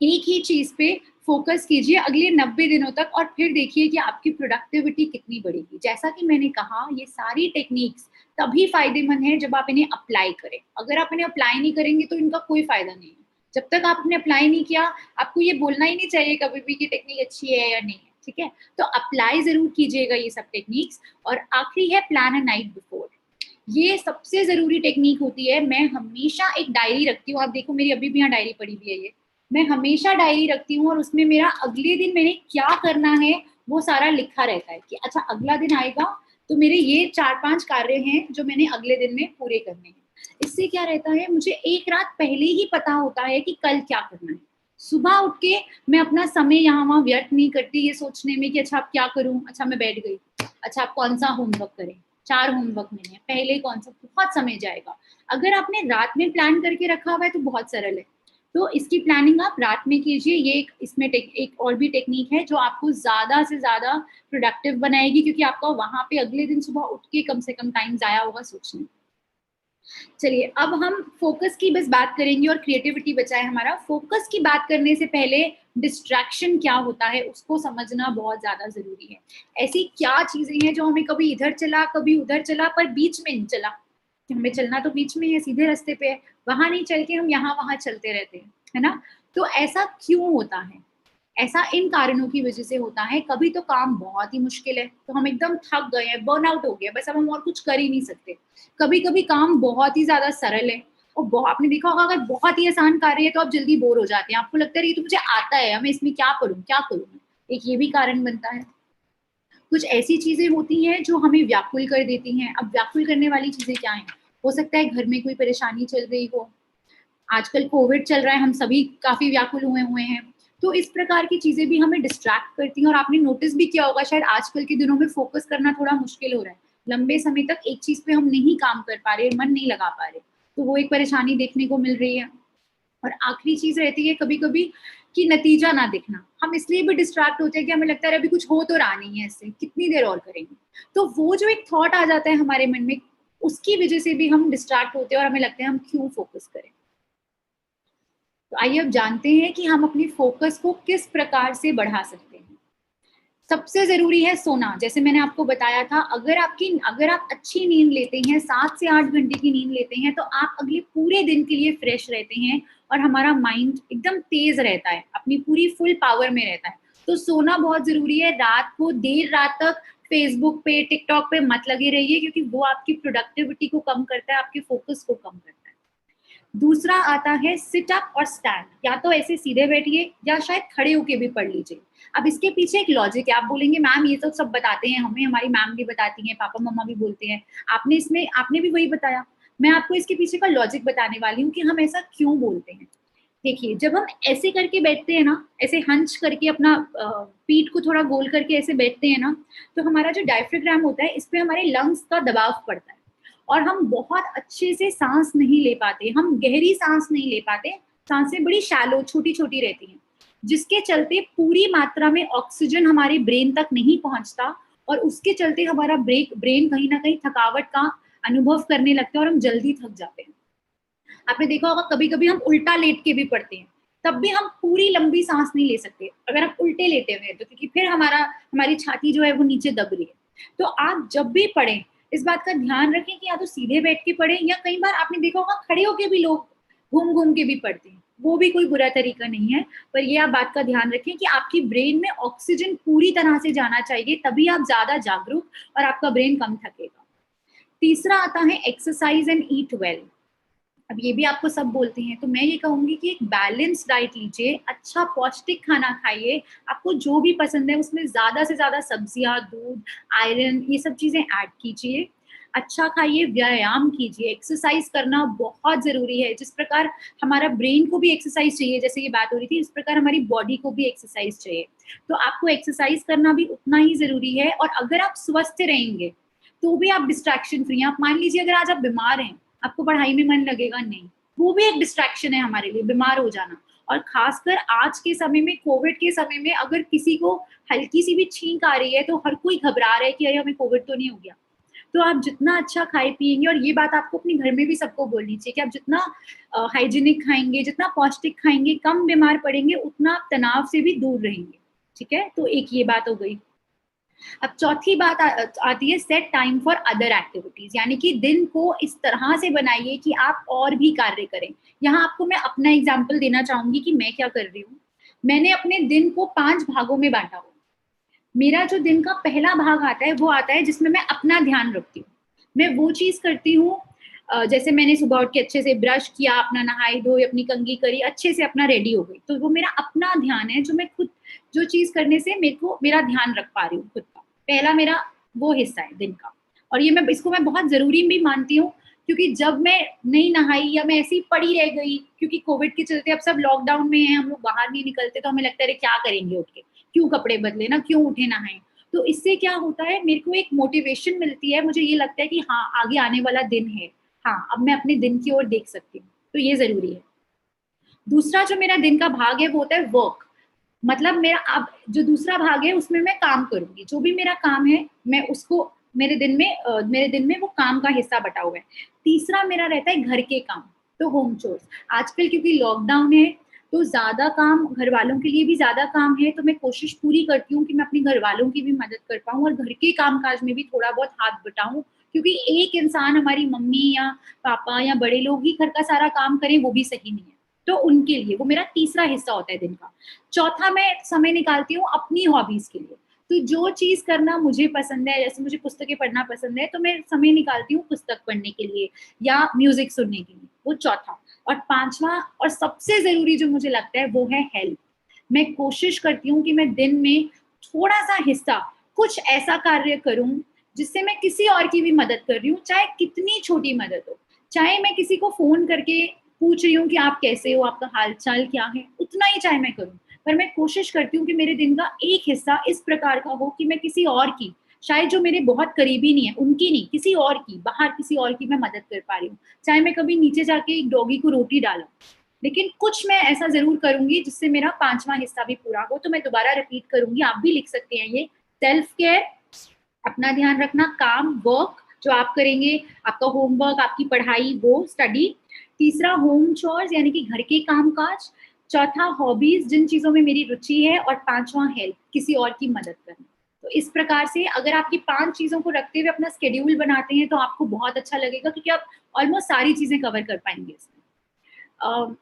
एक ही चीज पे फोकस कीजिए अगले 90 दिनों तक, और फिर देखिए कि आपकी प्रोडक्टिविटी कितनी बढ़ेगी। जैसा कि मैंने कहा, ये सारी टेक्निक्स तभी फायदेमंद है जब आप इन्हें अप्लाई करें। अगर आप इन्हें अप्लाई नहीं करेंगे तो इनका कोई फायदा नहीं है। जब तक आपने अप्लाई नहीं किया, आपको ये बोलना ही नहीं चाहिए कभी भी कि टेक्निक अच्छी है या नहीं है, ठीक है। तो अप्लाई जरूर कीजिएगा ये सब टेक्निक्स। और आखिरी है प्लान अ नाइट बिफोर। ये सबसे जरूरी टेक्निक होती है। मैं हमेशा एक डायरी रखती हूँ, आप देखो मेरी अभी भी यहाँ डायरी पड़ी हुई है ये, मैं हमेशा डायरी रखती हूँ, और उसमें मेरा अगले दिन मैंने क्या करना है वो सारा लिखा रहता है कि अच्छा अगला दिन आएगा तो मेरे ये 4-5 कार्य हैं जो मैंने अगले दिन में पूरे करने हैं। इससे क्या रहता है, मुझे एक रात पहले ही पता होता है कि कल क्या करना है। सुबह उठ के मैं अपना समय यहाँ वहाँ व्यर्थ नहीं करती ये सोचने में कि अच्छा अब क्या करूँ, अच्छा मैं बैठ गई, अच्छा आप कौन सा होमवर्क करें, 4 होमवर्क मिले हैं, पहले कौन सा, बहुत समय जाएगा। अगर आपने रात में प्लान करके रखा हुआ है तो बहुत सरल है। तो इसकी प्लानिंग आप रात में कीजिए। ये इसमें एक और भी टेक्निक है जो आपको ज्यादा से ज्यादा प्रोडक्टिव बनाएगी, क्योंकि आपका वहां पे अगले दिन सुबह उठ के कम से कम टाइम जाया होगा सोचने। चलिए अब हम फोकस की बस बात करेंगे और क्रिएटिविटी बचा है हमारा। फोकस की बात करने से पहले डिस्ट्रैक्शन क्या होता है उसको समझना बहुत ज्यादा जरूरी है। ऐसी क्या चीजें हैं जो हमें कभी इधर चला कभी उधर चला पर बीच में नहीं चला, कि हमें चलना तो बीच में है, सीधे रास्ते पे है, वहां नहीं चल के हम यहाँ वहां चलते रहते हैं, है ना। तो ऐसा क्यों होता है? ऐसा इन कारणों की वजह से होता है। कभी तो काम बहुत ही मुश्किल है तो हम एकदम थक गए हैं, बर्नआउट हो गया, बस अब हम और कुछ कर ही नहीं सकते। कभी कभी काम बहुत ही ज्यादा सरल है और आपने देखा होगा अगर बहुत ही आसान कार्य है तो आप जल्दी बोर हो जाते हैं, आपको लगता है ये तो मुझे आता है, मैं इसमें क्या पढूं क्या करूं। एक ये भी कारण बनता है। कुछ ऐसी चीजें होती हैं जो हमें व्याकुल कर देती हैं। अब व्याकुल करने वाली चीजें क्या हैं? हो सकता है घर में कोई परेशानी चल रही हो, आजकल कोविड चल रहा है, हम सभी काफी व्याकुल हुए हुए हैं, तो इस प्रकार की चीजें भी हमें डिस्ट्रैक्ट करती हैं। और आपने नोटिस भी किया होगा शायद आजकल के दिनों में फोकस करना थोड़ा मुश्किल हो रहा है, लंबे समय तक एक चीज पे हम नहीं काम कर पा रहे, मन नहीं लगा पा रहे, तो वो एक परेशानी देखने को मिल रही है। और आखिरी चीज रहती है कभी कभी कि नतीजा ना दिखना। हम इसलिए भी डिस्ट्रैक्ट होते हैं कि हमें लगता है अभी कुछ हो तो रहा नहीं है, इससे कितनी देर और करेंगे। तो वो जो एक थॉट आ जाता है हमारे मन में, उसकी वजह से भी हम डिस्ट्रैक्ट होते हैं और हमें लगता है हम क्यों फोकस करें। तो आइए अब जानते हैं कि हम अपनी फोकस को किस प्रकार से बढ़ा सकते हैं। सबसे जरूरी है सोना। जैसे मैंने आपको बताया था, अगर आप अच्छी नींद लेते हैं, 7 से 8 घंटे की नींद लेते हैं, तो आप अगले पूरे दिन के लिए फ्रेश रहते हैं और हमारा माइंड एकदम तेज रहता है, अपनी पूरी फुल पावर में रहता है। तो सोना बहुत जरूरी है। रात को देर रात तक फेसबुक पे टिकटॉक पे मत लगे रहिए, क्योंकि वो आपकी प्रोडक्टिविटी को कम करता है, आपके फोकस को कम करता है। दूसरा आता है सिट अप और स्टैंड। या तो ऐसे सीधे बैठिए या शायद खड़े होके भी पढ़ लीजिए। अब इसके पीछे एक लॉजिक है। आप बोलेंगे मैम ये तो सब बताते हैं हमें, हमारी मैम भी बताती हैं, पापा मम्मा भी बोलते हैं, आपने भी वही बताया। मैं आपको इसके पीछे का लॉजिक बताने वाली हूँ कि हम ऐसा क्यों बोलते हैं। देखिए, जब हम ऐसे करके बैठते हैं ना, ऐसे हंच करके अपना पीठ को थोड़ा गोल करके ऐसे बैठते हैं ना, तो हमारा जो डायफ्राम होता है इस पे हमारे लंग्स का दबाव पड़ता है और हम बहुत अच्छे से सांस नहीं ले पाते, हम गहरी सांस नहीं ले पाते, सांसें बड़ी शैलो, छोटी छोटी रहती हैं, जिसके चलते पूरी मात्रा में ऑक्सीजन हमारे ब्रेन तक नहीं पहुंचता, और उसके चलते हमारा ब्रेन कहीं ना कहीं थकावट का अनुभव करने लगता है और हम जल्दी थक जाते हैं। आपने देखा होगा कभी कभी हम उल्टा लेट के भी पढ़ते हैं, तब भी हम पूरी लंबी सांस नहीं ले सकते अगर हम उल्टे लेटे हुए हैं तो, क्योंकि फिर हमारी छाती जो है वो नीचे दब रही है। तो आप जब भी पढ़ें इस बात का ध्यान रखें कि या तो सीधे बैठ के पढ़ें, या कई बार आपने देखा होगा खड़े होके भी लोग घूम घूम के भी पढ़ते हैं, वो भी कोई बुरा तरीका नहीं है। पर ये आप बात का ध्यान रखें कि आपकी ब्रेन में ऑक्सीजन पूरी तरह से जाना चाहिए, तभी आप ज्यादा जागरूक और आपका ब्रेन कम थकेगा। तीसरा आता है एक्सरसाइज एंड ईट वेल। अब ये भी आपको सब बोलते हैं, तो मैं ये कहूंगी कि एक बैलेंस डाइट लीजिए, अच्छा पौष्टिक खाना खाइए, आपको जो भी पसंद है उसमें ज्यादा से ज्यादा सब्जियां, दूध, आयरन, ये सब चीजें ऐड कीजिए। अच्छा खाइए, व्यायाम कीजिए, एक्सरसाइज करना बहुत जरूरी है। जिस प्रकार हमारा ब्रेन को भी एक्सरसाइज चाहिए, जैसे ये बात हो रही थी, इस प्रकार हमारी बॉडी को भी एक्सरसाइज चाहिए। तो आपको एक्सरसाइज करना भी उतना ही जरूरी है। और अगर आप स्वस्थ रहेंगे तो भी आप डिस्ट्रैक्शन फ्री हैं। आप मान लीजिए अगर आज आप बीमार हैं, आपको पढ़ाई में मन लगेगा नहीं, वो भी एक डिस्ट्रैक्शन है हमारे लिए, बीमार हो जाना। और खासकर आज के समय में, कोविड के समय में, अगर किसी को हल्की सी भी छींक आ रही है तो हर कोई घबरा रहा है कि अरे हमें कोविड तो नहीं हो गया। तो आप जितना अच्छा खाए पिएंगे, और ये बात आपको अपने घर में भी सबको बोलनी चाहिए कि आप जितना हाइजीनिक खाएंगे, जितना पौष्टिक खाएंगे, कम बीमार पड़ेंगे, उतना आप तनाव से भी दूर रहेंगे। ठीक है, तो एक ये बात हो गई। अब चौथी बात आती है set time for other activities, यानी कि दिन को इस तरह से बनाइए कि आप और भी कार्य करें। यहाँ आपको मैं अपना एग्जाम्पल देना चाहूंगी कि मैं क्या कर रही हूँ। मैंने अपने दिन को 5 भागों में बांटा हुआ। मेरा जो दिन का पहला भाग आता है वो आता है जिसमें मैं अपना ध्यान रखती हूँ। मैं वो चीज करती हूँ, जैसे मैंने सुबह उठ के अच्छे से ब्रश किया, अपना नहाई धोई, अपनी कंघी करी, अच्छे से अपना रेडी हो गई, तो वो मेरा अपना ध्यान है, जो मैं खुद, जो चीज करने से मेरे को मेरा ध्यान रख पा रही हूँ खुद का। पहला मेरा वो हिस्सा है दिन का। और ये मैं इसको मैं बहुत जरूरी भी मानती हूँ, क्योंकि जब मैं नहीं नहाई या मैं ऐसी ही पड़ी रह गई, क्योंकि कोविड के चलते अब सब लॉकडाउन में है, हम लोग बाहर नहीं निकलते, तो हमें लगता है क्या करेंगे उठ के, क्यों कपड़े बदले ना, क्यों उठे नहाए। तो इससे क्या होता है, मेरे को एक मोटिवेशन मिलती है, मुझे ये लगता है कि हाँ आगे आने वाला दिन है, हाँ अब मैं अपने दिन की ओर देख सकती हूँ, तो ये जरूरी है। दूसरा जो मेरा दिन का भाग है वो होता है वर्क। मतलब मेरा अब जो दूसरा भाग है उसमें मैं काम करूंगी, जो भी मेरा काम है मैं उसको मेरे दिन में वो काम का हिस्सा बटा हुआ है। तीसरा मेरा रहता है घर के काम, तो होम चोर्स। आजकल क्योंकि लॉकडाउन है तो ज्यादा काम घर वालों के लिए भी ज्यादा काम है, तो मैं कोशिश पूरी करती हूँ कि मैं अपने घर वालों की भी मदद कर पाऊँ और घर के काम काज में भी थोड़ा बहुत हाथ बटाऊं। क्योंकि एक इंसान, हमारी मम्मी या पापा या बड़े लोग ही घर का सारा काम करें वो भी सही नहीं है। तो उनके लिए वो मेरा तीसरा हिस्सा होता है दिन का। चौथा मैं समय निकालती हूँ अपनी हॉबीज के लिए। तो जो चीज करना मुझे पसंद है, जैसे मुझे पुस्तकें पढ़ना पसंद है, तो मैं समय निकालती हूँ पुस्तक पढ़ने के लिए या म्यूजिक सुनने के लिए, वो चौथा। और पांचवा और सबसे जरूरी जो मुझे लगता है वो है हेल्थ। मैं कोशिश करती हूँ कि मैं दिन में थोड़ा सा हिस्सा कुछ ऐसा कार्य करूं जिससे मैं किसी और की भी मदद कर रही हूँ, चाहे कितनी छोटी मदद हो। चाहे मैं किसी को फोन करके पूछ रही हूँ कि आप कैसे हो, आपका हालचाल क्या है, उतना ही चाहे मैं करूँ, पर मैं कोशिश करती हूँ कि मेरे दिन का एक हिस्सा इस प्रकार का हो कि मैं किसी और की, शायद जो मेरे बहुत करीबी नहीं है उनकी नहीं, किसी और की, बाहर किसी और की मैं मदद कर पा रही हूँ। चाहे मैं कभी नीचे जाके एक डॉगी को रोटी डालूं, लेकिन कुछ मैं ऐसा जरूर करूंगी जिससे मेरा पांचवा हिस्सा भी पूरा हो। तो मैं दोबारा रिपीट करूंगी, आप भी लिख सकते हैं ये। सेल्फ केयर, अपना ध्यान रखना, काम, वर्क जो आप करेंगे, आपका होमवर्क, आपकी पढ़ाई, वो स्टडी। तीसरा होम चोर्स यानी कि घर के काम काज। चौथा हॉबीज, जिन चीजों में मेरी रुचि है। और पांचवा हेल्प, किसी और की मदद करना। तो इस प्रकार से अगर आपकी 5 चीजों को रखते हुए अपना स्केड्यूल बनाते हैं तो आपको बहुत अच्छा लगेगा, क्योंकि आप ऑलमोस्ट सारी चीजें कवर कर पाएंगे इसमें।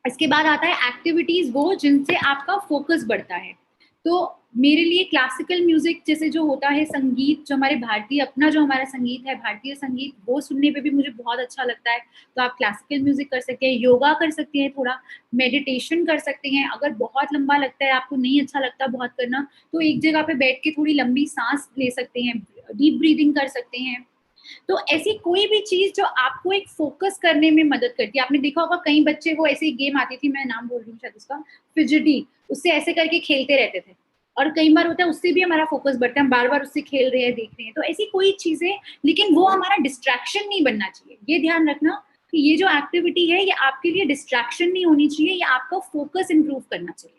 इसके बाद आता है एक्टिविटीज, वो जिनसे आपका फोकस बढ़ता है। तो मेरे लिए क्लासिकल म्यूजिक जैसे जो होता है, संगीत जो हमारे भारतीय, अपना जो हमारा संगीत है, भारतीय संगीत, वो सुनने पे भी मुझे बहुत अच्छा लगता है। तो आप क्लासिकल म्यूजिक कर सकते हैं, योगा कर सकते हैं, थोड़ा मेडिटेशन कर सकते हैं। अगर बहुत लंबा लगता है, आपको नहीं अच्छा लगता बहुत करना, तो एक जगह पे बैठ के थोड़ी लंबी सांस ले सकते हैं, डीप ब्रीदिंग कर सकते हैं। तो ऐसी कोई भी चीज जो आपको एक फोकस करने में मदद करती है। आपने देखा होगा कई बच्चे, वो ऐसी गेम आती थी, मैं नाम बोल रही हूँ शायद उसका, फिजिटी, उससे ऐसे करके खेलते रहते थे, और कई बार होता है उससे भी हमारा फोकस बढ़ता है, हम बार बार उससे खेल रहे हैं, देख रहे हैं। तो ऐसी कोई चीजें, लेकिन वो हमारा डिस्ट्रैक्शन नहीं बनना चाहिए, ये ध्यान रखना। कि ये जो एक्टिविटी है ये आपके लिए डिस्ट्रैक्शन नहीं होनी चाहिए, ये आपका फोकस इंप्रूव करना चाहिए।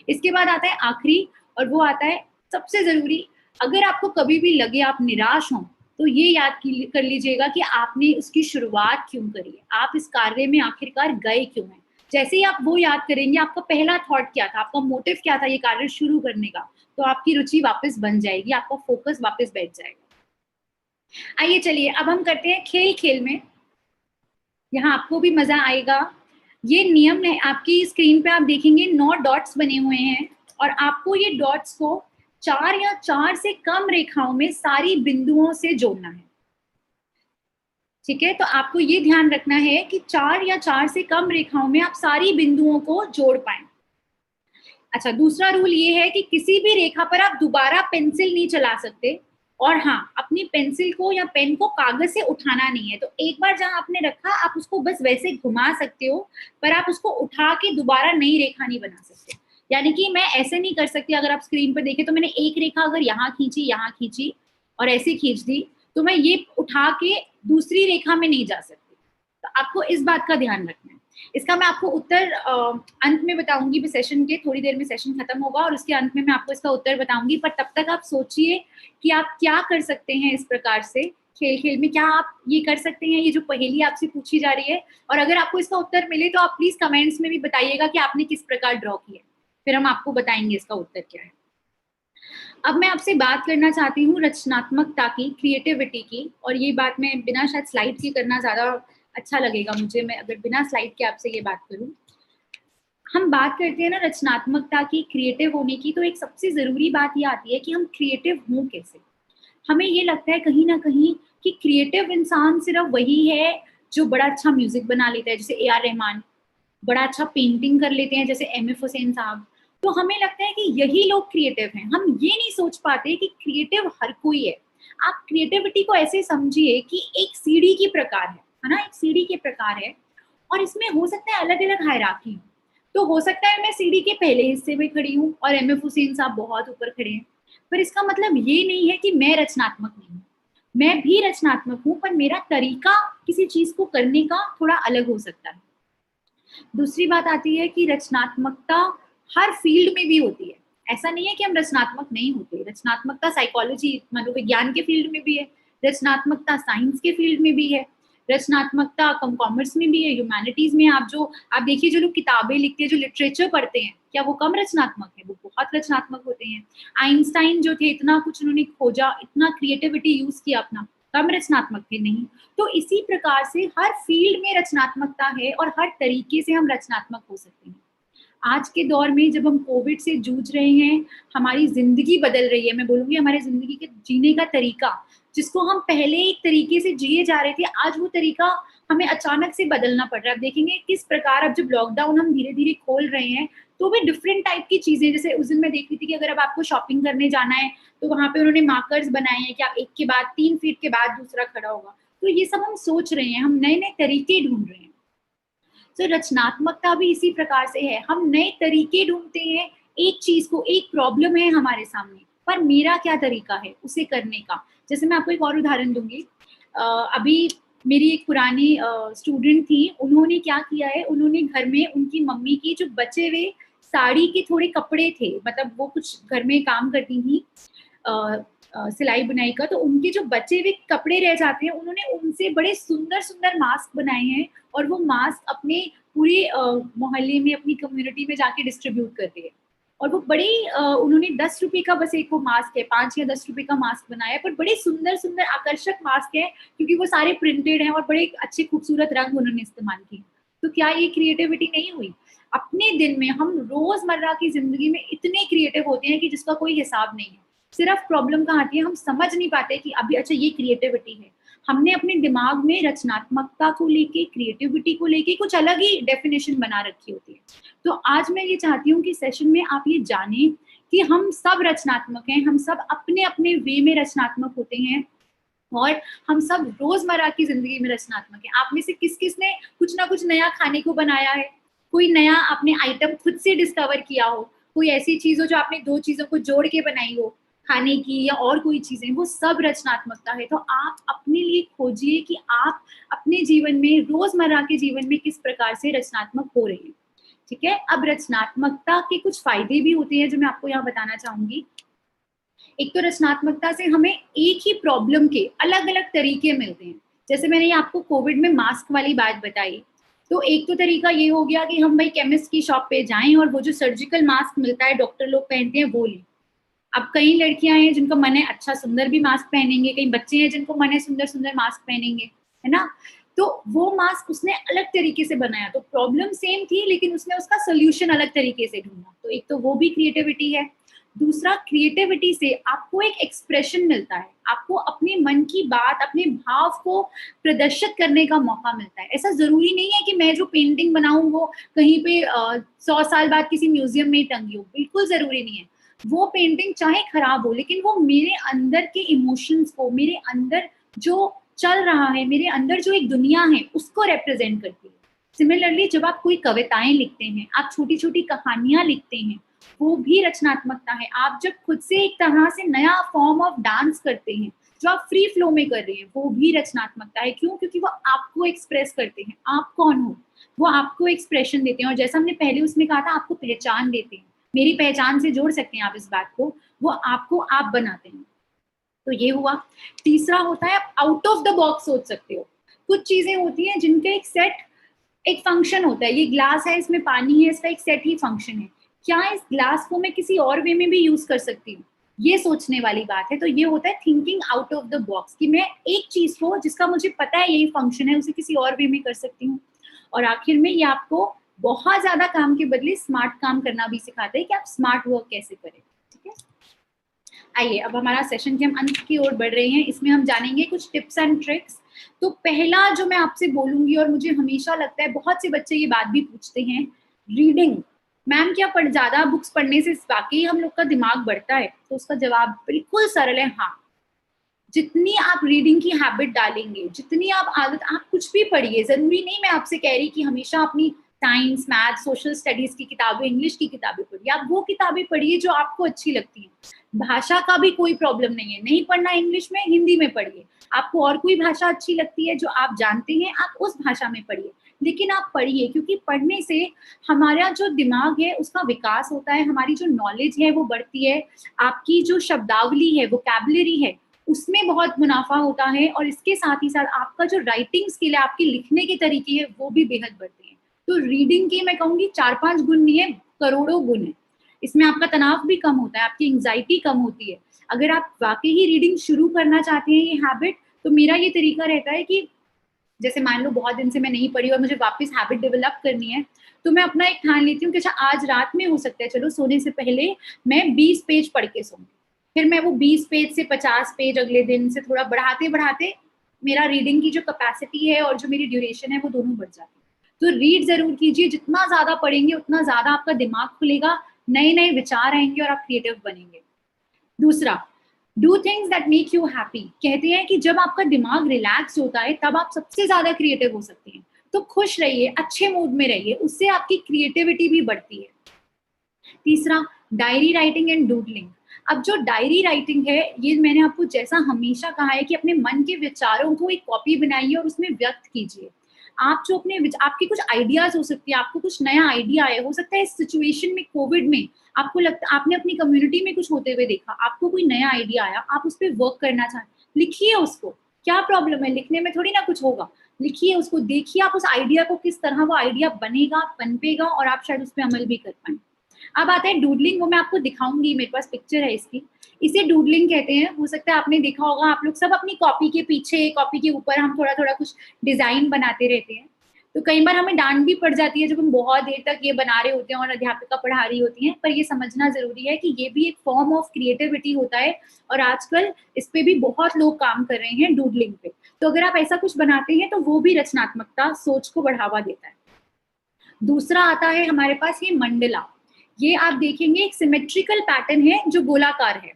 इसके बाद आता है आखिरी, और वो आता है सबसे जरूरी, अगर आपको कभी भी लगे आप निराश हों तो ये याद कर लीजिएगा कि आपने उसकी शुरुआत क्यों करी है, आप इस कार्य में आखिरकार गए क्यों हैं। जैसे ही आप वो याद करेंगे, आपका पहला थॉट क्या था, आपका मोटिव क्या था ये कार्य शुरू करने का, तो आपकी रुचि वापस बन जाएगी, आपका फोकस वापस बैठ जाएगा। आइए चलिए अब हम करते हैं खेल खेल में, यहाँ आपको भी मजा आएगा। ये नियम है, आपकी स्क्रीन पे आप देखेंगे 9 डॉट्स बने हुए हैं, और आपको ये डॉट्स को 4 या 4 से कम रेखाओं में सारी बिंदुओं से जोड़ना है। ठीक है, तो आपको ये ध्यान रखना है कि 4 या 4 से कम रेखाओं में आप सारी बिंदुओं को जोड़ पाए। अच्छा, दूसरा रूल ये है कि किसी भी रेखा पर आप दोबारा पेंसिल नहीं चला सकते, और हाँ, अपनी पेंसिल को या पेन को कागज से उठाना नहीं है। तो एक बार जहां आपने रखा आप उसको बस वैसे घुमा सकते हो, पर आप उसको उठा के दोबारा नई रेखा नहीं बना सकते। यानी कि मैं ऐसे नहीं कर सकती, अगर आप स्क्रीन पर देखें तो मैंने एक रेखा अगर यहाँ खींची और ऐसे खींच दी, तो मैं ये उठा के दूसरी रेखा में नहीं जा सकती। तो आपको इस बात का ध्यान रखना है। इसका मैं आपको उत्तर अंत में बताऊंगी, सेशन के थोड़ी देर में सेशन खत्म होगा और उसके अंत में मैं आपको इसका उत्तर बताऊंगी। पर तब तक आप सोचिए कि आप क्या कर सकते हैं इस प्रकार से खेल खेल में, क्या आप ये कर सकते हैं, ये जो पहेली आपसे पूछी जा रही है। और अगर आपको इसका उत्तर मिले तो आप प्लीज कमेंट्स में भी बताइएगा कि आपने किस प्रकार ड्रॉ किया, फिर हम आपको बताएंगे इसका उत्तर क्या है। अब मैं आपसे बात करना चाहती हूँ रचनात्मकता की, क्रिएटिविटी की, और ये बात मैं बिना शायद स्लाइड की करना ज्यादा अच्छा लगेगा मुझे, मैं अगर बिना स्लाइड के आपसे ये बात करूं। हम बात करते हैं ना रचनात्मकता की, क्रिएटिव होने की, तो एक सबसे जरूरी बात ये आती है कि हम क्रिएटिव हों कैसे। हमें ये लगता है कहीं ना कहीं कि क्रिएटिव इंसान सिर्फ वही है जो बड़ा अच्छा म्यूजिक बना लेता है, जैसे ए आर रहमान, बड़ा अच्छा पेंटिंग कर लेते हैं जैसे एम एफ हुसैन साहब। तो हमें लगता है कि यही लोग क्रिएटिव हैं, हम ये नहीं सोच पाते कि क्रिएटिव हर कोई है। आप क्रिएटिविटी को ऐसे समझिए कि एक सीढ़ी की प्रकार है ना, एक सीढ़ी के प्रकार है, और इसमें हो सकता है अलग अलग हायरार्की। तो हो सकता है मैं सीढ़ी के पहले हिस्से में खड़ी हूँ और एम एफ हुसैन साहब बहुत ऊपर खड़े हैं, पर इसका मतलब ये नहीं है कि मैं रचनात्मक नहीं हूँ। मैं भी रचनात्मक हूँ, पर मेरा तरीका किसी चीज को करने का थोड़ा अलग हो सकता है। दूसरी बात आती है कि रचनात्मकता हर फील्ड में भी होती है, ऐसा नहीं है कि हम रचनात्मक नहीं होते। रचनात्मकता साइकोलॉजी मनोविज्ञान के फील्ड में भी है, रचनात्मकता साइंस के फील्ड में भी है, रचनात्मकता कॉमर्स में भी है, ह्यूमैनिटीज में। आप देखिए जो लोग किताबें लिखते हैं, जो लिटरेचर पढ़ते हैं, क्या वो कम रचनात्मक है? वो बहुत रचनात्मक होते हैं। आइंस्टाइन जो थे, इतना कुछ उन्होंने खोजा, इतना क्रिएटिविटी यूज किया अपना, कम रचनात्मक थे? नहीं। तो इसी प्रकार से हर फील्ड में रचनात्मकता है और हर तरीके से हम रचनात्मक हो सकते हैं। आज के दौर में जब हम कोविड से जूझ रहे हैं, हमारी जिंदगी बदल रही है, मैं बोलूंगी हमारे जिंदगी के जीने का तरीका, जिसको हम पहले एक तरीके से जिए जा रहे थे, आज वो तरीका हमें अचानक से बदलना पड़ रहा है। आप देखेंगे किस प्रकार अब जब लॉकडाउन हम धीरे धीरे खोल रहे हैं, तो भी डिफरेंट टाइप की चीजें, जैसे उस दिन मैं देख रही थी कि अगर अब आपको शॉपिंग करने जाना है तो वहां पे उन्होंने मार्कर्स बनाए हैं कि आप एक के बाद 3 फीट के बाद दूसरा खड़ा होगा। तो ये सब हम सोच रहे हैं, हम नए नए तरीके ढूंढ रहे हैं। तो रचनात्मकता भी इसी प्रकार से है, हम नए तरीके ढूंढते हैं। एक चीज को, एक प्रॉब्लम है हमारे सामने, पर मेरा क्या तरीका है उसे करने का। जैसे मैं आपको एक और उदाहरण दूंगी। अभी मेरी एक पुरानी स्टूडेंट थी, उन्होंने क्या किया है, उन्होंने घर में उनकी मम्मी की जो बचे हुए साड़ी के थोड़े कपड़े थे, मतलब वो कुछ घर में काम करती थी सिलाई बुनाई का, तो उनके जो बचे हुए कपड़े रह जाते हैं, उन्होंने उनसे बड़े सुंदर सुंदर मास्क बनाए हैं, और वो मास्क अपने पूरे मोहल्ले में, अपनी कम्युनिटी में जाके डिस्ट्रीब्यूट करते हैं। और वो बड़े उन्होंने 10 रुपए का बस एक वो मास्क है, 5 या 10 रुपए का मास्क बनाया है, पर बड़े सुंदर सुंदर आकर्षक मास्क है, क्योंकि वो सारे प्रिंटेड हैं और बड़े अच्छे खूबसूरत रंग उन्होंने इस्तेमाल किए। तो क्या ये क्रिएटिविटी नहीं हुई? अपने दिन में हम रोजमर्रा की जिंदगी में इतने क्रिएटिव होते हैं कि जिसका कोई हिसाब नहीं है। सिर्फ प्रॉब्लम कहाँ आती है, हम समझ नहीं पाते कि अभी अच्छा ये क्रिएटिविटी है। हमने अपने दिमाग में रचनात्मकता को लेके, क्रिएटिविटी को लेके कुछ अलग ही डेफिनेशन बना रखी होती है। तो आज मैं ये चाहती हूँ कि सेशन में आप ये जानें कि हम सब रचनात्मक हैं, हम सब अपने अपने वे में रचनात्मक होते हैं, और हम सब रोजमर्रा की जिंदगी में रचनात्मक हैं। आप में से किस किस ने कुछ ना कुछ नया खाने को बनाया है, कोई नया आपने आइटम खुद से डिस्कवर किया हो, कोई ऐसी चीज हो जो आपने 2 चीजों को जोड़ के बनाई हो, खाने की या और कोई चीजें, वो सब रचनात्मकता है। तो आप अपने लिए खोजिए कि आप अपने जीवन में, रोजमर्रा के जीवन में किस प्रकार से रचनात्मक हो रहे हैं। ठीक है, अब रचनात्मकता के कुछ फायदे भी होते हैं जो मैं आपको यहाँ बताना चाहूंगी। एक तो रचनात्मकता से हमें एक ही प्रॉब्लम के अलग अलग तरीके मिलते हैं। जैसे मैंने आपको कोविड में मास्क वाली बात बताई, तो एक तो तरीका ये हो गया कि हम भाई केमिस्ट की शॉप पे जाएं और वो जो सर्जिकल मास्क मिलता है डॉक्टर लोग पहनते हैं वो लें। अब कई लड़कियां हैं जिनको मन है अच्छा सुंदर भी मास्क पहनेंगे, कई बच्चे हैं जिनको मन है सुंदर सुंदर मास्क पहनेंगे, है ना। तो वो मास्क उसने अलग तरीके से बनाया, तो प्रॉब्लम सेम थी लेकिन उसने उसका सोल्यूशन अलग तरीके से ढूंढा। तो एक तो वो भी क्रिएटिविटी है। दूसरा, क्रिएटिविटी से आपको एक एक्सप्रेशन मिलता है, आपको अपने मन की बात, अपने भाव को प्रदर्शित करने का मौका मिलता है। ऐसा जरूरी नहीं है कि मैं जो पेंटिंग बनाऊं वो कहीं पे 100 साल बाद किसी म्यूजियम में टंगी हो, बिल्कुल जरूरी नहीं है। वो पेंटिंग चाहे खराब हो लेकिन वो मेरे अंदर के इमोशंस को, मेरे अंदर जो चल रहा है, मेरे अंदर जो एक दुनिया है उसको रिप्रेजेंट करती है। सिमिलरली जब आप कोई कविताएं लिखते हैं, आप छोटी छोटी कहानियां लिखते हैं, वो भी रचनात्मकता है। आप जब खुद से एक तरह से नया फॉर्म ऑफ डांस करते हैं जो आप फ्री फ्लो में कर रहे हैं, वो भी रचनात्मकता है। क्यों? क्योंकि वो आपको एक्सप्रेस करते हैं, आप कौन हो, वो आपको एक्सप्रेशन देते हैं। और जैसा हमने पहले उसमें कहा था, आपको पहचान देते हैं। मेरी पहचान से जोड़ सकते हैं आप इस बात को, वो आपको आप बनाते हैं। तो ये हुआ। तीसरा होता है आप आउट ऑफ द बॉक्स सोच सकते हो। कुछ चीजें होती हैं जिनका एक सेट, एक फंक्शन होता है। ये ग्लास है, इसमें पानी है, इसका एक सेट ही फंक्शन है। क्या इस ग्लास को मैं किसी और वे में भी यूज कर सकती हूँ? ये सोचने वाली बात है। तो ये होता है thinking out of the box, कि मैं एक चीज को जिसका मुझे पता है यही फंक्शन है, उसे किसी और वे में कर सकती हूँ। और आखिर में ये आपको बहुत ज्यादा काम के बदले स्मार्ट काम करना भी सिखाता है कि आप स्मार्ट वर्क कैसे करें। ठीक है, आइए अब हमारा सेशन के हम अंत की ओर बढ़ रहे हैं। इसमें हम जानेंगे कुछ टिप्स एंड ट्रिक्स। तो पहला जो मैं आपसे बोलूंगी, और मुझे हमेशा लगता है बहुत से बच्चे ये बात भी पूछते हैं, रीडिंग। मैम क्या ज्यादा बुक्स पढ़ने से वाकई हम लोग का दिमाग बढ़ता है? तो उसका जवाब बिल्कुल सरल है, हाँ। जितनी आप रीडिंग की हैबिट डालेंगे, जितनी आप आदत, आप कुछ भी पढ़िए, जरूरी नहीं मैं आपसे कह रही कि हमेशा अपनी साइंस, मैथ, सोशल स्टडीज की किताबें, इंग्लिश की किताबें पढ़िए। आप वो किताबें पढ़िए जो आपको अच्छी लगती हैं। भाषा का भी कोई प्रॉब्लम नहीं है, नहीं पढ़ना इंग्लिश में, हिंदी में पढ़िए। आपको और कोई भाषा अच्छी लगती है जो आप जानते हैं, आप उस भाषा में पढ़िए, लेकिन आप पढ़िए। क्योंकि पढ़ने से हमारा जो दिमाग है उसका विकास होता है, हमारी जो नॉलेज है वो बढ़ती है, आपकी जो शब्दावली है, वोकैबुलरी है, उसमें बहुत मुनाफा होता है। और इसके साथ ही साथ आपका जो राइटिंग स्किल है, आपके लिखने के तरीके हैं, वो भी बेहद बढ़ते हैं। तो रीडिंग के मैं कहूंगी 4-5 गुण नहीं है, करोड़ों गुण है। इसमें आपका तनाव भी कम होता है, आपकी एंग्जाइटी कम होती है। अगर आप वाकई ही रीडिंग शुरू करना चाहते हैं, ये हैबिट, तो मेरा ये तरीका रहता है कि जैसे मान लो बहुत दिन से मैं नहीं पढ़ी और मुझे वापस हैबिट डेवलप करनी है, तो मैं अपना एक ठान लेती हूँ कि अच्छा आज रात में हो सकता है, चलो सोने से पहले मैं 20 पेज पढ़ के सोऊंगी। फिर मैं वो 20 पेज से 50 पेज अगले दिन से थोड़ा बढ़ाते बढ़ाते मेरा रीडिंग की जो कैपेसिटी है और जो मेरी ड्यूरेशन है वो दोनों बढ़ जाती है। तो रीड जरूर कीजिए, जितना ज्यादा पढ़ेंगे उतना ज्यादा आपका दिमाग खुलेगा, नए नए विचार आएंगे और आप क्रिएटिव बनेंगे। दूसरा, do things that make you happy. कहते हैं कि जब आपका दिमाग रिलैक्स होता है तब आप सबसे ज्यादा क्रिएटिव हो सकते हैं। तो खुश रहिए, अच्छे मूड में रहिए, उससे आपकी क्रिएटिविटी भी बढ़ती है। तीसरा, डायरी राइटिंग एंड डूडलिंग। अब जो डायरी राइटिंग है, ये मैंने आपको जैसा हमेशा कहा है कि अपने मन के विचारों को एक कॉपी बनाइए और उसमें व्यक्त कीजिए। आप जो अपने आपके कुछ आइडियाज हो सकती है, आपको कुछ नया आइडिया आया हो सकता है इस सिचुएशन में, कोविड में आपको लगता, आपने अपनी कम्युनिटी में कुछ होते हुए देखा, आपको कोई नया आइडिया आया, आप उस पर वर्क करना चाहते, लिखिए उसको। क्या प्रॉब्लम है, लिखने में थोड़ी ना कुछ होगा। लिखिए उसको, देखिए आप उस आइडिया को किस तरह वो आइडिया बनेगा, पनपेगा और आप शायद उस पर अमल भी कर पाए। अब आता है डूडलिंग, वो मैं आपको दिखाऊंगी, मेरे पास पिक्चर है इसकी। इसे डूडलिंग कहते हैं। हो सकता है आपने देखा होगा, आप लोग सब अपनी कॉपी के पीछे, कॉपी के ऊपर हम थोड़ा थोड़ा कुछ डिजाइन बनाते रहते हैं। तो कई बार हमें डांट भी पड़ जाती है जब हम बहुत देर तक ये बना रहे होते हैं और अध्यापिका पढ़ा रही होती हैं। पर ये समझना जरूरी है कि ये भी एक फॉर्म ऑफ क्रिएटिविटी होता है और आजकल इस पे भी बहुत लोग काम कर रहे हैं, डूडलिंग पे। तो अगर आप ऐसा कुछ बनाते हैं तो वो भी रचनात्मकता, सोच को बढ़ावा देता है। दूसरा आता है हमारे पास ये मंडला। ये आप देखेंगे एक सिमेट्रिकल पैटर्न है जो गोलाकार है।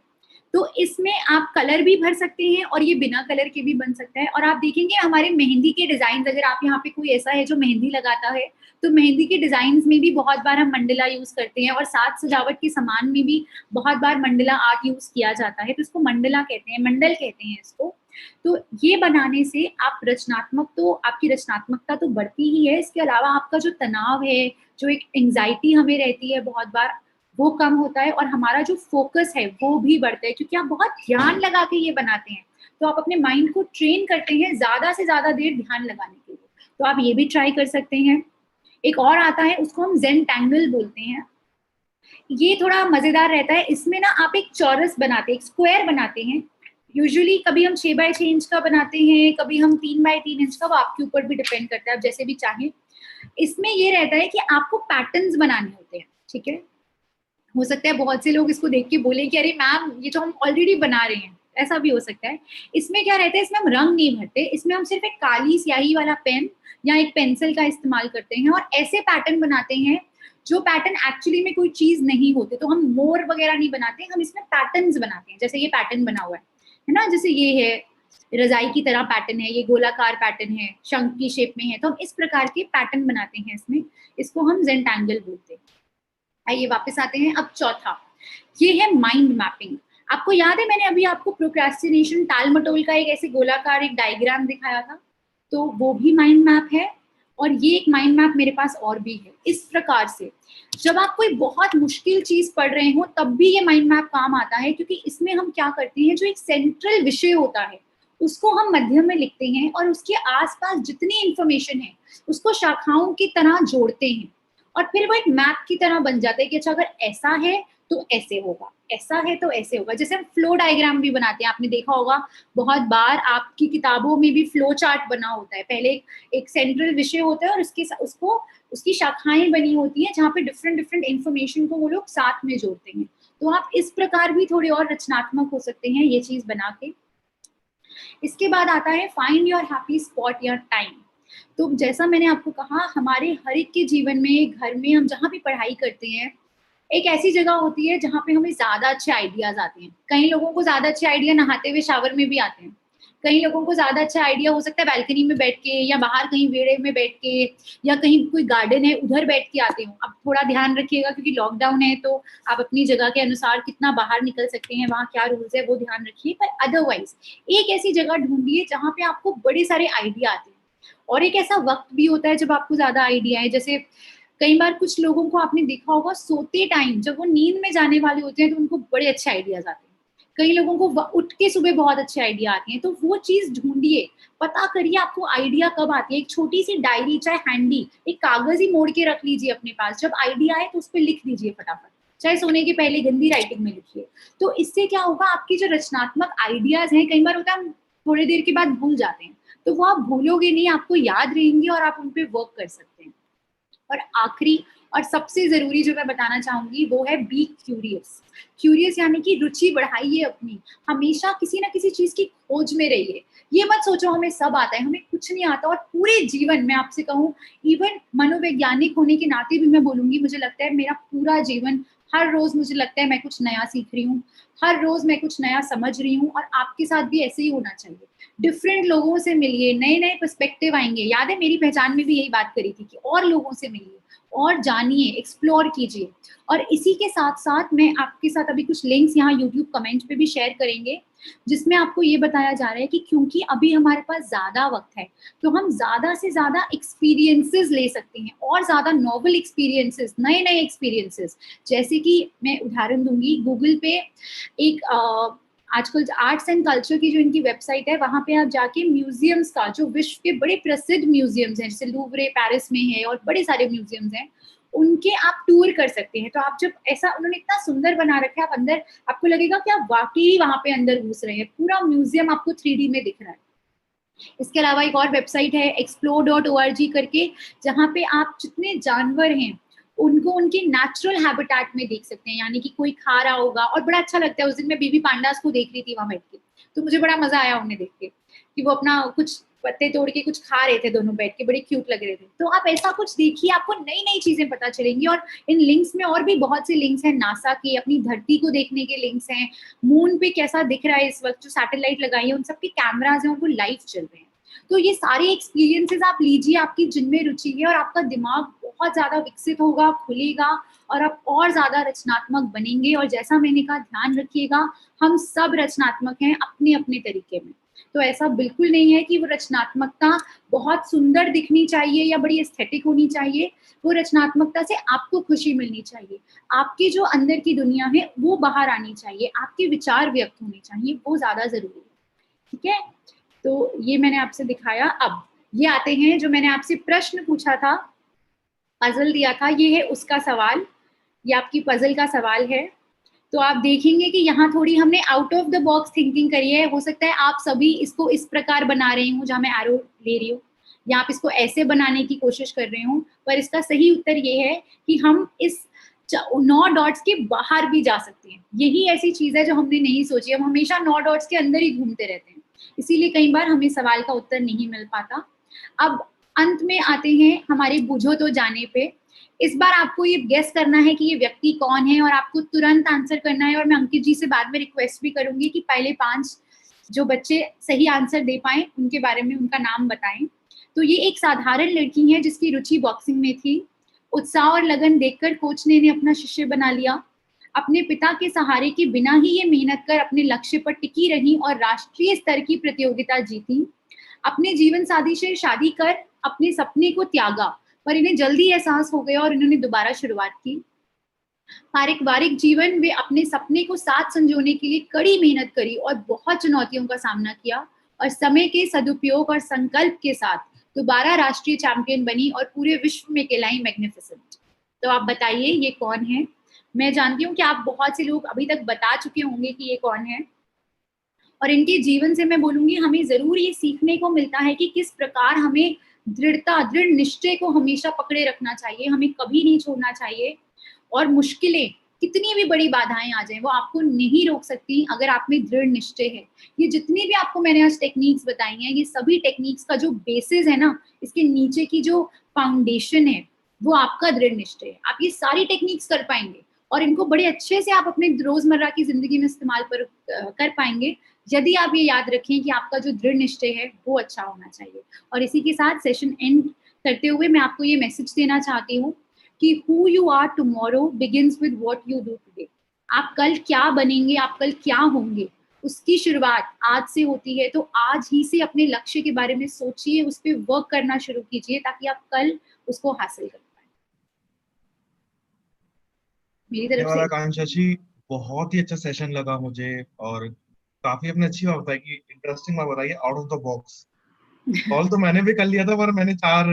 तो इसमें आप कलर भी भर सकते हैं और ये बिना कलर के भी बन सकता है। और आप देखेंगे हमारे मेहंदी के डिजाइन, अगर आप यहाँ पे कोई ऐसा है जो मेहंदी लगाता है, तो मेहंदी के डिजाइन में भी बहुत बार हम मंडला यूज करते हैं, और साथ सजावट के सामान में भी बहुत बार मंडला आर्ट यूज किया जाता है, तो इसको मंडला कहते हैं, मंडल कहते हैं इसको। तो ये बनाने से आप आपकी रचनात्मकता तो बढ़ती ही है, इसके अलावा आपका जो तनाव है, जो एक एंजाइटी हमें रहती है बहुत बार, वो कम होता है, और हमारा जो फोकस है वो भी बढ़ता है, क्योंकि आप बहुत ध्यान लगा के ये बनाते हैं, तो आप अपने माइंड को ट्रेन करते हैं ज्यादा से ज्यादा देर ध्यान लगाने के लिए। तो आप ये भी ट्राई कर सकते हैं। एक और आता है, उसको हम ज़ेंटैंगल बोलते हैं। ये थोड़ा मजेदार रहता है। इसमें ना आप एक चौरस बनाते हैं, एक स्क्वायर बनाते हैं। यूजुअली कभी हम 6 बाय 6 इंच का बनाते हैं, कभी हम 3 बाय 3 इंच का, वो आपके ऊपर भी डिपेंड करता है, आप जैसे भी चाहें। इसमें ये रहता है कि आपको पैटर्न्स बनाने होते हैं, ठीक है। हो सकता है बहुत से लोग इसको देख के बोले कि अरे मैम ये तो हम ऑलरेडी बना रहे हैं, ऐसा भी हो सकता है। इसमें क्या रहता है, इसमें हम रंग नहीं भरते, इसमें हम सिर्फ एक काली स्याही वाला पेन या एक पेंसिल का इस्तेमाल करते हैं, और ऐसे पैटर्न बनाते हैं जो पैटर्न एक्चुअली में कोई चीज नहीं होते। तो हम मोर वगैरह नहीं बनाते, हम इसमें पैटर्न्स बनाते हैं। जैसे ये पैटर्न बना हुआ है ना, जैसे ये है रजाई की तरह पैटर्न है, ये गोलाकार पैटर्न है, शंख की शेप में है, तो हम इस प्रकार के पैटर्न बनाते हैं इसमें। इसको हम ज़ेंटैंगल बोलते हैं। आइए वापस आते हैं। अब चौथा, ये है माइंड मैपिंग। आपको याद है मैंने अभी आपको प्रोक्रेस्टिनेशन, टाल मटोल का एक ऐसे गोलाकार एक डायग्राम दिखाया था, तो वो भी माइंड मैप है। और ये एक माइंड मैप मेरे पास और भी है। इस प्रकार से जब आप कोई बहुत मुश्किल चीज पढ़ रहे हो तब भी ये माइंड मैप काम आता है, क्योंकि इसमें हम क्या करते हैं, जो एक सेंट्रल विषय होता है उसको हम मध्य में लिखते हैं, और उसके आसपास जितनी इंफॉर्मेशन है उसको शाखाओं की तरह जोड़ते हैं, और फिर वो एक मैप की तरह बन जाता है कि अच्छा अगर ऐसा है तो ऐसे होगा, ऐसा है तो ऐसे होगा। जैसे हम फ्लो डायग्राम भी बनाते हैं, आपने देखा होगा बहुत बार आपकी किताबों में भी फ्लो चार्ट बना होता है। पहले एक सेंट्रल विषय होता है और उसकी शाखाएं बनी होती हैं, जहाँ पे डिफरेंट डिफरेंट इंफॉर्मेशन को वो लोग साथ में जोड़ते हैं। तो आप इस प्रकार भी थोड़े और रचनात्मक हो सकते हैं ये चीज बना के। इसके बाद आता है फाइंड योर हैप्पी स्पॉट या टाइम। तो जैसा मैंने आपको कहा, हमारे हर एक के जीवन में, घर में, हम जहाँ भी पढ़ाई करते हैं, एक ऐसी जगह होती है जहाँ पे हमें ज्यादा अच्छे आइडियाज आते हैं। कई लोगों को ज्यादा अच्छे आइडिया नहाते हुए शावर में भी आते हैं। कई लोगों को ज्यादा अच्छा आइडिया हो सकता है बैल्कनी में बैठ के, या बाहर कहीं वेड़े में बैठ के, या कहीं कोई गार्डन है उधर बैठ के आते हो। अब थोड़ा ध्यान रखिएगा क्योंकि लॉकडाउन है, तो आप अपनी जगह के अनुसार कितना बाहर निकल सकते हैं, वहाँ क्या रूल्स है वो ध्यान रखिए। पर अदरवाइज एक ऐसी जगह ढूंढिए जहाँ पे आपको बड़े सारे आइडिया आते हैं। और एक ऐसा वक्त भी होता है जब आपको ज्यादा आइडिया है। जैसे कई बार कुछ लोगों को आपने देखा होगा सोते टाइम, जब वो नींद में जाने वाले होते हैं तो उनको बड़े अच्छे आइडियाज आते हैं। कई लोगों को उठ के सुबह बहुत अच्छे आइडिया आते हैं। तो वो चीज ढूंढिए, पता करिए आपको आइडिया कब आती है। एक छोटी सी डायरी, चाहे हैंडी, एक कागज ही मोड़ के रख लीजिए अपने पास, जब आइडिया आए तो उस पर लिख दीजिए फटाफट, चाहे सोने के पहले गंदी राइटिंग में लिखिए। तो इससे क्या होगा, आपकी जो रचनात्मक आइडियाज हैं, कई बार होता है हम थोड़ी देर के बाद भूल जाते हैं, तो वो आप भूलोगे नहीं, आपको याद रहेंगे और आप उन पर वर्क कर सकते हैं। और आखिरी और सबसे जरूरी जो मैं बताना चाहूंगी वो है बी क्यूरियस। क्यूरियस यानी कि रुचि बढ़ाइए अपनी, हमेशा किसी ना किसी चीज की खोज में रहिए। ये मत सोचो हमें सब आता है, हमें कुछ नहीं आता। और पूरे जीवन में आपसे कहूँ, इवन मनोवैज्ञानिक होने के नाते भी मैं बोलूंगी, मुझे लगता है मेरा पूरा जीवन, हर रोज मुझे लगता है मैं कुछ नया सीख रही हूँ, हर रोज मैं कुछ नया समझ रही हूँ। और आपके साथ भी ऐसे ही होना चाहिए। डिफरेंट लोगों से मिलिए, नए नए पर्सपेक्टिव आएंगे। याद है मेरी पहचान में भी यही बात करी थी कि और लोगों से मिलिए और जानिए, एक्सप्लोर कीजिए। और इसी के साथ साथ मैं आपके साथ अभी कुछ लिंक्स यहाँ यूट्यूब कमेंट पे भी शेयर करेंगे, जिसमें आपको ये बताया जा रहा है कि क्योंकि अभी हमारे पास ज्यादा वक्त है, तो हम ज्यादा से ज्यादा एक्सपीरियंसेस ले सकते हैं, और ज्यादा नॉवल एक्सपीरियंसेस, नए नए एक्सपीरियंसेस। जैसे कि मैं उदाहरण दूंगी, गूगल पे एक आजकल आर्ट्स एंड कल्चर की जो इनकी वेबसाइट है, वहां पे आप जाके म्यूजियम्स का, जो विश्व के बड़े प्रसिद्ध म्यूजियम्स हैं, जैसे लूवरे पेरिस में है और बड़े सारे म्यूजियम्स हैं, उनके आप टूर कर सकते हैं। तो आप जब ऐसा, उन्होंने इतना सुंदर बना रखा है, आप अंदर, आपको लगेगा कि आप वाकई वहां पे अंदर घुस रहे हैं, पूरा म्यूजियम आपको 3D में दिख रहा है। इसके अलावा एक और वेबसाइट है explore.org करके, जहाँ पे आप जितने जानवर हैं उनको उनके नेचुरल हैबिटेट में देख सकते हैं। यानी कि कोई खा रहा होगा, और बड़ा अच्छा लगता है। उस दिन मैं बेबी पांडास को देख रही थी वहां बैठ के, तो मुझे बड़ा मजा आया उन्हें देख के कि वो अपना कुछ पत्ते तोड़ के कुछ खा रहे थे दोनों बैठ के, बड़े क्यूट लग रहे थे। तो आप ऐसा कुछ देखिए, आपको नई नई चीजें पता चलेंगी। और इन लिंक्स में और भी बहुत से लिंक्स हैं, नासा के, अपनी धरती को देखने के लिंक्स हैं, मून पे कैसा दिख रहा है इस वक्त, जो सैटेलाइट लगाई है उन सबके कैमराज हैं और वो लाइव चल रहे हैं। तो ये सारे एक्सपीरियंसेस आप लीजिए, आपकी जिनमें रुचि है, और आपका दिमाग बहुत ज्यादा विकसित होगा, खुलेगा, और आप और ज्यादा रचनात्मक बनेंगे। और जैसा मैंने कहा, ध्यान रखिएगा, हम सब रचनात्मक हैं अपने अपने तरीके में। तो ऐसा बिल्कुल नहीं है कि वो रचनात्मकता बहुत सुंदर दिखनी चाहिए या बड़ी एस्थेटिक होनी चाहिए। वो रचनात्मकता से आपको खुशी मिलनी चाहिए, आपकी जो अंदर की दुनिया है वो बाहर आनी चाहिए, आपके विचार व्यक्त होने चाहिए, वो ज्यादा जरूरी है। ठीक है, तो ये मैंने आपसे दिखाया। अब ये आते हैं जो मैंने आपसे प्रश्न पूछा था, पजल दिया था, ये है उसका सवाल, ये आपकी पजल का सवाल है। तो आप देखेंगे कि यहाँ थोड़ी हमने out of the box thinking करी है। हो सकता है आप सभी इसको इस प्रकार बना रहे हो जहाँ मैं एरो ले रही हूँ, या आप इसको ऐसे बनाने की कोशिश कर रहे हो, पर इसका सही उत्तर ये है कि हम इस 9 डॉट्स के बाहर भी जा सकते हैं। यही ऐसी चीज है जो हमने नहीं सोची, हम हमेशा 9 डॉट्स के अंदर ही घूमते रहते हैं, इसीलिए कई बार हमें सवाल का उत्तर नहीं मिल पाता। अब अंत में आते हैं हमारे बूझो तो जाने पे। इस बार आपको ये गेस करना है कि ये व्यक्ति कौन है, और आपको तुरंत आंसर करना है। और मैं अंकित जी से बाद में रिक्वेस्ट भी करूंगी कि पहले 5 जो बच्चे सही आंसर दे पाए उनके बारे में उनका नाम बताएं। तो ये एक साधारण लड़की है जिसकी रुचि बॉक्सिंग में थी। उत्साह और लगन देखकर कोच ने इन्हें अपना शिष्य बना लिया। अपने पिता के सहारे के बिना ही ये मेहनत कर अपने लक्ष्य पर टिकी रही और राष्ट्रीय स्तर की प्रतियोगिता जीती। अपने जीवन साथी से शादी कर अपने सपने को त्यागा, पर इन्हें जल्दी एहसास हो गया और इन्होंने दोबारा शुरुआत की। पारिवारिक जीवन में अपने सपने को साथ संजोने के लिए कड़ी मेहनत करी और बहुत चुनौतियों का सामना किया, और समय के सदुपयोग और संकल्प के साथ दोबारा राष्ट्रीय चैंपियन बनी और पूरे विश्व में कहलाई मैग्निफिसेंट। तो आप बताइए ये कौन है? मैं जानती हूँ कि आप बहुत से लोग अभी तक बता चुके होंगे कि ये कौन है, और इनके जीवन से मैं बोलूंगी हमें जरूर ये सीखने को मिलता है कि किस प्रकार हमें दृढ़ निश्चय को हमेशा पकड़े रखना चाहिए, हमें कभी नहीं छोड़ना चाहिए। और मुश्किलें कितनी भी बड़ी बाधाएं आ जाएं वो आपको नहीं रोक सकती अगर आप में दृढ़ निश्चय है। ये जितनी भी आपको मैंने आज टेक्निक्स बताई हैं, ये सभी टेक्निक्स का जो बेसिस है ना, इसके नीचे की जो फाउंडेशन है वो आपका दृढ़ निश्चय है। आप ये सारी टेक्निक्स कर पाएंगे और इनको बड़े अच्छे से आप अपने रोजमर्रा की जिंदगी में इस्तेमाल कर पाएंगे, यदि आप ये याद रखें कि आपका जो दृढ़ निश्चय है वो अच्छा होना चाहिए। और इसी के साथ सेशन एंड करते हुए मैं आपको ये मैसेज देना चाहती हूँ कि who you are tomorrow begins with what you do today। आप कल क्या बनेंगे, आप कल क्या होंगे, उसकी शुरुआत आज से होती है। तो आज ही से अपने लक्ष्य के बारे में सोचिए, उस पर वर्क करना शुरू कीजिए ताकि आप कल उसको हासिल कर पाए। मेरी तरफ धन्यवाद से आकांक्षा जी, बहुत ही अच्छा सेशन लगा मुझे। और काफी अपने अच्छी बात बताई कि इंटरेस्टिंग बात बताई, out of the box. Call तो मैंने भी कर लिया था, पर मैंने 4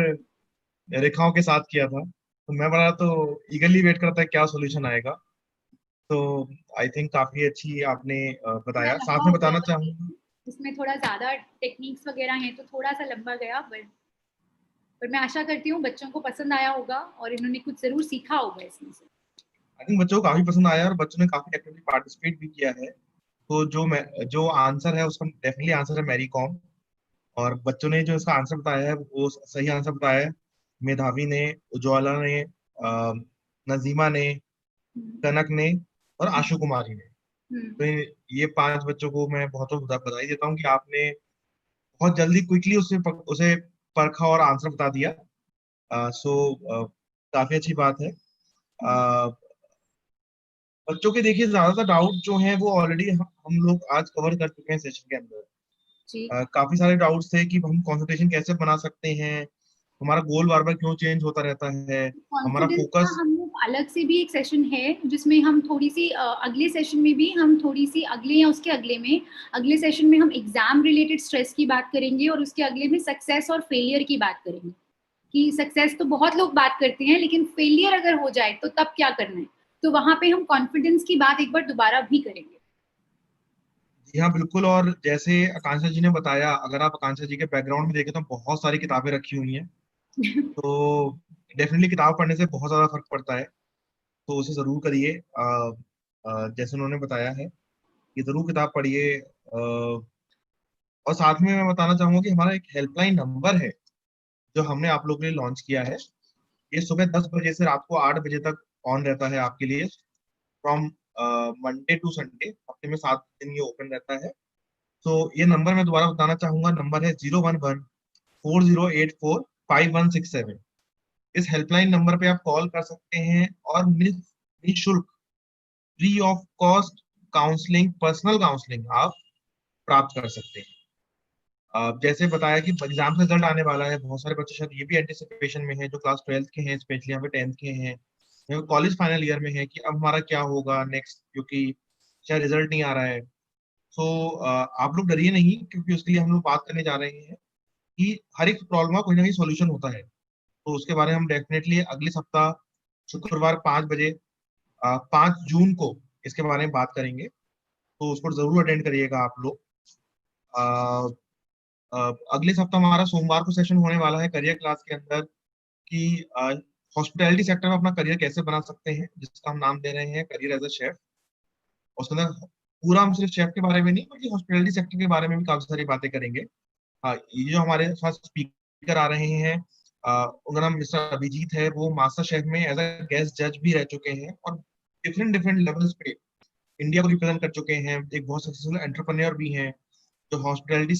रेखाओं के साथ किया था, तो मैं बड़ा तो ईगरली वेट करता है क्या सॉल्यूशन आएगा। तो आई थिंक काफी अच्छी आपने थोड़ा बताया। लंबा साथ में हो गया बताना बल्कि, चाहूंगा, इसमें थोड़ा ज्यादा टेक्निक्स वगैरह हैं तो थोड़ा सा लंबा गया, पर मैं आशा करती हूँ बच्चों को पसंद आया होगा और इन्होंने कुछ जरूर सीखा होगा इसमें से। आई थिंक बच्चों को काफी पसंद आया और बच्चों ने काफी एक्टिवली पार्टिसिपेट भी किया है। तो जो आंसर है उसका डेफिनेटली आंसर है मैरी कॉम। और बच्चों ने जो इसका आंसर बताया है वो सही आंसर बताया है। मेधावी ने, उज्ज्वला ने, नजीमा ने, हम्म, कनक ने और हम्म, आशु कुमारी ने। हम्म, तो ये 5 बच्चों को मैं बहुत बहुत बधाई देता हूँ कि आपने बहुत जल्दी क्विकली उसे परखा और आंसर बता दिया। सो काफी अच्छी बात है। हम्म, बच्चों के देखिए ज्यादातर डाउट जो हैं वो ऑलरेडी हम लोग आज कवर कर चुके हैं सेशन के अंदर। जी। काफी सारे डाउट्स थे कि हम कंसंट्रेशन कैसे बना सकते हैं, हमारा गोल बार बार क्यों चेंज होता रहता है, हमारा कॉन्फिडेंस का फोकस। हम लोग अलग से भी एक सेशन है जिसमें हम थोड़ी सी अगले सेशन में भी हम थोड़ी सी अगले या उसके अगले में, अगले सेशन में हम एग्जाम रिलेटेड स्ट्रेस की बात करेंगे और उसके अगले में सक्सेस और फेलियर की बात करेंगे। कि सक्सेस तो बहुत लोग बात करते हैं, लेकिन फेलियर अगर हो जाए तो तब क्या करना है। तो वहां पे हम कॉन्फिडेंस की बात एक बार दोबारा भी करेंगे। जी हाँ बिल्कुल। और जैसे आकांक्षा जी ने बताया, अगर आप आकांक्षा जी के बैकग्राउंड में देखें तो बहुत सारी किताबें रखी हुई हैं। तो डेफिनेटली किताब पढ़ने से बहुत ज्यादा फर्क पड़ता है, तो उसे जरूर करिए। जैसे उन्होंने बताया है, ये जरूर किताब पढ़िए। और साथ में मैं बताना चाहूंगा कि हमारा एक हेल्पलाइन नंबर है जो हमने आप लोगों के लिए लॉन्च किया है। ये सुबह 10 बजे से रात को 8 बजे तक ऑन रहता है आपके लिए, फ्रॉम मंडे टू संडे, हफ्ते में 7 दिन ये ओपन रहता है। तो ये नंबर मैं दोबारा बताना चाहूंगा, नंबर है 011-4084-5167। इस हेल्पलाइन नंबर पे आप कॉल कर सकते हैं और निःशुल्क, free of cost counselling, personal counselling आप प्राप्त कर सकते हैं। जैसे बताया कि एग्जाम का रिजल्ट आने वाला है, बहुत सारे बच्चे शायद ये भी एंटिसिपेशन में है जो क्लास 12th के हैं, स्पेशली यहाँ पे 10th के हैं, कॉलेज फाइनल ईयर में है कि अब हमारा क्या होगा नेक्स्ट, क्योंकि शायद रिजल्ट नहीं आ रहा है। सो आप लोग डरिए नहीं, क्योंकि उसके लिए हम लोग बात करने जा रहे हैं कि हर एक प्रॉब्लम का कोई ना कोई सोल्यूशन होता है। तो उसके बारे में हम डेफिनेटली अगले सप्ताह शुक्रवार 5 बजे, 5 जून को इसके बारे में बात करेंगे। तो उसको जरूर अटेंड करिएगा आप लोग। अगले सप्ताह हमारा सोमवार को सेशन होने वाला है करियर क्लास के अंदर, कि हॉस्पिटैलिटी सेक्टर में अपना करियर कैसे बना सकते हैं, जिसका हम नाम दे रहे हैं करियर एज अ शेफ। उसके अंदर पूरा हम सिर्फ शेफ के बारे में नहीं बल्कि हॉस्पिटैलिटी सेक्टर के बारे में भी काफी सारी बातें करेंगे। हाँ, ये जो हमारे साथ स्पीकर आ रहे हैं, उनका नाम मिस्टर अभिजीत है, वो मास्टर शेफ में एज अ गेस्ट जज भी रह चुके हैं और डिफरेंट डिफरेंट लेवल्स पे इंडिया को रिप्रेजेंट कर चुके हैं। एक बहुत सक्सेसफुल एंटरप्रेन्योर भी हैं, जो हॉस्पिटैलिटी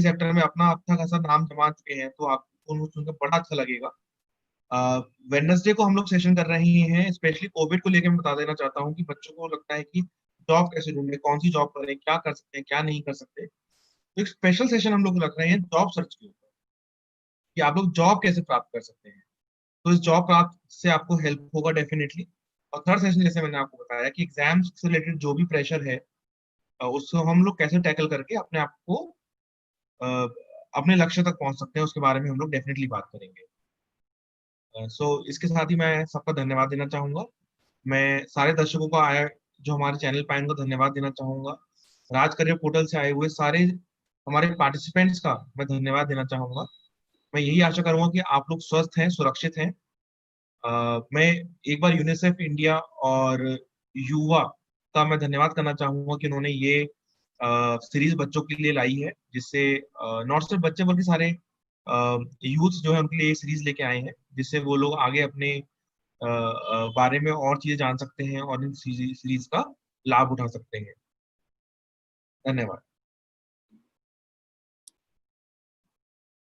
सेक्टर में अपना अच्छा खासा नाम जमा चुके हैं। तो आपको उनको सुनकर बड़ा अच्छा लगेगा। वेडनेसडे को हम लोग सेशन कर रहे हैं, स्पेशली कोविड को लेकर मैं बता देना चाहता हूँ कि बच्चों को लगता है कि जॉब कैसे ढूंढे, कौन सी जॉब करें, क्या कर सकते हैं, क्या नहीं कर सकते। तो एक स्पेशल सेशन हम लोग रख रहे हैं जॉब सर्च के ऊपर, कि आप लोग जॉब कैसे प्राप्त कर सकते हैं। तो इस जॉब प्राप्त से आपको हेल्प होगा डेफिनेटली। और थर्ड सेशन, जैसे मैंने आपको बताया कि एग्जाम्स से रिलेटेड जो भी प्रेशर है, उसको हम लोग कैसे टैकल करके अपने आप को अ, अपने लक्ष्य तक पहुंच सकते हैं, उसके बारे में हम लोग डेफिनेटली बात करेंगे। सो इसके साथ ही मैं सबका धन्यवाद देना चाहूंगा। मैं सारे दर्शकों को आया जो हमारे चैनल पे आए उनको धन्यवाद देना चाहूंगा। राज करियर पोर्टल से आए हुए सारे हमारे पार्टिसिपेंट्स का मैं धन्यवाद देना चाहूंगा। मैं यही आशा करूंगा कि आप लोग स्वस्थ हैं, सुरक्षित हैं। मैं एक बार यूनिसेफ इंडिया और युवा का मैं धन्यवाद करना चाहूंगा कि उन्होंने ये सीरीज बच्चों के लिए लाई है, जिससे नॉट सिर्फ बच्चे बल्कि सारे यूथ जो है उनके लिए ये सीरीज लेके आए हैं, जिससे वो लोग आगे अपने बारे में और चीजें जान सकते हैं और इन सीरीज का लाभ उठा सकते हैं। धन्यवाद।